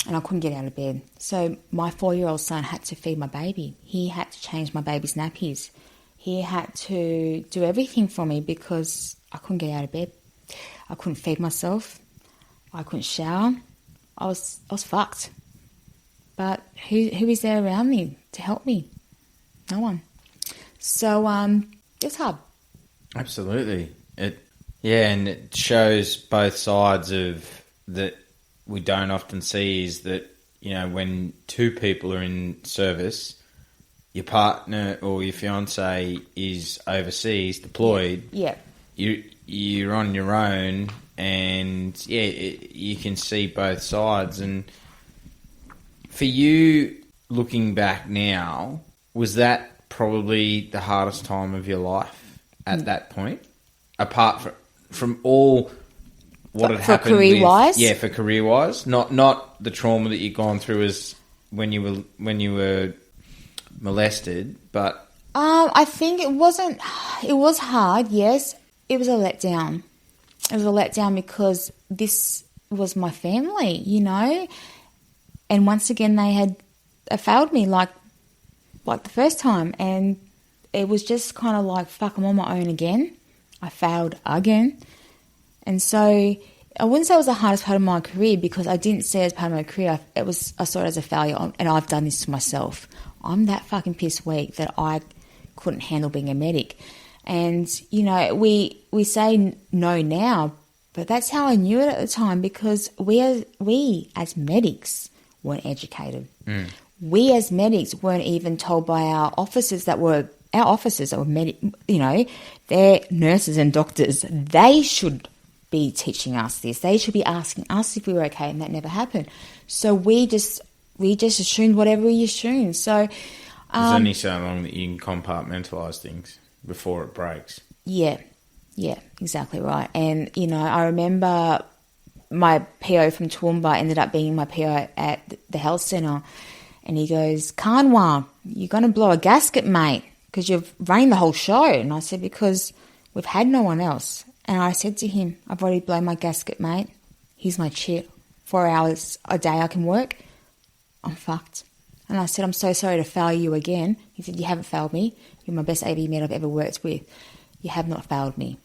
And I couldn't get out of bed. So my 4-year-old son had to feed my baby. He had to change my baby's nappies. He had to do everything for me because I couldn't get out of bed. I couldn't feed myself. I couldn't shower. I was fucked. But who is there around me to help me? No one. So it's hard. Absolutely. And it shows both sides of that we don't often see is that when two people are in service, your partner or your fiance is overseas, deployed. Yeah. You're on your own, and you can see both sides. And for you, looking back now, was that probably the hardest time of your life at that point? Apart from all what had happened career-wise? For career-wise, not the trauma that you'd gone through as when you were molested, but I think it wasn't. It was hard. Yes, it was a letdown. It was a letdown because this was my family, and once again they had failed me like the first time, and it was just kind of like, fuck, I'm on my own again. I failed again. And so I wouldn't say it was the hardest part of my career because I didn't see it as part of my career. I saw it as a failure, and I've done this to myself. I'm that fucking pissed weak that I couldn't handle being a medic. And, we say no now, but that's how I knew it at the time because we as medics weren't educated. Mm. We as medics weren't even told by our officers that were they're nurses and doctors. They should be teaching us this. They should be asking us if we were okay, and that never happened. So we just assumed whatever we assumed. So there's only so long that you can compartmentalise things before it breaks. Yeah, exactly right. And I remember my PO from Toowoomba ended up being my PO at the health centre, and he goes, "Karnwa, you're going to blow a gasket, mate, because you're running the whole show." And I said, "Because we've had no one else." And I said to him, "I've already blown my gasket, mate. Here's my chip. 4 hours a day I can work. I'm fucked." And I said, "I'm so sorry to fail you again." He said, "You haven't failed me. You're my best AV med I've ever worked with. You have not failed me.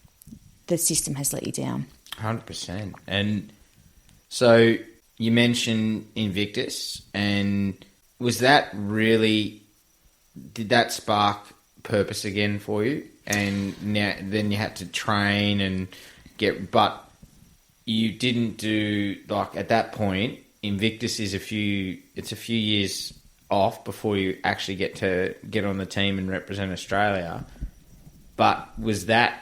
The system has let you down." 100%. And so you mentioned Invictus, and was that really, did that spark purpose again for you? And then you had to train and but you didn't do, like, at that point, Invictus is a few years off before you actually get on the team and represent Australia. But was that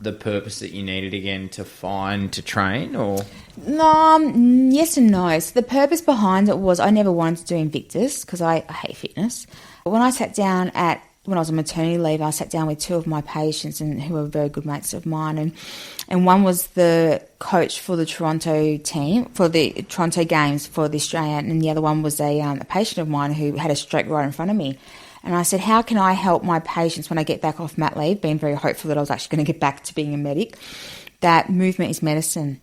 the purpose that you needed again to train, or? Yes and no. So the purpose behind it was I never wanted to do Invictus because I hate fitness. But when I sat down when I was on maternity leave, I sat down with two of my patients and who were very good mates of mine, and one was the coach for the Toronto team, for the Toronto Games for the Australian, and the other one was a patient of mine who had a stroke right in front of me. And I said, how can I help my patients when I get back off mat leave, being very hopeful that I was actually going to get back to being a medic, that movement is medicine.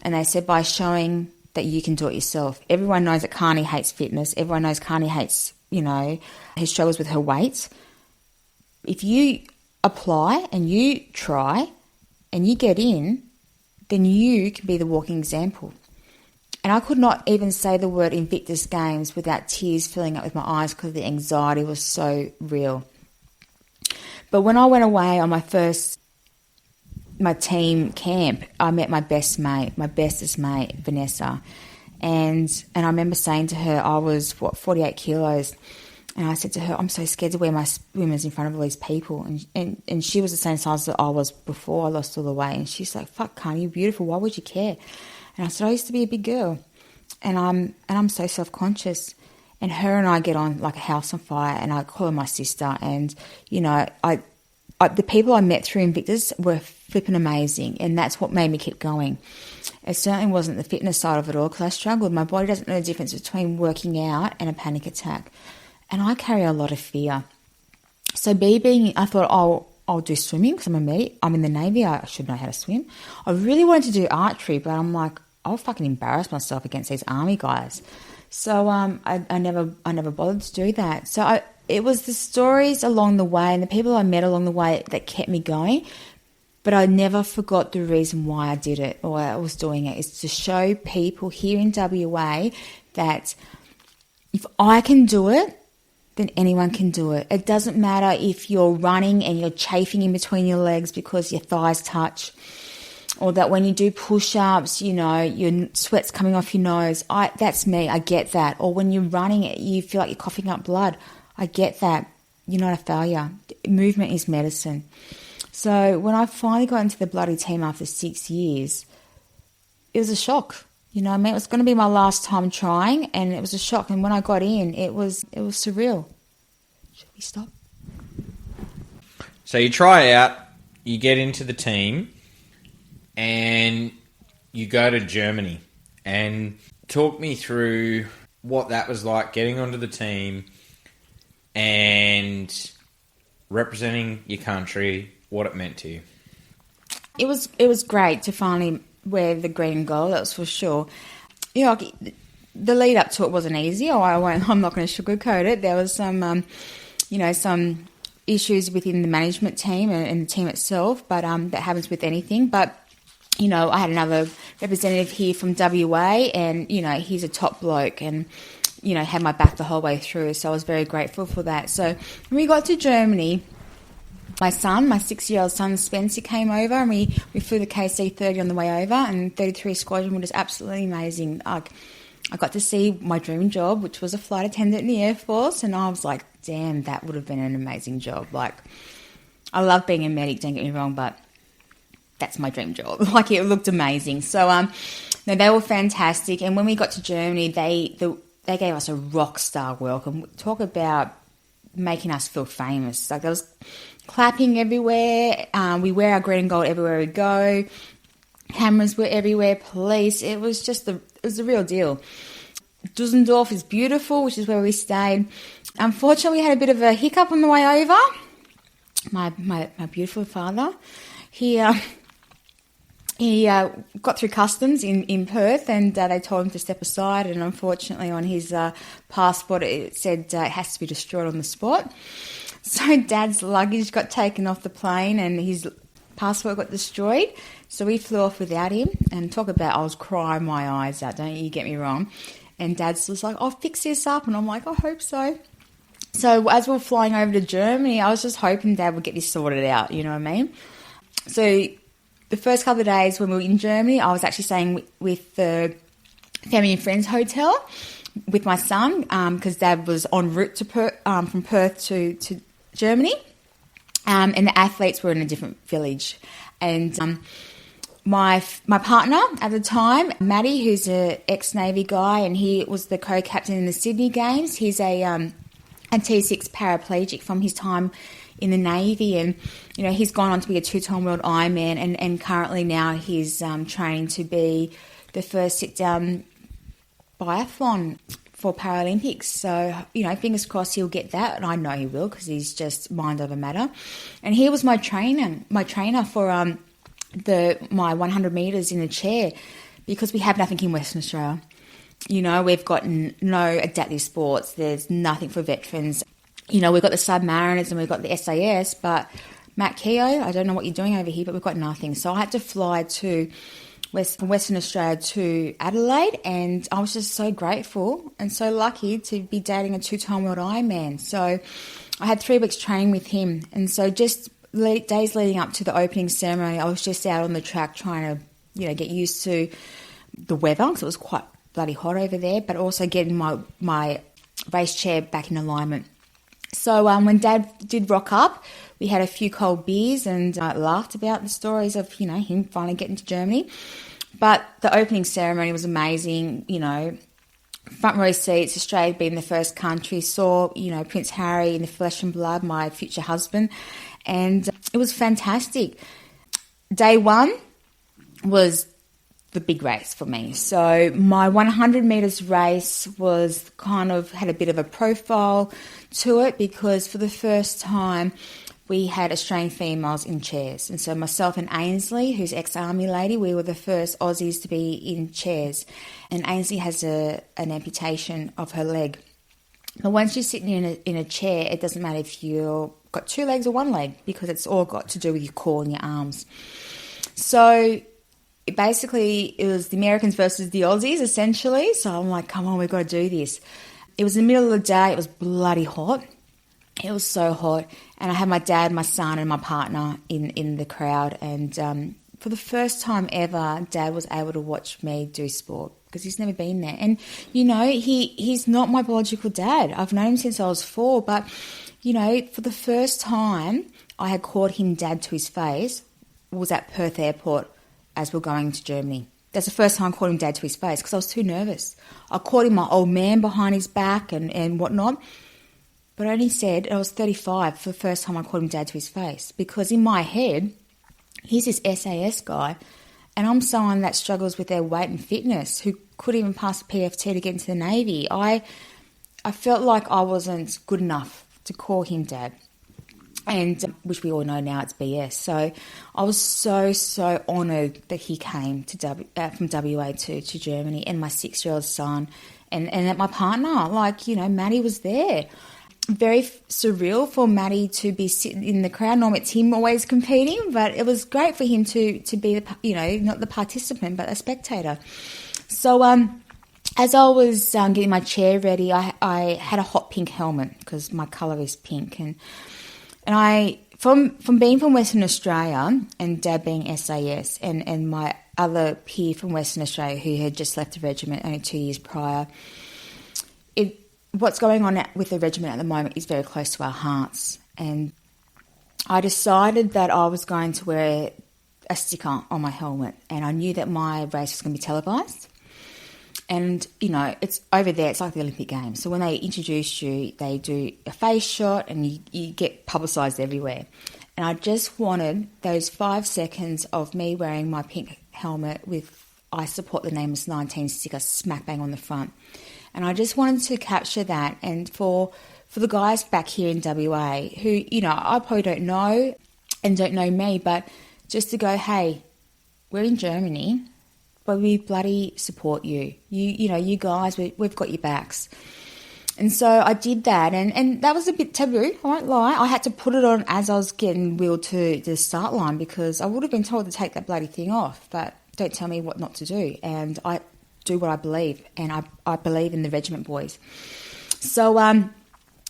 And they said, by showing that you can do it yourself. Everyone knows that Karney hates fitness. Everyone knows Karney hates, he struggles with her weight. If you apply and you try and you get in, then you can be the walking example. And I could not even say the word Invictus Games without tears filling up with my eyes because the anxiety was so real. But when I went away on my team camp, I met my bestest mate, Vanessa. And I remember saying to her, I was, 48 kilos. And I said to her, I'm so scared to wear my swimmers in front of all these people. And she was the same size that I was before I lost all the weight. And she's like, fuck, Karney, you're beautiful. Why would you care? And I said, I used to be a big girl. And I'm so self-conscious. And her and I get on like a house on fire. And I call her my sister. And, the people I met through Invictus were flipping amazing. And that's what made me keep going. It certainly wasn't the fitness side of it all because I struggled. My body doesn't know the difference between working out and a panic attack. And I carry a lot of fear. So I thought, I'll do swimming because I'm a medic. I'm in the Navy. I should know how to swim. I really wanted to do archery, but I'm like, I'll fucking embarrass myself against these army guys. So I never bothered to do that. So it was the stories along the way and the people I met along the way that kept me going. But I never forgot the reason why I did it or why I was doing it. Is to show people here in WA that if I can do it, then anyone can do it. It doesn't matter if you're running and you're chafing in between your legs because your thighs touch. or that when you do push-ups, you know, your sweat's coming off your nose. That's me. I get that. Or when you're running, you feel like you're coughing up blood. I get that. You're not a failure. Movement is medicine. So when I finally got into the bloody team after 6 years, it was a shock. You know what I mean? It was going to be my last time trying, and it was a shock. And when I got in, it was surreal. Should we stop? So you try out, you get into the team, and you go to Germany. And talk me through what that was like, getting onto the team and representing your country, what it meant to you. It was great to finally wear the green and gold, that's for sure. You know, the lead up to it wasn't easy. I'm not going to sugarcoat it. There was some, some issues within the management team and the team itself, but that happens with anything. But, you know, I had another representative here from WA, and, you know, he's a top bloke and, you know, had my back the whole way through. So I was very grateful for that. So when we got to Germany, my 6-year-old son, Spencer, came over, and we flew the KC-30 on the way over, and 33 Squadron was absolutely amazing. I got to see my dream job, which was a flight attendant in the Air Force, and I was like, damn, that would have been an amazing job. Like, I love being a medic, don't get me wrong, but that's my dream job. Like, it looked amazing. So, no, they were fantastic. And when we got to Germany, they gave us a rock star welcome. Talk about making us feel famous. Like, there was clapping everywhere. We wear our green and gold everywhere we go. Cameras were everywhere. Police. It was the real deal. Dusseldorf is beautiful, which is where we stayed. Unfortunately, we had a bit of a hiccup on the way over. My beautiful father, he got through customs in Perth, and they told him to step aside. And unfortunately, on his passport, it said it has to be destroyed on the spot. So Dad's luggage got taken off the plane, and his passport got destroyed. So we flew off without him. And talk about, I was crying my eyes out, don't you get me wrong. And Dad's just like, I'll fix this up. And I'm like, I hope so. So as we were flying over to Germany, I was just hoping Dad would get this sorted out, you know what I mean? So the first couple of days when we were in Germany, I was actually staying with the family and friends hotel with my son, because Dad was en route to from Perth to Germany, and the athletes were in a different village. And my partner at the time, Matty, who's an ex-Navy guy, and he was the co-captain in the Sydney Games. He's a T6 paraplegic from his time in the Navy, and you know, he's gone on to be a 2-time world Ironman, and currently now he's training to be the first sit-down biathlon for Paralympics. So, you know, fingers crossed he'll get that, and I know he will, because he's just mind over matter. And he was my trainer for my 100 metres in a chair, because we have nothing in Western Australia. You know, we've got no adaptive sports. There's nothing for veterans. You know, we've got the Submariners and we've got the SAS, but Matt Keogh, I don't know what you're doing over here, but we've got nothing. So I had to fly from Western Australia to Adelaide, and I was just so grateful and so lucky to be dating a 2-time world Ironman. So I had 3 weeks training with him, and so just days leading up to the opening ceremony, I was just out on the track trying to, you know, get used to the weather, because it was quite bloody hot over there, but also getting my race chair back in alignment. So when Dad did rock up, we had a few cold beers and laughed about the stories of, you know, him finally getting to Germany. But the opening ceremony was amazing, you know, front row seats, Australia being the first country, saw, you know, Prince Harry in the flesh and blood, my future husband, and it was fantastic. Day one was the big race for me. So my 100 metres race was kind of had a bit of a profile to it, because for the first time we had Australian females in chairs. And so myself and Ainsley, who's ex-army lady, we were the first Aussies to be in chairs. And Ainsley has an amputation of her leg. But once you're sitting in a chair, it doesn't matter if you've got 2 legs or 1 leg, because it's all got to do with your core and your arms. So basically, it was the Americans versus the Aussies, essentially. So I'm like, come on, we've got to do this. It was in the middle of the day. It was bloody hot. It was so hot. And I had my dad, my son, and my partner in the crowd. And for the first time ever, Dad was able to watch me do sport because he's never been there. And, you know, he's not my biological dad. I've known him since I was 4, but, you know, for the first time I had called him Dad to his face was at Perth Airport as we're going to Germany. That's the first time I called him Dad to his face because I was too nervous. I called him my old man behind his back and whatnot. But I only said, I was 35 for the first time I called him Dad to his face, because in my head, he's this SAS guy and I'm someone that struggles with their weight and fitness, who couldn't even pass the PFT to get into the Navy. I felt like I wasn't good enough to call him Dad, and which we all know now it's BS. So I was so honoured that he came from WA to Germany, and my 6-year-old son and that my partner, like, you know, Maddie was there. Very surreal for Maddie to be sitting in the crowd. Normally it's him always competing, but it was great for him to be, not the participant, but a spectator. So as I was getting my chair ready, I had a hot pink helmet because my colour is pink. And I, from being from Western Australia and Dad being SAS and my other peer from Western Australia who had just left the regiment only 2 years prior, what's going on with the regiment at the moment is very close to our hearts. And I decided that I was going to wear a sticker on my helmet, and I knew that my race was going to be televised. And, you know, it's over there, it's like the Olympic Games. So when they introduce you, they do a face shot and you get publicised everywhere. And I just wanted those 5 seconds of me wearing my pink helmet with I support the Nameless 19 sticker smack bang on the front. And I just wanted to capture that. And for the guys back here in WA who, you know, I probably don't know and don't know me, but just to go, hey, we're in Germany, but we bloody support you. You know, you guys, we've got your backs. And so I did that, and that was a bit taboo, I won't lie. I had to put it on as I was getting wheeled to the start line, because I would have been told to take that bloody thing off, but don't tell me what not to do. And I do what I believe, and I believe in the regiment boys. So,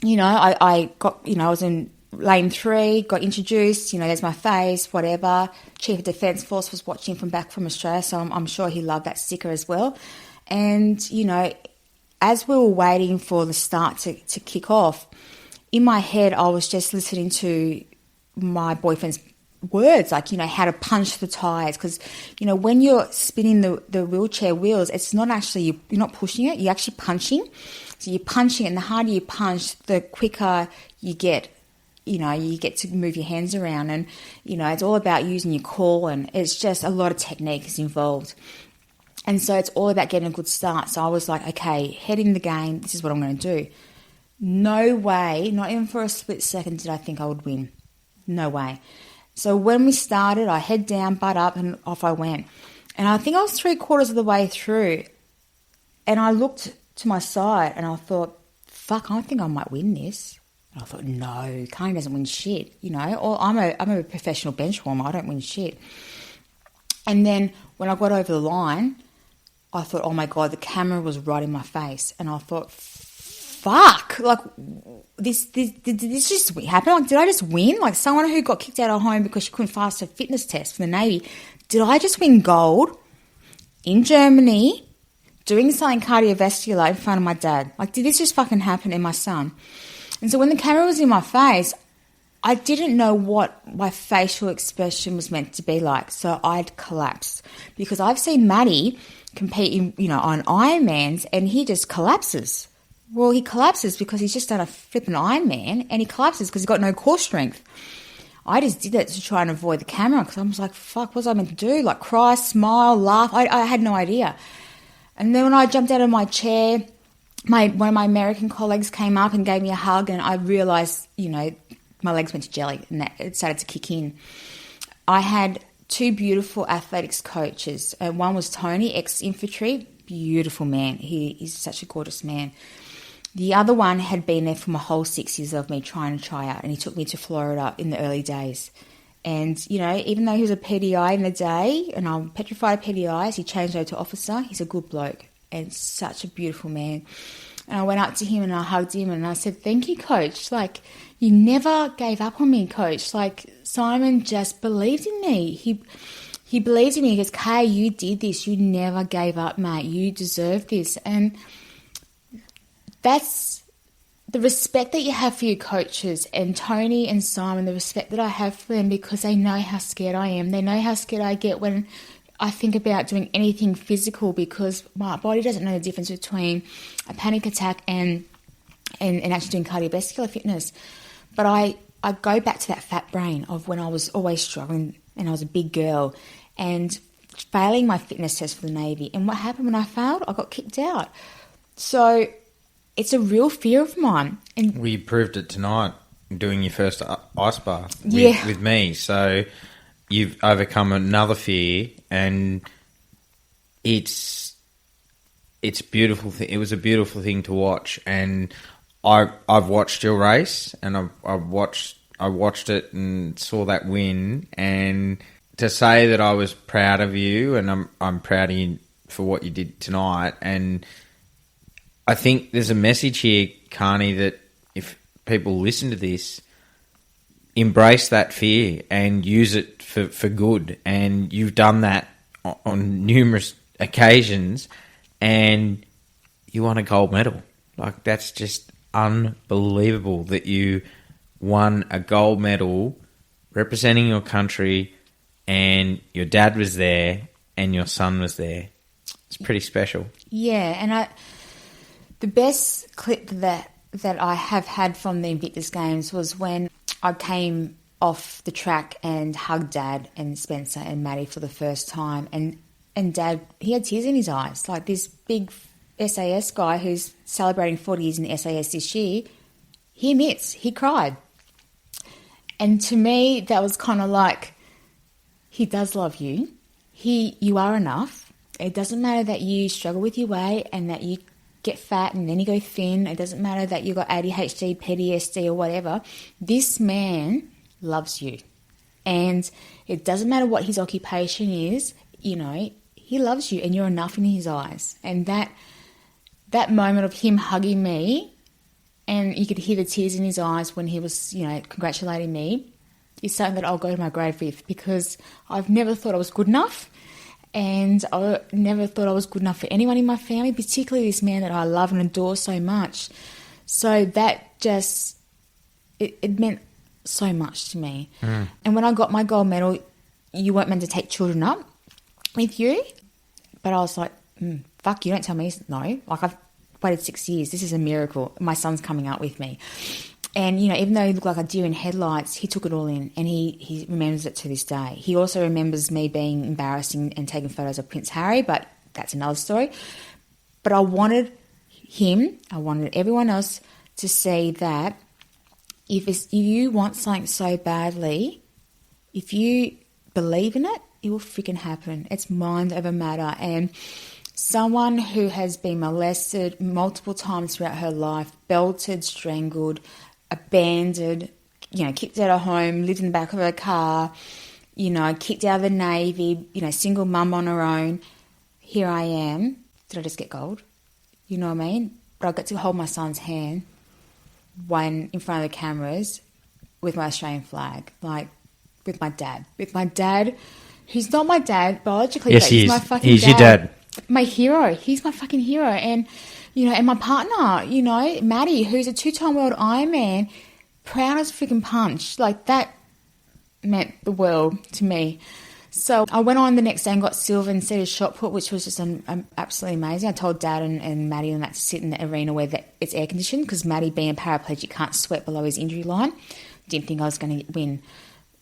you know, I got, you know, I was in lane 3, got introduced, you know, there's my face, whatever. Chief of Defence Force was watching from back from Australia, so I'm sure he loved that sticker as well. And, you know, as we were waiting for the start to kick off, in my head I was just listening to my boyfriend's words, like, you know, how to punch the tyres, because, you know, when you're spinning the wheelchair wheels, it's not actually, you're not pushing it, you're actually punching. So you're punching, and the harder you punch, the quicker you get, you know, you get to move your hands around. And, you know, it's all about using your core, and it's just a lot of technique is involved. And so it's all about getting a good start. So I was like, okay, head in the game, this is what I'm going to do. No way, not even for a split second did I think I would win. No way. So when we started, I head down, butt up, and off I went. And I think I was 3/4 of the way through, and I looked to my side and I thought, fuck, I think I might win this. And I thought, no, Karney doesn't win shit, you know. Or I'm a professional bench warmer, I don't win shit. And then when I got over the line, I thought, oh my God, the camera was right in my face. And I thought, fuck, like, did this just happen? Like, did I just win? Like, someone who got kicked out of home because she couldn't pass a fitness test for the Navy, did I just win gold in Germany doing something cardiovascular in front of my dad? Like, did this just fucking happen in my son? And so when the camera was in my face, I didn't know what my facial expression was meant to be like. So I'd collapsed, because I've seen Maddie competing, you know, on Ironmans, and he just collapses. Well, he collapses because he's just done a flipping Ironman, and he collapses because he's got no core strength. I just did it to try and avoid the camera, because I was like, fuck, what was I meant to do? Like, cry, smile, laugh? I had no idea. And then when I jumped out of my chair, one of my American colleagues came up and gave me a hug, and I realised, you know, my legs went to jelly, and that it started to kick in. I had 2 beautiful athletics coaches. One was Tony, ex-infantry, beautiful man. He's such a gorgeous man. The other one had been there for my whole 6 years of me trying to try out, and he took me to Florida in the early days. And, you know, even though he was a PDI in the day, and I'm petrified of PDIs, he changed over to officer. He's a good bloke and such a beautiful man. And I went up to him and I hugged him and I said, thank you, Coach. Like, you never gave up on me, Coach. Like, Simon just believed in me. he believes in me. He goes, Kay, you did this. You never gave up, mate. You deserve this. And that's the respect that you have for your coaches, and Tony and Simon, the respect that I have for them, because they know how scared I am. They know how scared I get when I think about doing anything physical, because my body doesn't know the difference between a panic attack and actually doing cardiovascular fitness. But I go back to that fat brain of when I was always struggling and I was a big girl and failing my fitness test for the Navy. And what happened when I failed? I got kicked out. So it's a real fear of mine. And we proved it tonight doing your first ice bath with me. So you've overcome another fear, and it's beautiful. It was a beautiful thing to watch, and I've watched your race, and I watched it and saw that win, and to say that I was proud of you, and I'm proud of you for what you did tonight. And I think there's a message here, Karney, that if people listen to this, embrace that fear and use it for good. And you've done that on numerous occasions, and you won a gold medal. Like, that's just unbelievable that you won a gold medal representing your country, and your dad was there and your son was there. It's pretty special. Yeah, and the best clip that I have had from the Invictus Games was when I came off the track and hugged Dad and Spencer and Maddie for the first time. And Dad, he had tears in his eyes. Like, this big SAS guy who's celebrating 40 years in the SAS this year, he admits he cried. And to me, that was kind of like, he does love you. You are enough. It doesn't matter that you struggle with your weight and that you get fat and then you go thin. It doesn't matter that you've got ADHD, PTSD or whatever. This man loves you. And it doesn't matter what his occupation is, you know, he loves you and you're enough in his eyes. And that moment of him hugging me, and you could hear the tears in his eyes when he was, you know, congratulating me, is something that I'll go to my grave with, because I've never thought I was good enough, and I never thought I was good enough for anyone in my family, particularly this man that I love and adore so much. So that just, it meant so much to me. Mm. And when I got my gold medal, you weren't meant to take children up with you, but I was like, fuck, you don't tell me no. Like, I've waited 6 years. This is a miracle. My son's coming out with me. And, you know, even though he looked like a deer in headlights, he took it all in, and he remembers it to this day. He also remembers me being embarrassing and taking photos of Prince Harry, but that's another story. But I wanted everyone else to see that if you want something so badly, if you believe in it, it will freaking happen. It's mind over matter. And someone who has been molested multiple times throughout her life, belted, strangled, abandoned, you know, kicked out of home, lived in the back of her car, you know, kicked out of the Navy, you know, single mum on her own. Here I am. Did I just get gold? You know what I mean? But I got to hold my son's hand when in front of the cameras with my Australian flag, like with my dad. With my dad, who's not my dad biologically, yes, but he's my fucking he's dad. Your dad. My hero. He's my fucking hero. And, you know, and my partner, you know, Maddie, who's a 2-time world Ironman, proud as freaking punch. Like, that meant the world to me. So I went on the next day and got silver instead of shot put, which was just absolutely amazing. I told Dad and Maddie and that to sit in the arena where it's air conditioned, because Maddie, being a paraplegic, can't sweat below his injury line. Didn't think I was going to win,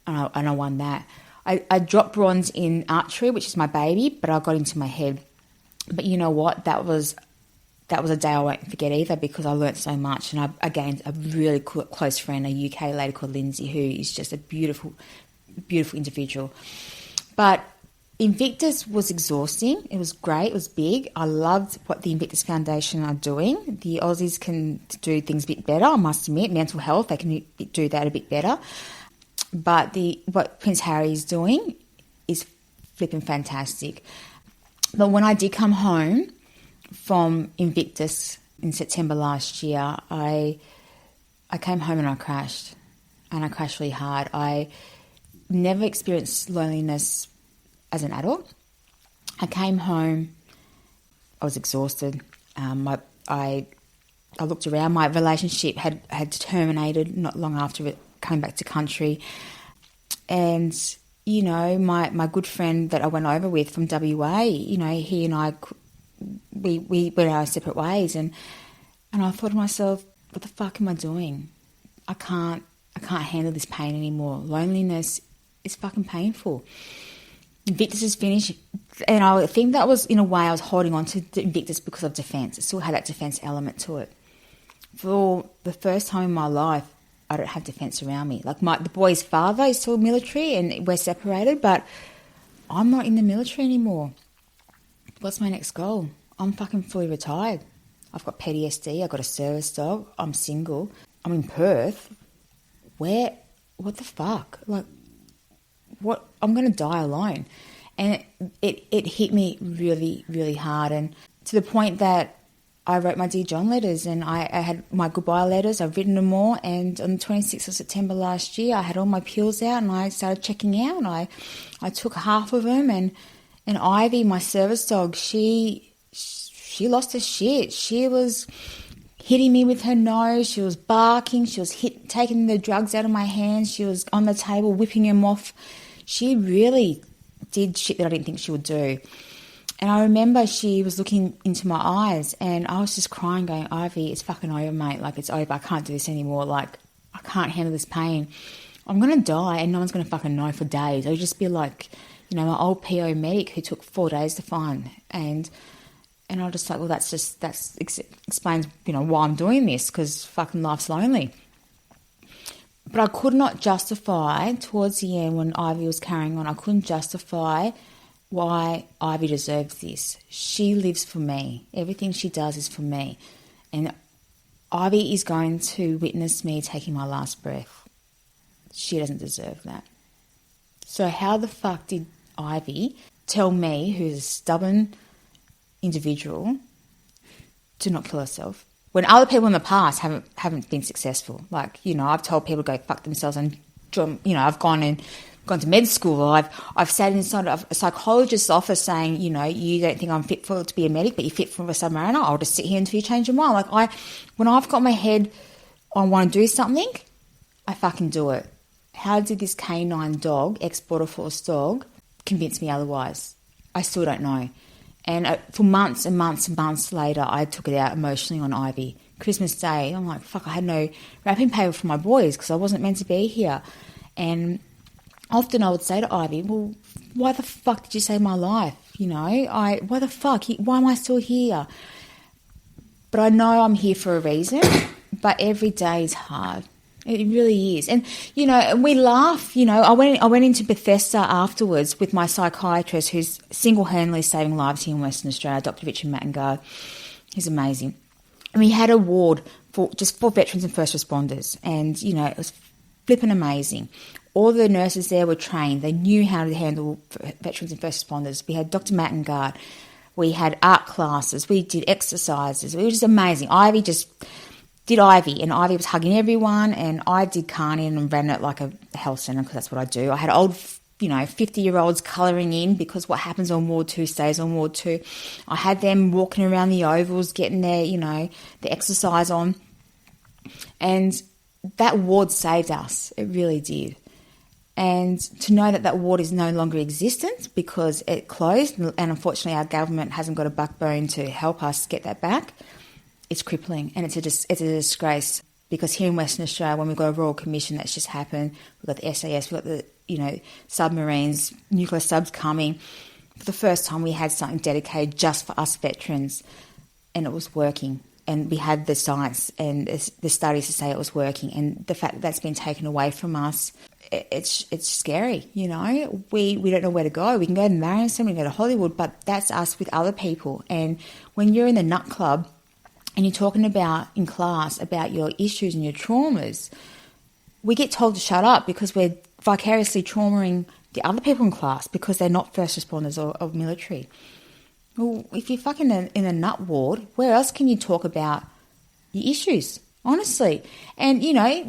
and I won that. I dropped bronze in archery, which is my baby, but I got into my head. But you know what? That was a day I won't forget either, because I learnt so much, and I gained a really close friend, a UK lady called Lindsay, who is just a beautiful, beautiful individual. But Invictus was exhausting. It was great. It was big. I loved what the Invictus Foundation are doing. The Aussies can do things a bit better, I must admit. Mental health, they can do that a bit better. But what Prince Harry is doing is flipping fantastic. But when I did come home from Invictus in September last year, I came home and I crashed. And I crashed really hard. I never experienced loneliness as an adult. I came home. I was exhausted. I looked around. My relationship had terminated not long after it came back to country. And, you know, my good friend that I went over with from WA, you know, he and I, we went our separate ways. And I thought to myself, what the fuck am I doing? I can't handle this pain anymore. Loneliness is fucking painful. Invictus is finished, and I think that was, in a way, I was holding on to Invictus because of defence. It still had that defence element to it. For the first time in my life, I don't have defence around me. Like the boy's father is still military and we're separated, but I'm not in the military anymore. What's my next goal? I'm fucking fully retired. I've got PTSD, I've got a service dog, I'm single, I'm in Perth. What the fuck? Like, what? I'm going to die alone. And it hit me really, really hard, and to the point that I wrote my Dear John letters, and I had my goodbye letters. I've written them all, and on the 26th of September last year, I had all my pills out, and I started checking out, and I took half of them, and Ivy, my service dog, she lost her shit. She was hitting me with her nose. She was barking. She was taking the drugs out of my hands. She was on the table whipping them off. She really did shit that I didn't think she would do. And I remember she was looking into my eyes, and I was just crying, going, Ivy, it's fucking over, mate. Like, it's over. I can't do this anymore. Like, I can't handle this pain. I'm going to die, and no one's going to fucking know for days. It'll just be like, you know, my old PO medic who took 4 days to find. And I was just like, well, that explains, you know, why I'm doing this, because fucking life's lonely. But I could not justify, towards the end when Ivy was carrying on, I couldn't justify why Ivy deserves this. She lives for me. Everything she does is for me. And Ivy is going to witness me taking my last breath. She doesn't deserve that. So how the fuck did Ivy tell me, who's a stubborn individual, to not kill herself, when other people in the past haven't been successful? Like, you know, I've told people to go fuck themselves, and, you know, I've gone to med school. I've sat inside of a psychologist's office saying, you know, you don't think I'm fit to be a medic, but you're fit for a submariner. I'll just sit here until you change your mind. Like, when I've got my head on want to do something, I fucking do it. How did this canine dog, ex-border force dog, convince me otherwise? I still don't know. And for months and months and months later, I took it out emotionally on Ivy. Christmas Day, I'm like, fuck, I had no wrapping paper for my boys because I wasn't meant to be here. And often I would say to Ivy, well, why the fuck did you save my life? You know, why the fuck? Why am I still here? But I know I'm here for a reason, but every day is hard. It really is. And, you know, and we laugh, you know. I went into Bethesda afterwards with my psychiatrist, who's single-handedly saving lives here in Western Australia, Dr. Richard Mattengard. He's amazing. And we had a ward for veterans and first responders. And, you know, it was flipping amazing. All the nurses there were trained. They knew how to handle veterans and first responders. We had Dr. Mattengard. We had art classes. We did exercises. It was just amazing. Ivy just did Ivy, and Ivy was hugging everyone, and I did Karney and ran it like a health centre because that's what I do. I had old, you know, 50-year-olds colouring in because what happens on Ward 2 stays on Ward 2. I had them walking around the ovals, getting their, you know, the exercise on. And that ward saved us. It really did. And to know that ward is no longer existent because it closed, and unfortunately our government hasn't got a backbone to help us get that back, it's crippling, and it's a disgrace, because here in Western Australia, when we've got a Royal Commission that's just happened, we've got the SAS, we've got the, you know, submarines, nuclear subs coming. For the first time, we had something dedicated just for us veterans, and it was working. And we had the science and the studies to say it was working, and the fact that that's been taken away from us, it's scary, you know. We don't know where to go. We can go to Marison, we can go to Hollywood, but that's us with other people. And when you're in the nut club, and you're talking about in class about your issues and your traumas, we get told to shut up because we're vicariously traumaing the other people in class because they're not first responders or military. Well, if you're fucking in a nut ward, where else can you talk about your issues? honestly. And,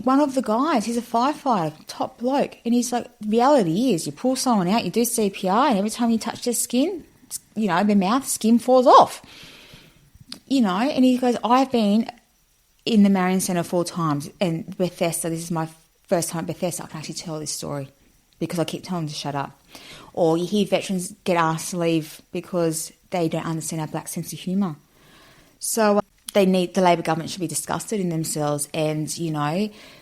one of the guys, he's a firefighter, top bloke, and he's like, the reality is you pull someone out, you do CPR, and every time you touch their skin, their mouth, skin falls off. And he goes, I've been in the Marion Centre 4 times, and Bethesda, this is my first time at Bethesda, I can actually tell this story because I keep telling them to shut up. Or you hear veterans get asked to leave because they don't understand our black sense of humour. So the Labor government should be disgusted in themselves, and,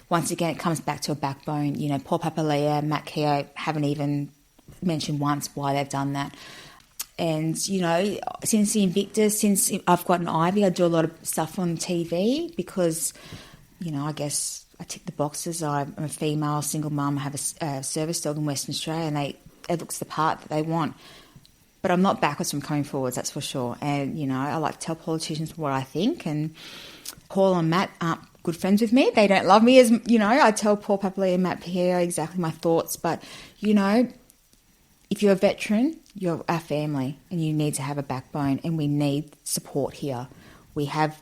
once again, it comes back to a backbone. Paul Papalia, Matt Keogh haven't even mentioned once why they've done that. And, since the Invictus, since I've got an Ivy, I do a lot of stuff on TV because, I guess I tick the boxes. I'm a female, single mum, I have a service dog in Western Australia, and it looks the part that they want. But I'm not backwards from coming forwards, that's for sure. And, I like to tell politicians what I think. And Paul and Matt aren't good friends with me. They don't love me as, I tell Paul Papalia and Matt Pierre exactly my thoughts. But, if you're a veteran, you're our family and you need to have a backbone, and we need support here. We have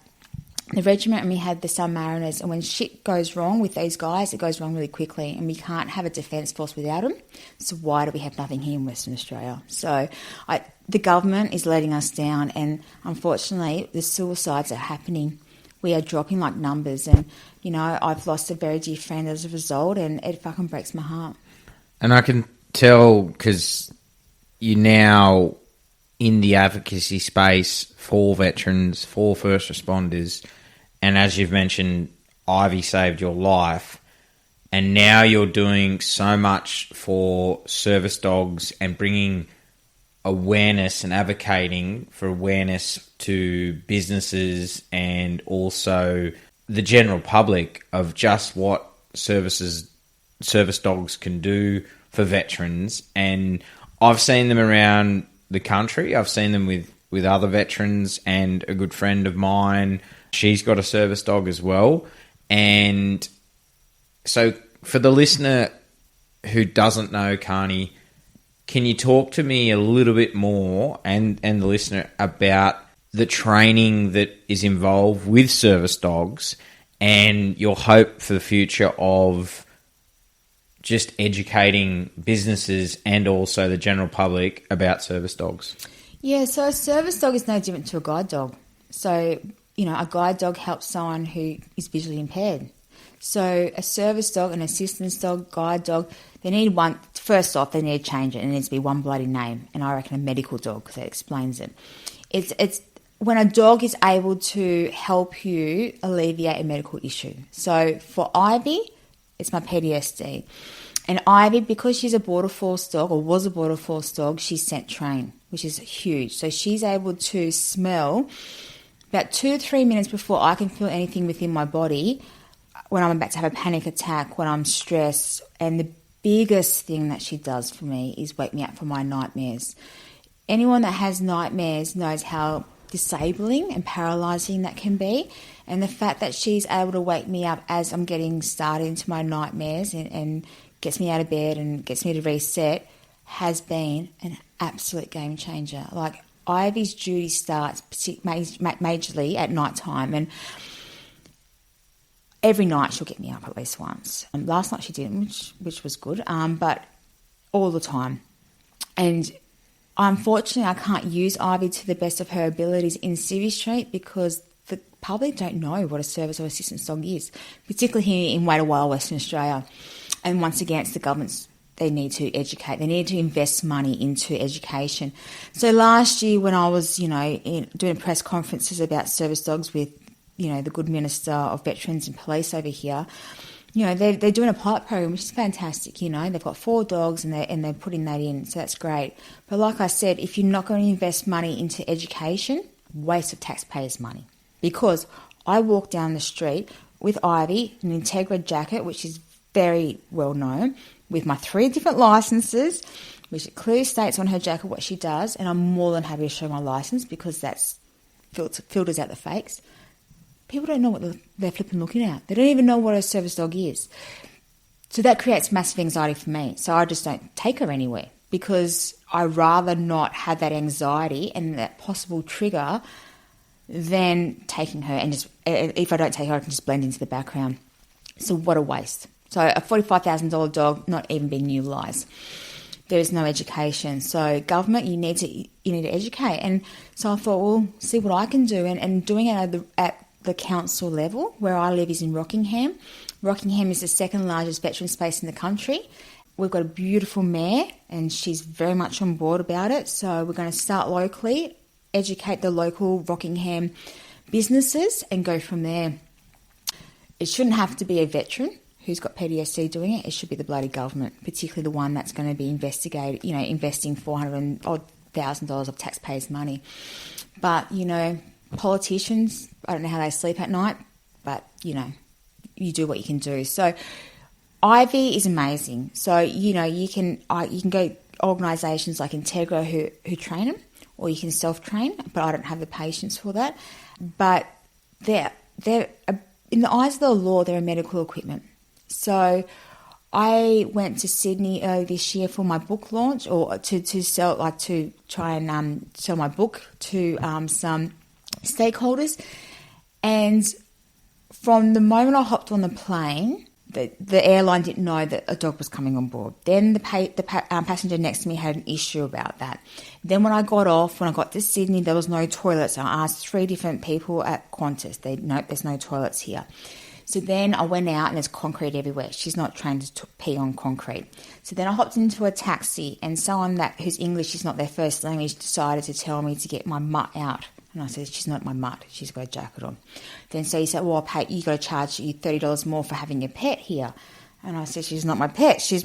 the regiment and we have the Submariners, and when shit goes wrong with these guys, it goes wrong really quickly, and we can't have a defence force without them. So why do we have nothing here in Western Australia? So the government is letting us down, and unfortunately the suicides are happening. We are dropping like numbers, and, I've lost a very dear friend as a result, and it fucking breaks my heart. And I can tell, because you're now in the advocacy space for veterans, for first responders, and as you've mentioned, Ivy saved your life, and now you're doing so much for service dogs and bringing awareness and advocating for awareness to businesses and also the general public of just what service dogs can do for veterans. And I've seen them around the country. I've seen them with other veterans, and a good friend of mine, she's got a service dog as well. And so for the listener who doesn't know Karney, can you talk to me a little bit more, and the listener, about the training that is involved with service dogs and your hope for the future of just educating businesses and also the general public about service dogs? Yeah, so a service dog is no different to a guide dog. So, a guide dog helps someone who is visually impaired. So a service dog, an assistance dog, guide dog, they need one. First off, they need to change it. It needs to be one bloody name, and I reckon a medical dog, because that explains it. It's when a dog is able to help you alleviate a medical issue. So for Ivy, it's my PTSD. And Ivy, because she's a border force dog, or was a border force dog, she's scent trained, which is huge. So she's able to smell about 2 to 3 minutes before I can feel anything within my body, when I'm about to have a panic attack, when I'm stressed. And the biggest thing that she does for me is wake me up from my nightmares. Anyone that has nightmares knows how disabling and paralysing that can be. And the fact that she's able to wake me up as I'm getting started into my nightmares and gets me out of bed and gets me to reset has been an absolute game changer. Like, Ivy's duty starts majorly at night time, and every night she'll get me up at least once. Last night she didn't, which was good, but all the time. And unfortunately, I can't use Ivy to the best of her abilities in Civvy Street because the public don't know what a service or assistance dog is, particularly here in Wadawalla, Western Australia. And once again, it's the government's. They need to educate. They need to invest money into education. So last year, when I was, doing press conferences about service dogs with, the good Minister of Veterans and Police over here, they're doing a pilot program, which is fantastic. They've got 4 dogs and they're putting that in, so that's great. But like I said, if you're not going to invest money into education, waste of taxpayers' money. Because I walk down the street with Ivy, an Integra jacket, which is very well known, with my 3 different licenses, which it clearly states on her jacket what she does, and I'm more than happy to show my license because that's filters out the fakes. People don't know what they're flipping looking at. They don't even know what a service dog is. So that creates massive anxiety for me. So I just don't take her anywhere because I rather not have that anxiety and that possible trigger than taking her. And just if I don't take her, I can just blend into the background. So what a waste. So a $45,000 dog not even being utilised. There is no education. So government, you need to educate. And so I thought, well, see what I can do. And doing it at the council level, where I live is in Rockingham. Rockingham is the second largest veteran space in the country. We've got a beautiful mayor, and she's very much on board about it. So we're going to start locally, educate the local Rockingham businesses, and go from there. It shouldn't have to be a veteran who's got PTSD doing it. It should be the bloody government, particularly the one that's going to be investing $400,000 of taxpayers' money. But, politicians, I don't know how they sleep at night, but, you do what you can do. So Ivy is amazing. So, you can go organisations like Integra who train them, or you can self-train, but I don't have the patience for that. But they're in the eyes of the law, they're a medical equipment. So I went to Sydney early this year for my book launch, or to try and sell my book to some stakeholders. And from the moment I hopped on the plane, the airline didn't know that a dog was coming on board. Then the passenger next to me had an issue about that. Then when I got to Sydney, there was no toilets. I asked 3 different people at Qantas. Nope, there's no toilets here. So then I went out and there's concrete everywhere. She's not trained to pee on concrete. So then I hopped into a taxi, and someone whose English is not their first language decided to tell me to get my mutt out. And I said, she's not my mutt. She's got a jacket on. Then so he said, well, you got to charge you $30 more for having a pet here. And I said, she's not my pet. He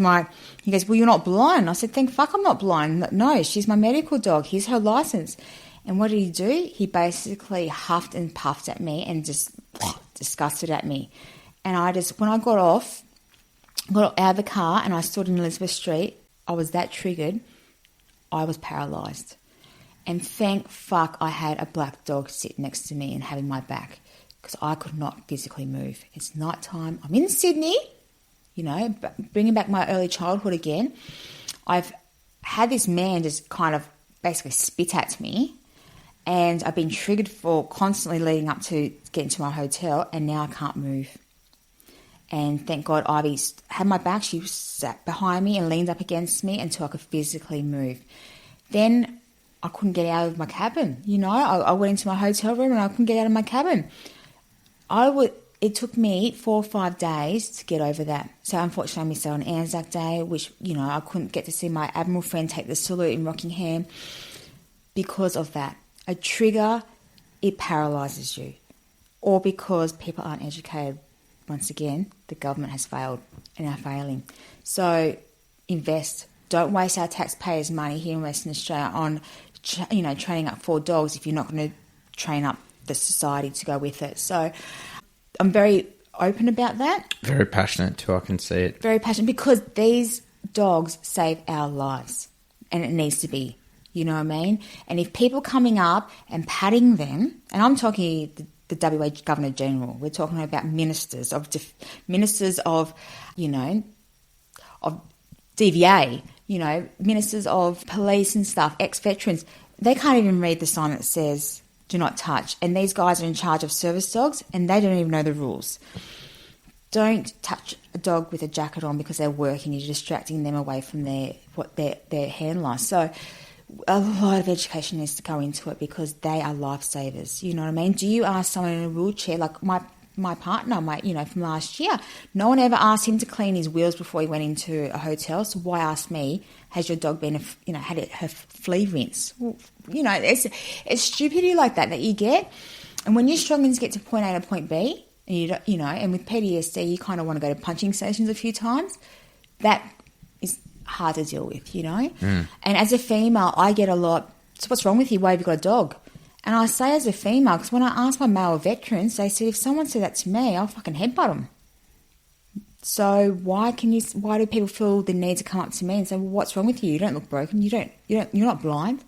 goes, well, you're not blind. I said, thank fuck I'm not blind. No, she's my medical dog. Here's her license. And what did he do? He basically huffed and puffed at me and just disgusted at me. And when I got out of the car and I stood in Elizabeth Street, I was that triggered, I was paralysed. And thank fuck I had a black dog sit next to me and having my back, because I could not physically move. It's night time. I'm in Sydney, bringing back my early childhood again. I've had this man just kind of basically spit at me, and I've been triggered for constantly leading up to getting to my hotel, and now I can't move. And thank God Ivy had my back. She sat behind me and leaned up against me until I could physically move. Then I couldn't get out of my cabin. I went into my hotel room and I couldn't get out of my cabin. It took me 4 or 5 days to get over that. So unfortunately I missed out on Anzac Day, which, I couldn't get to see my Admiral friend take the salute in Rockingham because of that. A trigger, it paralyses you. Or because people aren't educated. Once again, the government has failed and are failing. So invest. Don't waste our taxpayers' money here in Western Australia on, training up 4 dogs if you're not going to train up the society to go with it. So I'm very open about that. Very passionate too, I can see it. Very passionate, because these dogs save our lives, and it needs to be, you know what I mean? And if people coming up and patting them, and I'm talking the WA Governor General, we're talking about ministers of DVA, ministers of police and stuff, ex-veterans, they can't even read the sign that says do not touch. And these guys are in charge of service dogs and they don't even know the rules. Don't touch a dog with a jacket on because they're working. You're distracting them away from their handler. So a lot of education needs to go into it, because they are lifesavers. You know what I mean? Do you ask someone in a wheelchair, like my partner, from last year, no one ever asked him to clean his wheels before he went into a hotel. So why ask me, has your dog been, had her flea rinse? Well, it's stupidity like that you get. And when you're struggling to get to point A to point B, and you don't, and with PTSD, you kind of want to go to punching stations a few times. That is hard to deal with, And as a female, I get a lot, so what's wrong with you? Why have you got a dog? And I say as a female, because when I ask my male veterans, they said, if someone said that to me, I'll fucking headbutt them. So why do people feel the need to come up to me and say, well, what's wrong with you? You don't look broken. You're not blind.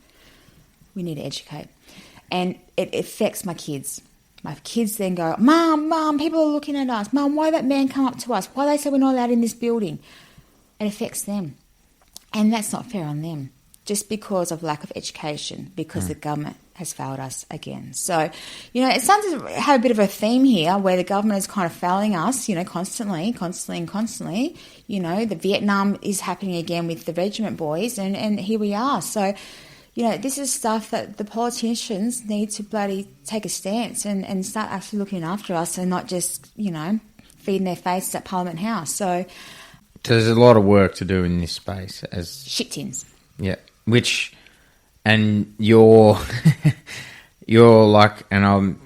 We need to educate. And it affects my kids. My kids then go, Mum, people are looking at us. Mum, why did that man come up to us? Why they say we're not allowed in this building? It affects them. And that's not fair on them. just because of lack of education, because the government has failed us again. So, it sounds to have a bit of a theme here where the government is kind of failing us, constantly. The Vietnam is happening again with the regiment boys, and here we are. So, this is stuff that the politicians need to bloody take a stance and start actually looking after us and not just, feeding their faces at Parliament House. So there's a lot of work to do in this space. As shit tins. Yeah, and you're like, and I'm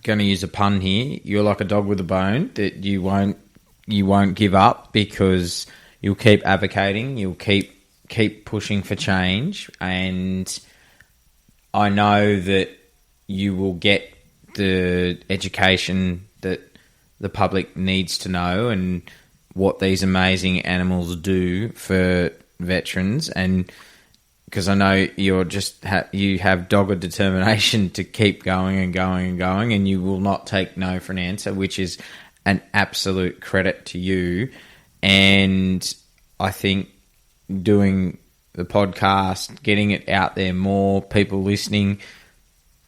going to use a pun here, you're like a dog with a bone that you won't give up because you'll keep advocating, you'll keep pushing for change, and I know that you will get the education that the public needs to know and what these amazing animals do for veterans, and because I know you're you have dogged determination to keep going and going and going, and you will not take no for an answer, which is an absolute credit to you. And I think doing the podcast, getting it out there more, people listening,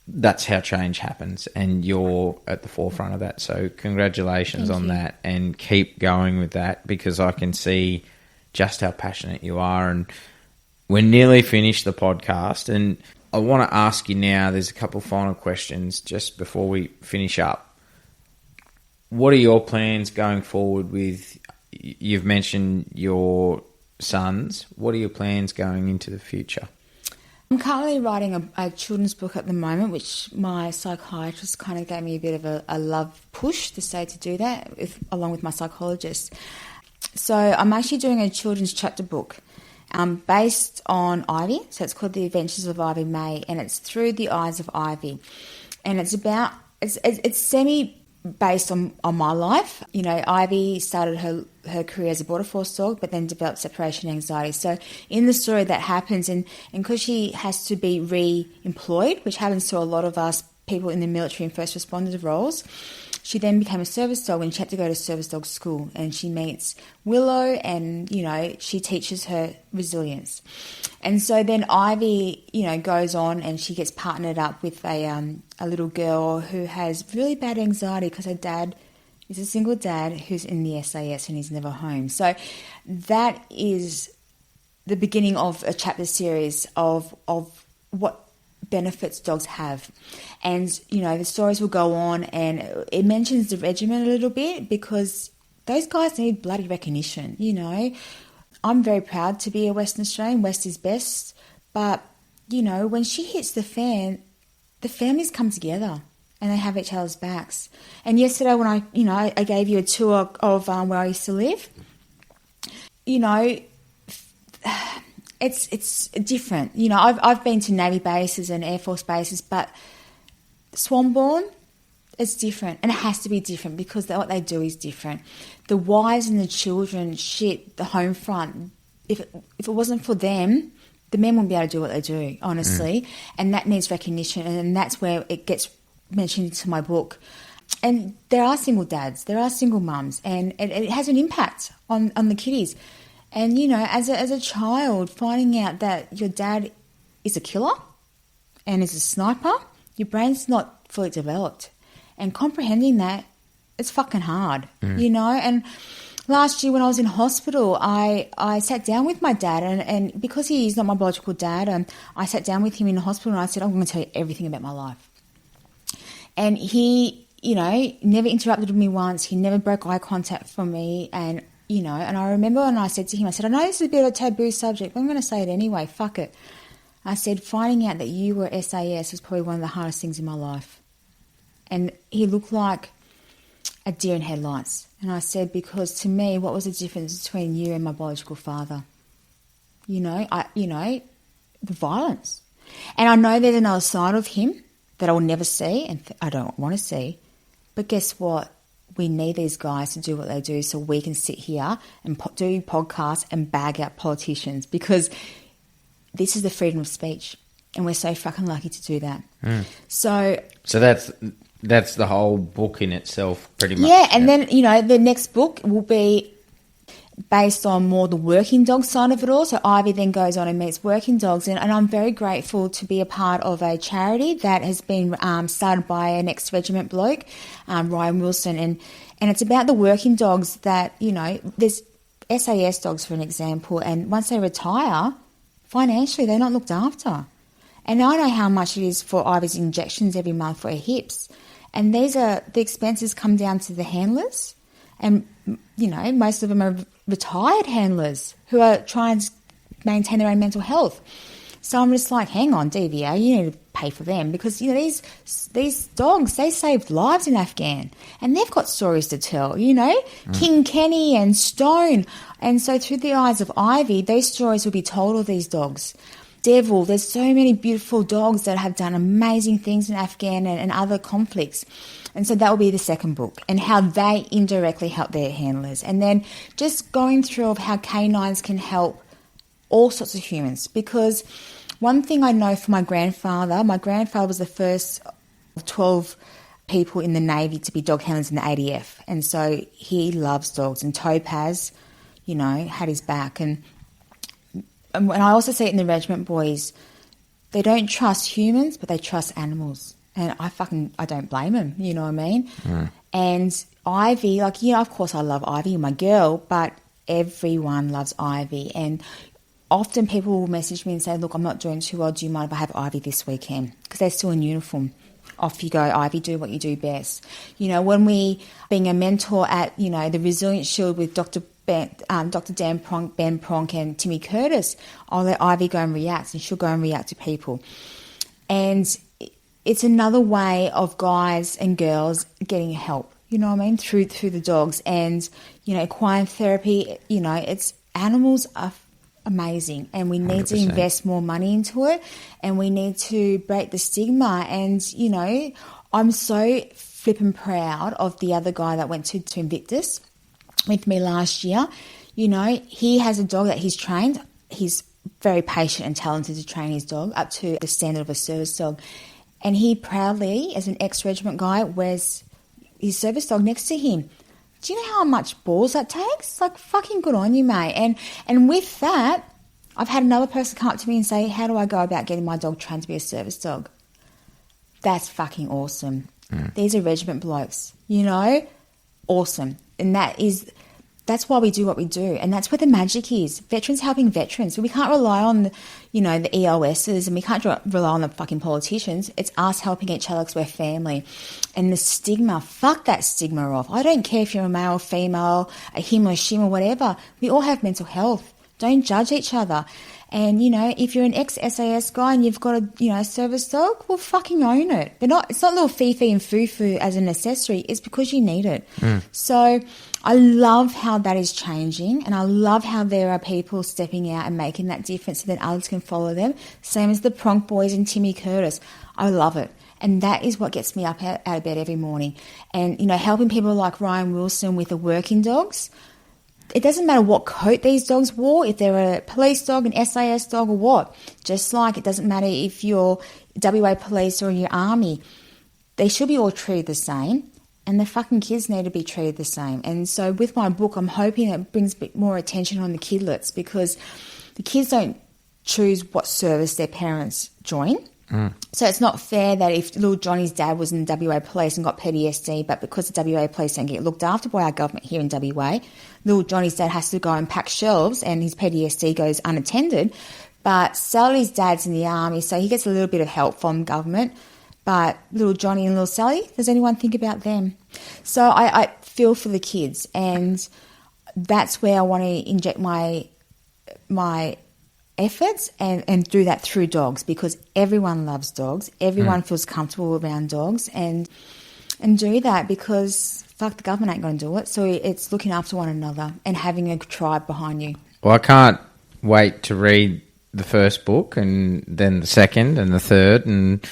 that's how change happens, and you're at the forefront of that. So congratulations on that, and keep going with that, because I can see just how passionate you are. And we're nearly finished the podcast, and I want to ask you now, there's a couple of final questions just before we finish up. What are your plans going forward with, you've mentioned your sons, what are your plans going into the future? I'm currently writing a children's book at the moment, which my psychiatrist kind of gave me a bit of a love push to say to do that, along with my psychologist. So I'm actually doing a children's chapter book based on Ivy. So it's called The Adventures of Ivy May, and it's through the eyes of Ivy. And it's about, it's semi-based on my life. Ivy started her career as a border force dog, but then developed separation anxiety. So in the story that happens, and because she has to be re-employed, which happens to a lot of us people in the military and first responder roles, she then became a service dog and she had to go to service dog school, and she meets Willow and, she teaches her resilience. And so then Ivy, goes on and she gets partnered up with a little girl who has really bad anxiety because her dad is a single dad who's in the SAS and he's never home. So that is the beginning of a chapter series of what benefits dogs have. And, the stories will go on, and it mentions the regiment a little bit because those guys need bloody recognition, I'm very proud to be a Western Australian. West is best. But, when she hits the fan, the families come together and they have each other's backs. And yesterday when I gave you a tour of where I used to live, it's different. I've been to Navy bases and Air Force bases, but Swanbourne, it's different, and it has to be different because what they do is different. The wives and the children, the home front, if it wasn't for them, the men wouldn't be able to do what they do, honestly, and that needs recognition, and that's where it gets mentioned into my book. And there are single dads, there are single mums, and it has an impact on the kiddies. And, as a child, finding out that your dad is a killer and is a sniper, your brain's not fully developed. And comprehending that, it's fucking hard, And last year when I was in hospital, I sat down with my dad, and because he's not my biological dad, I sat down with him in the hospital and I said, I'm going to tell you everything about my life. And he, never interrupted me once. He never broke eye contact from me, and and I remember when I said to him, I said, I know this is a bit of a taboo subject, but I'm going to say it anyway, fuck it. I said, finding out that you were SAS was probably one of the hardest things in my life. And he looked like a deer in headlights. And I said, because to me, what was the difference between you and my biological father? The violence. And I know there's another side of him that I will never see and I don't want to see. But guess what? We need these guys to do what they do so we can sit here and do podcasts and bag out politicians, because this is the freedom of speech and we're so fucking lucky to do that. So that's the whole book in itself, pretty much. Yeah, and then, the next book will be based on more the working dog side of it all. So Ivy then goes on and meets working dogs. And I'm very grateful to be a part of a charity that has been started by an ex-regiment bloke, Ryan Wilson. And it's about the working dogs that, you know, there's SAS dogs, for an example, and once they retire, financially they're not looked after. And I know how much it is for Ivy's injections every month for her hips. And the expenses come down to the handlers. And, you know, most of them are retired handlers who are trying to maintain their own mental health. So I'm just like, hang on, DVA, you need to pay for them because, you know, these dogs, they saved lives in Afghan and they've got stories to tell, you know, King Kenny and Stone. And so through the eyes of Ivy, those stories will be told of these dogs. Devil, there's so many beautiful dogs that have done amazing things in Afghan and other conflicts. And so that will be the second book and how they indirectly help their handlers. And then just going through of how canines can help all sorts of humans. Because one thing I know from my grandfather was the first of 12 people in the Navy to be dog handlers in the ADF. And so he loves dogs. And Topaz, you know, had his back. And I also see it in the regiment boys. They don't trust humans, but they trust animals. And I don't blame them, you know what I mean? And Ivy, like, you know, of course I love Ivy, my girl, but everyone loves Ivy. And often people will message me and say, look, I'm not doing too well. Do you mind if I have Ivy this weekend? Because they're still in uniform. Off you go, Ivy, do what you do best. You know, when being a mentor at, you know, the Resilience Shield with Dr. Ben Pronk and Timmy Curtis, I'll let Ivy go and react, and she'll go and react to people. And it's another way of guys and girls getting help, you know what I mean, through the dogs. And, you know, equine therapy, you know, animals are amazing and we need 100%. To invest more money into it and we need to break the stigma. And, you know, I'm so flippin' proud of the other guy that went to Invictus with me last year. You know, he has a dog that he's trained. He's very patient and talented to train his dog up to the standard of a service dog. And he proudly, as an ex-regiment guy, wears his service dog next to him. Do you know how much balls that takes? Like, fucking good on you, mate. And with that, I've had another person come up to me and say, how do I go about getting my dog trained to be a service dog? That's fucking awesome. These are regiment blokes, you know? Awesome. And that's why we do what we do. And that's where the magic is. Veterans helping veterans. We can't rely on, the EOSs, and we can't rely on the fucking politicians. It's us helping each other because we're family. And the stigma, fuck that stigma off. I don't care if you're a male, female, a him or a shim or whatever. We all have mental health. Don't judge each other. And, you know, if you're an ex-SAS guy and you've got a service dog, well, fucking own it. It's not little fee-fee and foo-foo as an accessory. It's because you need it. So I love how that is changing, and I love how there are people stepping out and making that difference so that others can follow them. Same as the Pronk boys and Timmy Curtis. I love it. And that is what gets me up out of bed every morning. And, you know, helping people like Ryan Wilson with the working dogs. It doesn't matter what coat these dogs wore, if they're a police dog, an SAS dog or what. Just like it doesn't matter if you're WA police or your army. They should be all treated the same, and the fucking kids need to be treated the same. And so with my book, I'm hoping it brings a bit more attention on the kidlets, because the kids don't choose what service their parents join. So it's not fair that if little Johnny's dad was in the WA police and got PTSD, but because the WA police don't get looked after by our government here in WA, little Johnny's dad has to go and pack shelves and his PTSD goes unattended. But Sally's dad's in the army, so he gets a little bit of help from government. But little Johnny and little Sally, does anyone think about them? So I feel for the kids, and that's where I want to inject my efforts and do that through dogs, because everyone loves dogs. Everyone feels comfortable around dogs, and do that because fuck, the government ain't going to do it. So it's looking after one another and having a tribe behind you. Well, I can't wait to read the first book and then the second and the third, and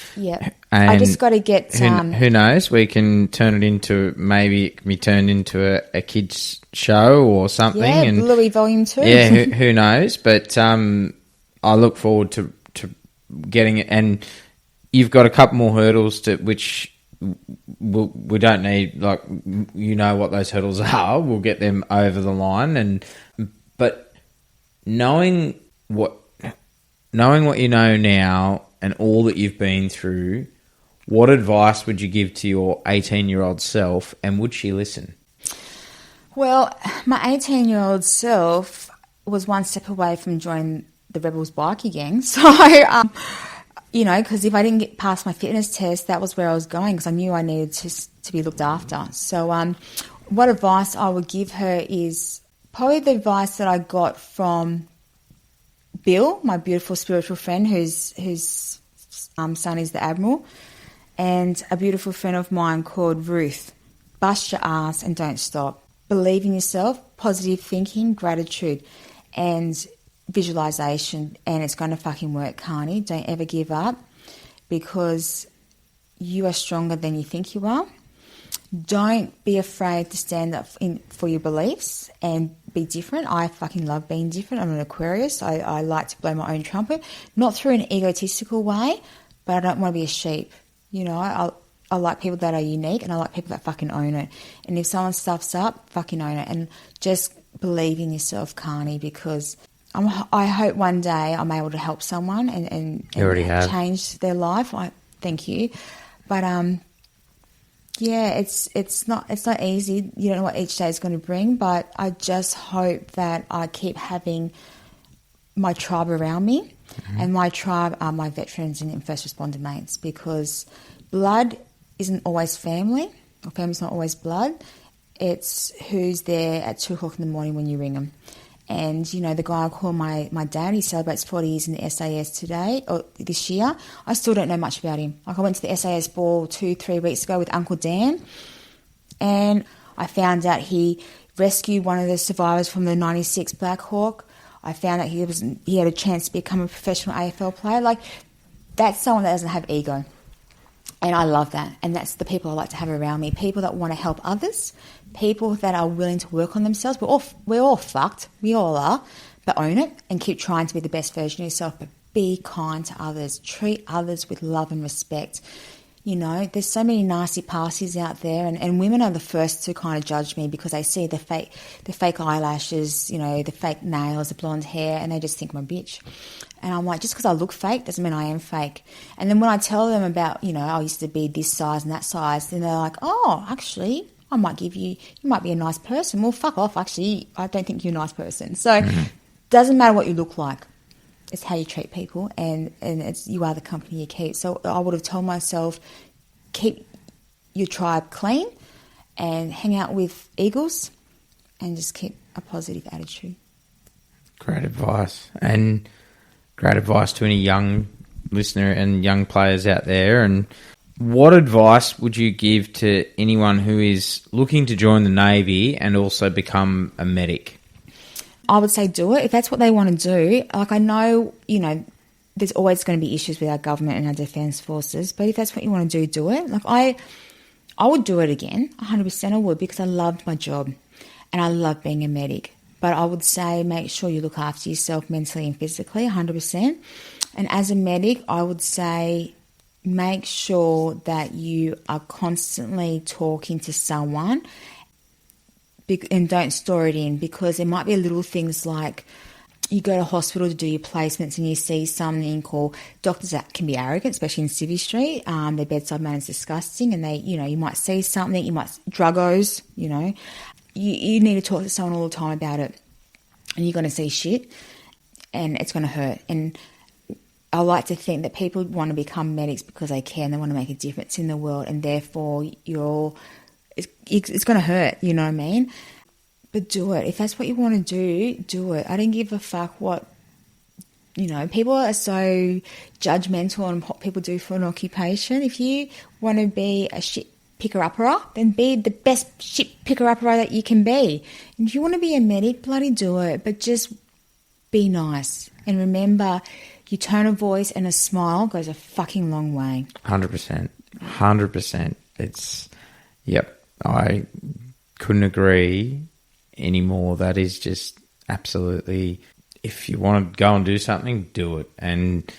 I just got to get who knows, we can turn it into, maybe it can be turned into a kids show or something. And Bluey Volume 2. Yeah, who knows? But I look forward to getting it. And you've got a couple more hurdles to which we don't need, like, you know what those hurdles are. We'll get them over the line. But knowing what you know now and all that you've been through, what advice would you give to your 18-year-old self, and would she listen? Well, my 18-year-old self was one step away from joining the Rebels bikie gang. So, because if I didn't get past my fitness test, that was where I was going, because I knew I needed to be looked after. So what advice I would give her is probably the advice that I got from Bill, my beautiful spiritual friend, whose son is the Admiral, and a beautiful friend of mine called Ruth. Bust your ass and don't stop. Believe in yourself, positive thinking, gratitude, and visualization, and it's going to fucking work, Karney. Don't ever give up, because you are stronger than you think you are. Don't be afraid to stand up for your beliefs and be different. I fucking love being different. I'm an Aquarius. I like to blow my own trumpet, not through an egotistical way, but I don't want to be a sheep. I like people that are unique, and I like people that fucking own it. And if someone stuffs up, fucking own it. And just believe in yourself, Karney, because I hope one day I'm able to help someone and you already have change their life. Thank you. But it's not easy. You don't know what each day is going to bring, but I just hope that I keep having my tribe around me. Mm-hmm. And my tribe are my veterans and first responder mates, because blood isn't always family, or family's not always blood. It's who's there at 2 o'clock in the morning when you ring them. And, the guy I call my dad, he celebrates 40 years in the SAS this year. I still don't know much about him. Like, I went to the SAS ball 2-3 weeks ago with Uncle Dan, and I found out he rescued one of the survivors from the 96 Black Hawk. I found out he had a chance to become a professional AFL player. Like, that's someone that doesn't have ego. And I love that. And that's the people I like to have around me. People that want to help others. People that are willing to work on themselves. We're all fucked. We all are. But own it and keep trying to be the best version of yourself. But be kind to others. Treat others with love and respect. There's so many nasty pasties out there. And women are the first to kind of judge me, because they see the fake eyelashes, the fake nails, the blonde hair, and they just think I'm a bitch. And I'm like, just because I look fake doesn't mean I am fake. And then when I tell them about, I used to be this size and that size, then they're like, oh, actually, I might give you might be a nice person. Well, fuck off, actually, I don't think you're a nice person. So doesn't matter what you look like. It's how you treat people, and you are the company you keep. So I would have told myself, keep your tribe clean and hang out with eagles and just keep a positive attitude. Great advice. And great advice to any young listener and young players out there. And what advice would you give to anyone who is looking to join the Navy and also become a medic? I would say do it if that's what they want to do. Like, I know, there's always going to be issues with our government and our defence forces, but if that's what you want to do it. Like, I would do it again, 100% I would, because I loved my job and I love being a medic. But I would say make sure you look after yourself mentally and physically, 100%. And as a medic, I would say make sure that you are constantly talking to someone, and don't store it in, because there might be little things like you go to hospital to do your placements and you see something, or doctors that can be arrogant, especially in Civvy Street. Their bedside manner is disgusting, and they, you might see something, druggos, you need to talk to someone all the time about it, and you're going to see shit, and it's going to hurt. And I like to think that people want to become medics because they care and they want to make a difference in the world, and therefore it's going to hurt, you know what I mean? But do it. If that's what you want to do it. I don't give a fuck what, people are so judgmental on what people do for an occupation. If you want to be a shit picker-upper, then be the best shit picker-upper that you can be. And if you want to be a medic, bloody do it. But just be nice. And remember, your tone of voice and a smile goes a fucking long way. 100%. 100%. Yep. I couldn't agree anymore. That is just absolutely, if you want to go and do something, do it. And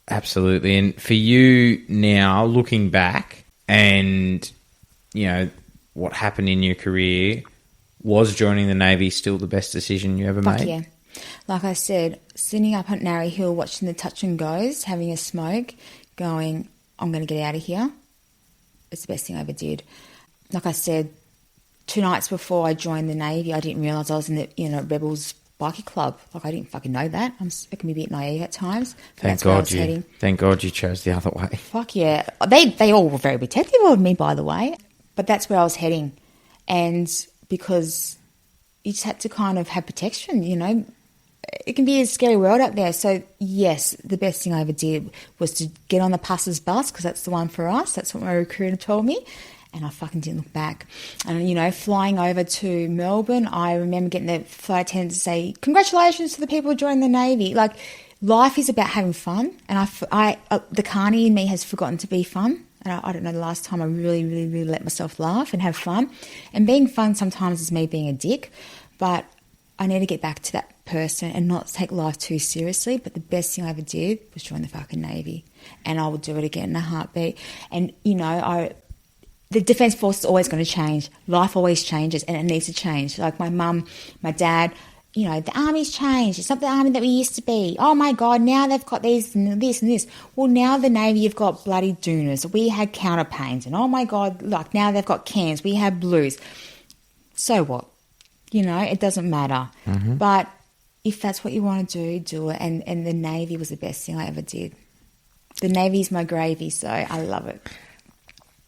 absolutely. And for you now, looking back and, you know, what happened in your career, was joining the Navy still the best decision you ever made? Yeah. Like I said, sitting up at Narry Hill watching the touch and goes, having a smoke, going, I'm going to get out of here. It's the best thing I ever did. Like I said, 2 nights before I joined the Navy, I didn't realise I was in the Rebels bikie club. Like, I didn't fucking know that. I can be a bit naive at times. Thank God you chose the other way. Fuck yeah. They all were very protective of me, by the way. But that's where I was heading. And because you just had to kind of have protection, you know. It can be a scary world out there. So, yes, the best thing I ever did was to get on the passer's bus, because that's the one for us. That's what my recruiter told me. And I fucking didn't look back. And, you know, flying over to Melbourne, I remember getting the flight attendant to say, congratulations to the people who joined the Navy. Like, life is about having fun. And the Karney in me has forgotten to be fun. And I don't know the last time I really, really, really let myself laugh and have fun. And being fun sometimes is me being a dick. But I need to get back to that person and not take life too seriously. But the best thing I ever did was join the fucking Navy. And I will do it again in a heartbeat. And, you know, the Defence Force is always going to change. Life always changes, and it needs to change. Like my mum, my dad, you know, the Army's changed. It's not the Army that we used to be. Oh, my God, now they've got these and this and this. Well, now the Navy, you've got bloody Dooners. We had counterpanes. And, oh, my God, like now they've got cans. We have blues. So what? You know, it doesn't matter. Mm-hmm. But if that's what you want to do it. And the Navy was the best thing I ever did. The Navy's my gravy, so I love it.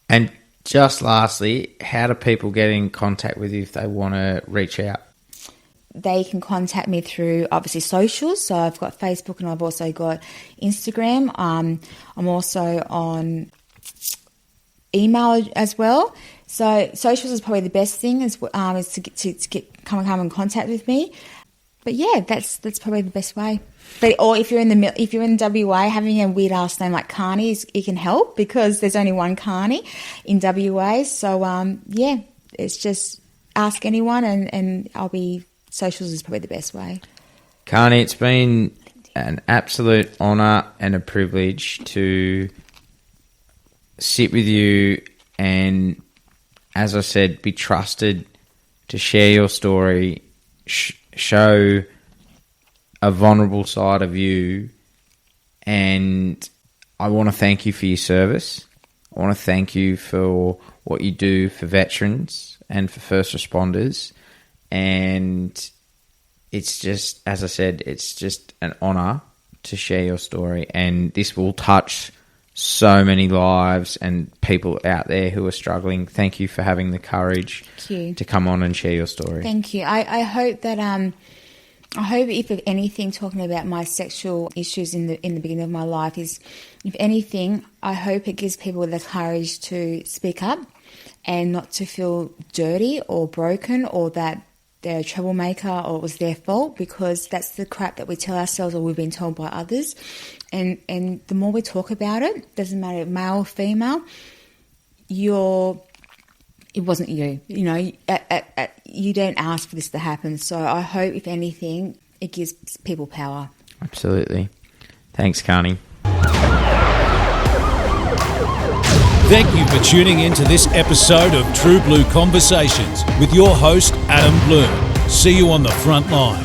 And just lastly, how do people get in contact with you if they want to reach out? They can contact me through, obviously, socials. So I've got Facebook and I've also got Instagram. I'm also on email as well. So socials is probably the best thing is to come and contact with me. But yeah, that's probably the best way. But or if you're in WA, having a weird ass name like Karney, it can help because there's only one Karney in WA. So yeah, it's just ask anyone, and socials is probably the best way. Karney, it's been an absolute honour and a privilege to sit with you and, as I said, be trusted to share your story, show a vulnerable side of you, and I want to thank you for your service. I want to thank you for what you do for veterans and for first responders, and it's just, as I said, it's just an honour to share your story, and this will touch so many lives and people out there who are struggling. Thank you for having the courage to come on and share your story. Thank you. I hope that I hope, if anything, talking about my sexual issues in the beginning of my life is, if anything, I hope it gives people the courage to speak up and not to feel dirty or broken or that they're a troublemaker or it was their fault, because that's the crap that we tell ourselves or we've been told by others. And the more we talk about it, doesn't matter male or female, it wasn't you. You know, you don't ask for this to happen. So I hope, if anything, it gives people power. Absolutely. Thanks, Karney. Thank you for tuning in to this episode of True Blue Conversations with your host, Adam Bloom. See you on the front line.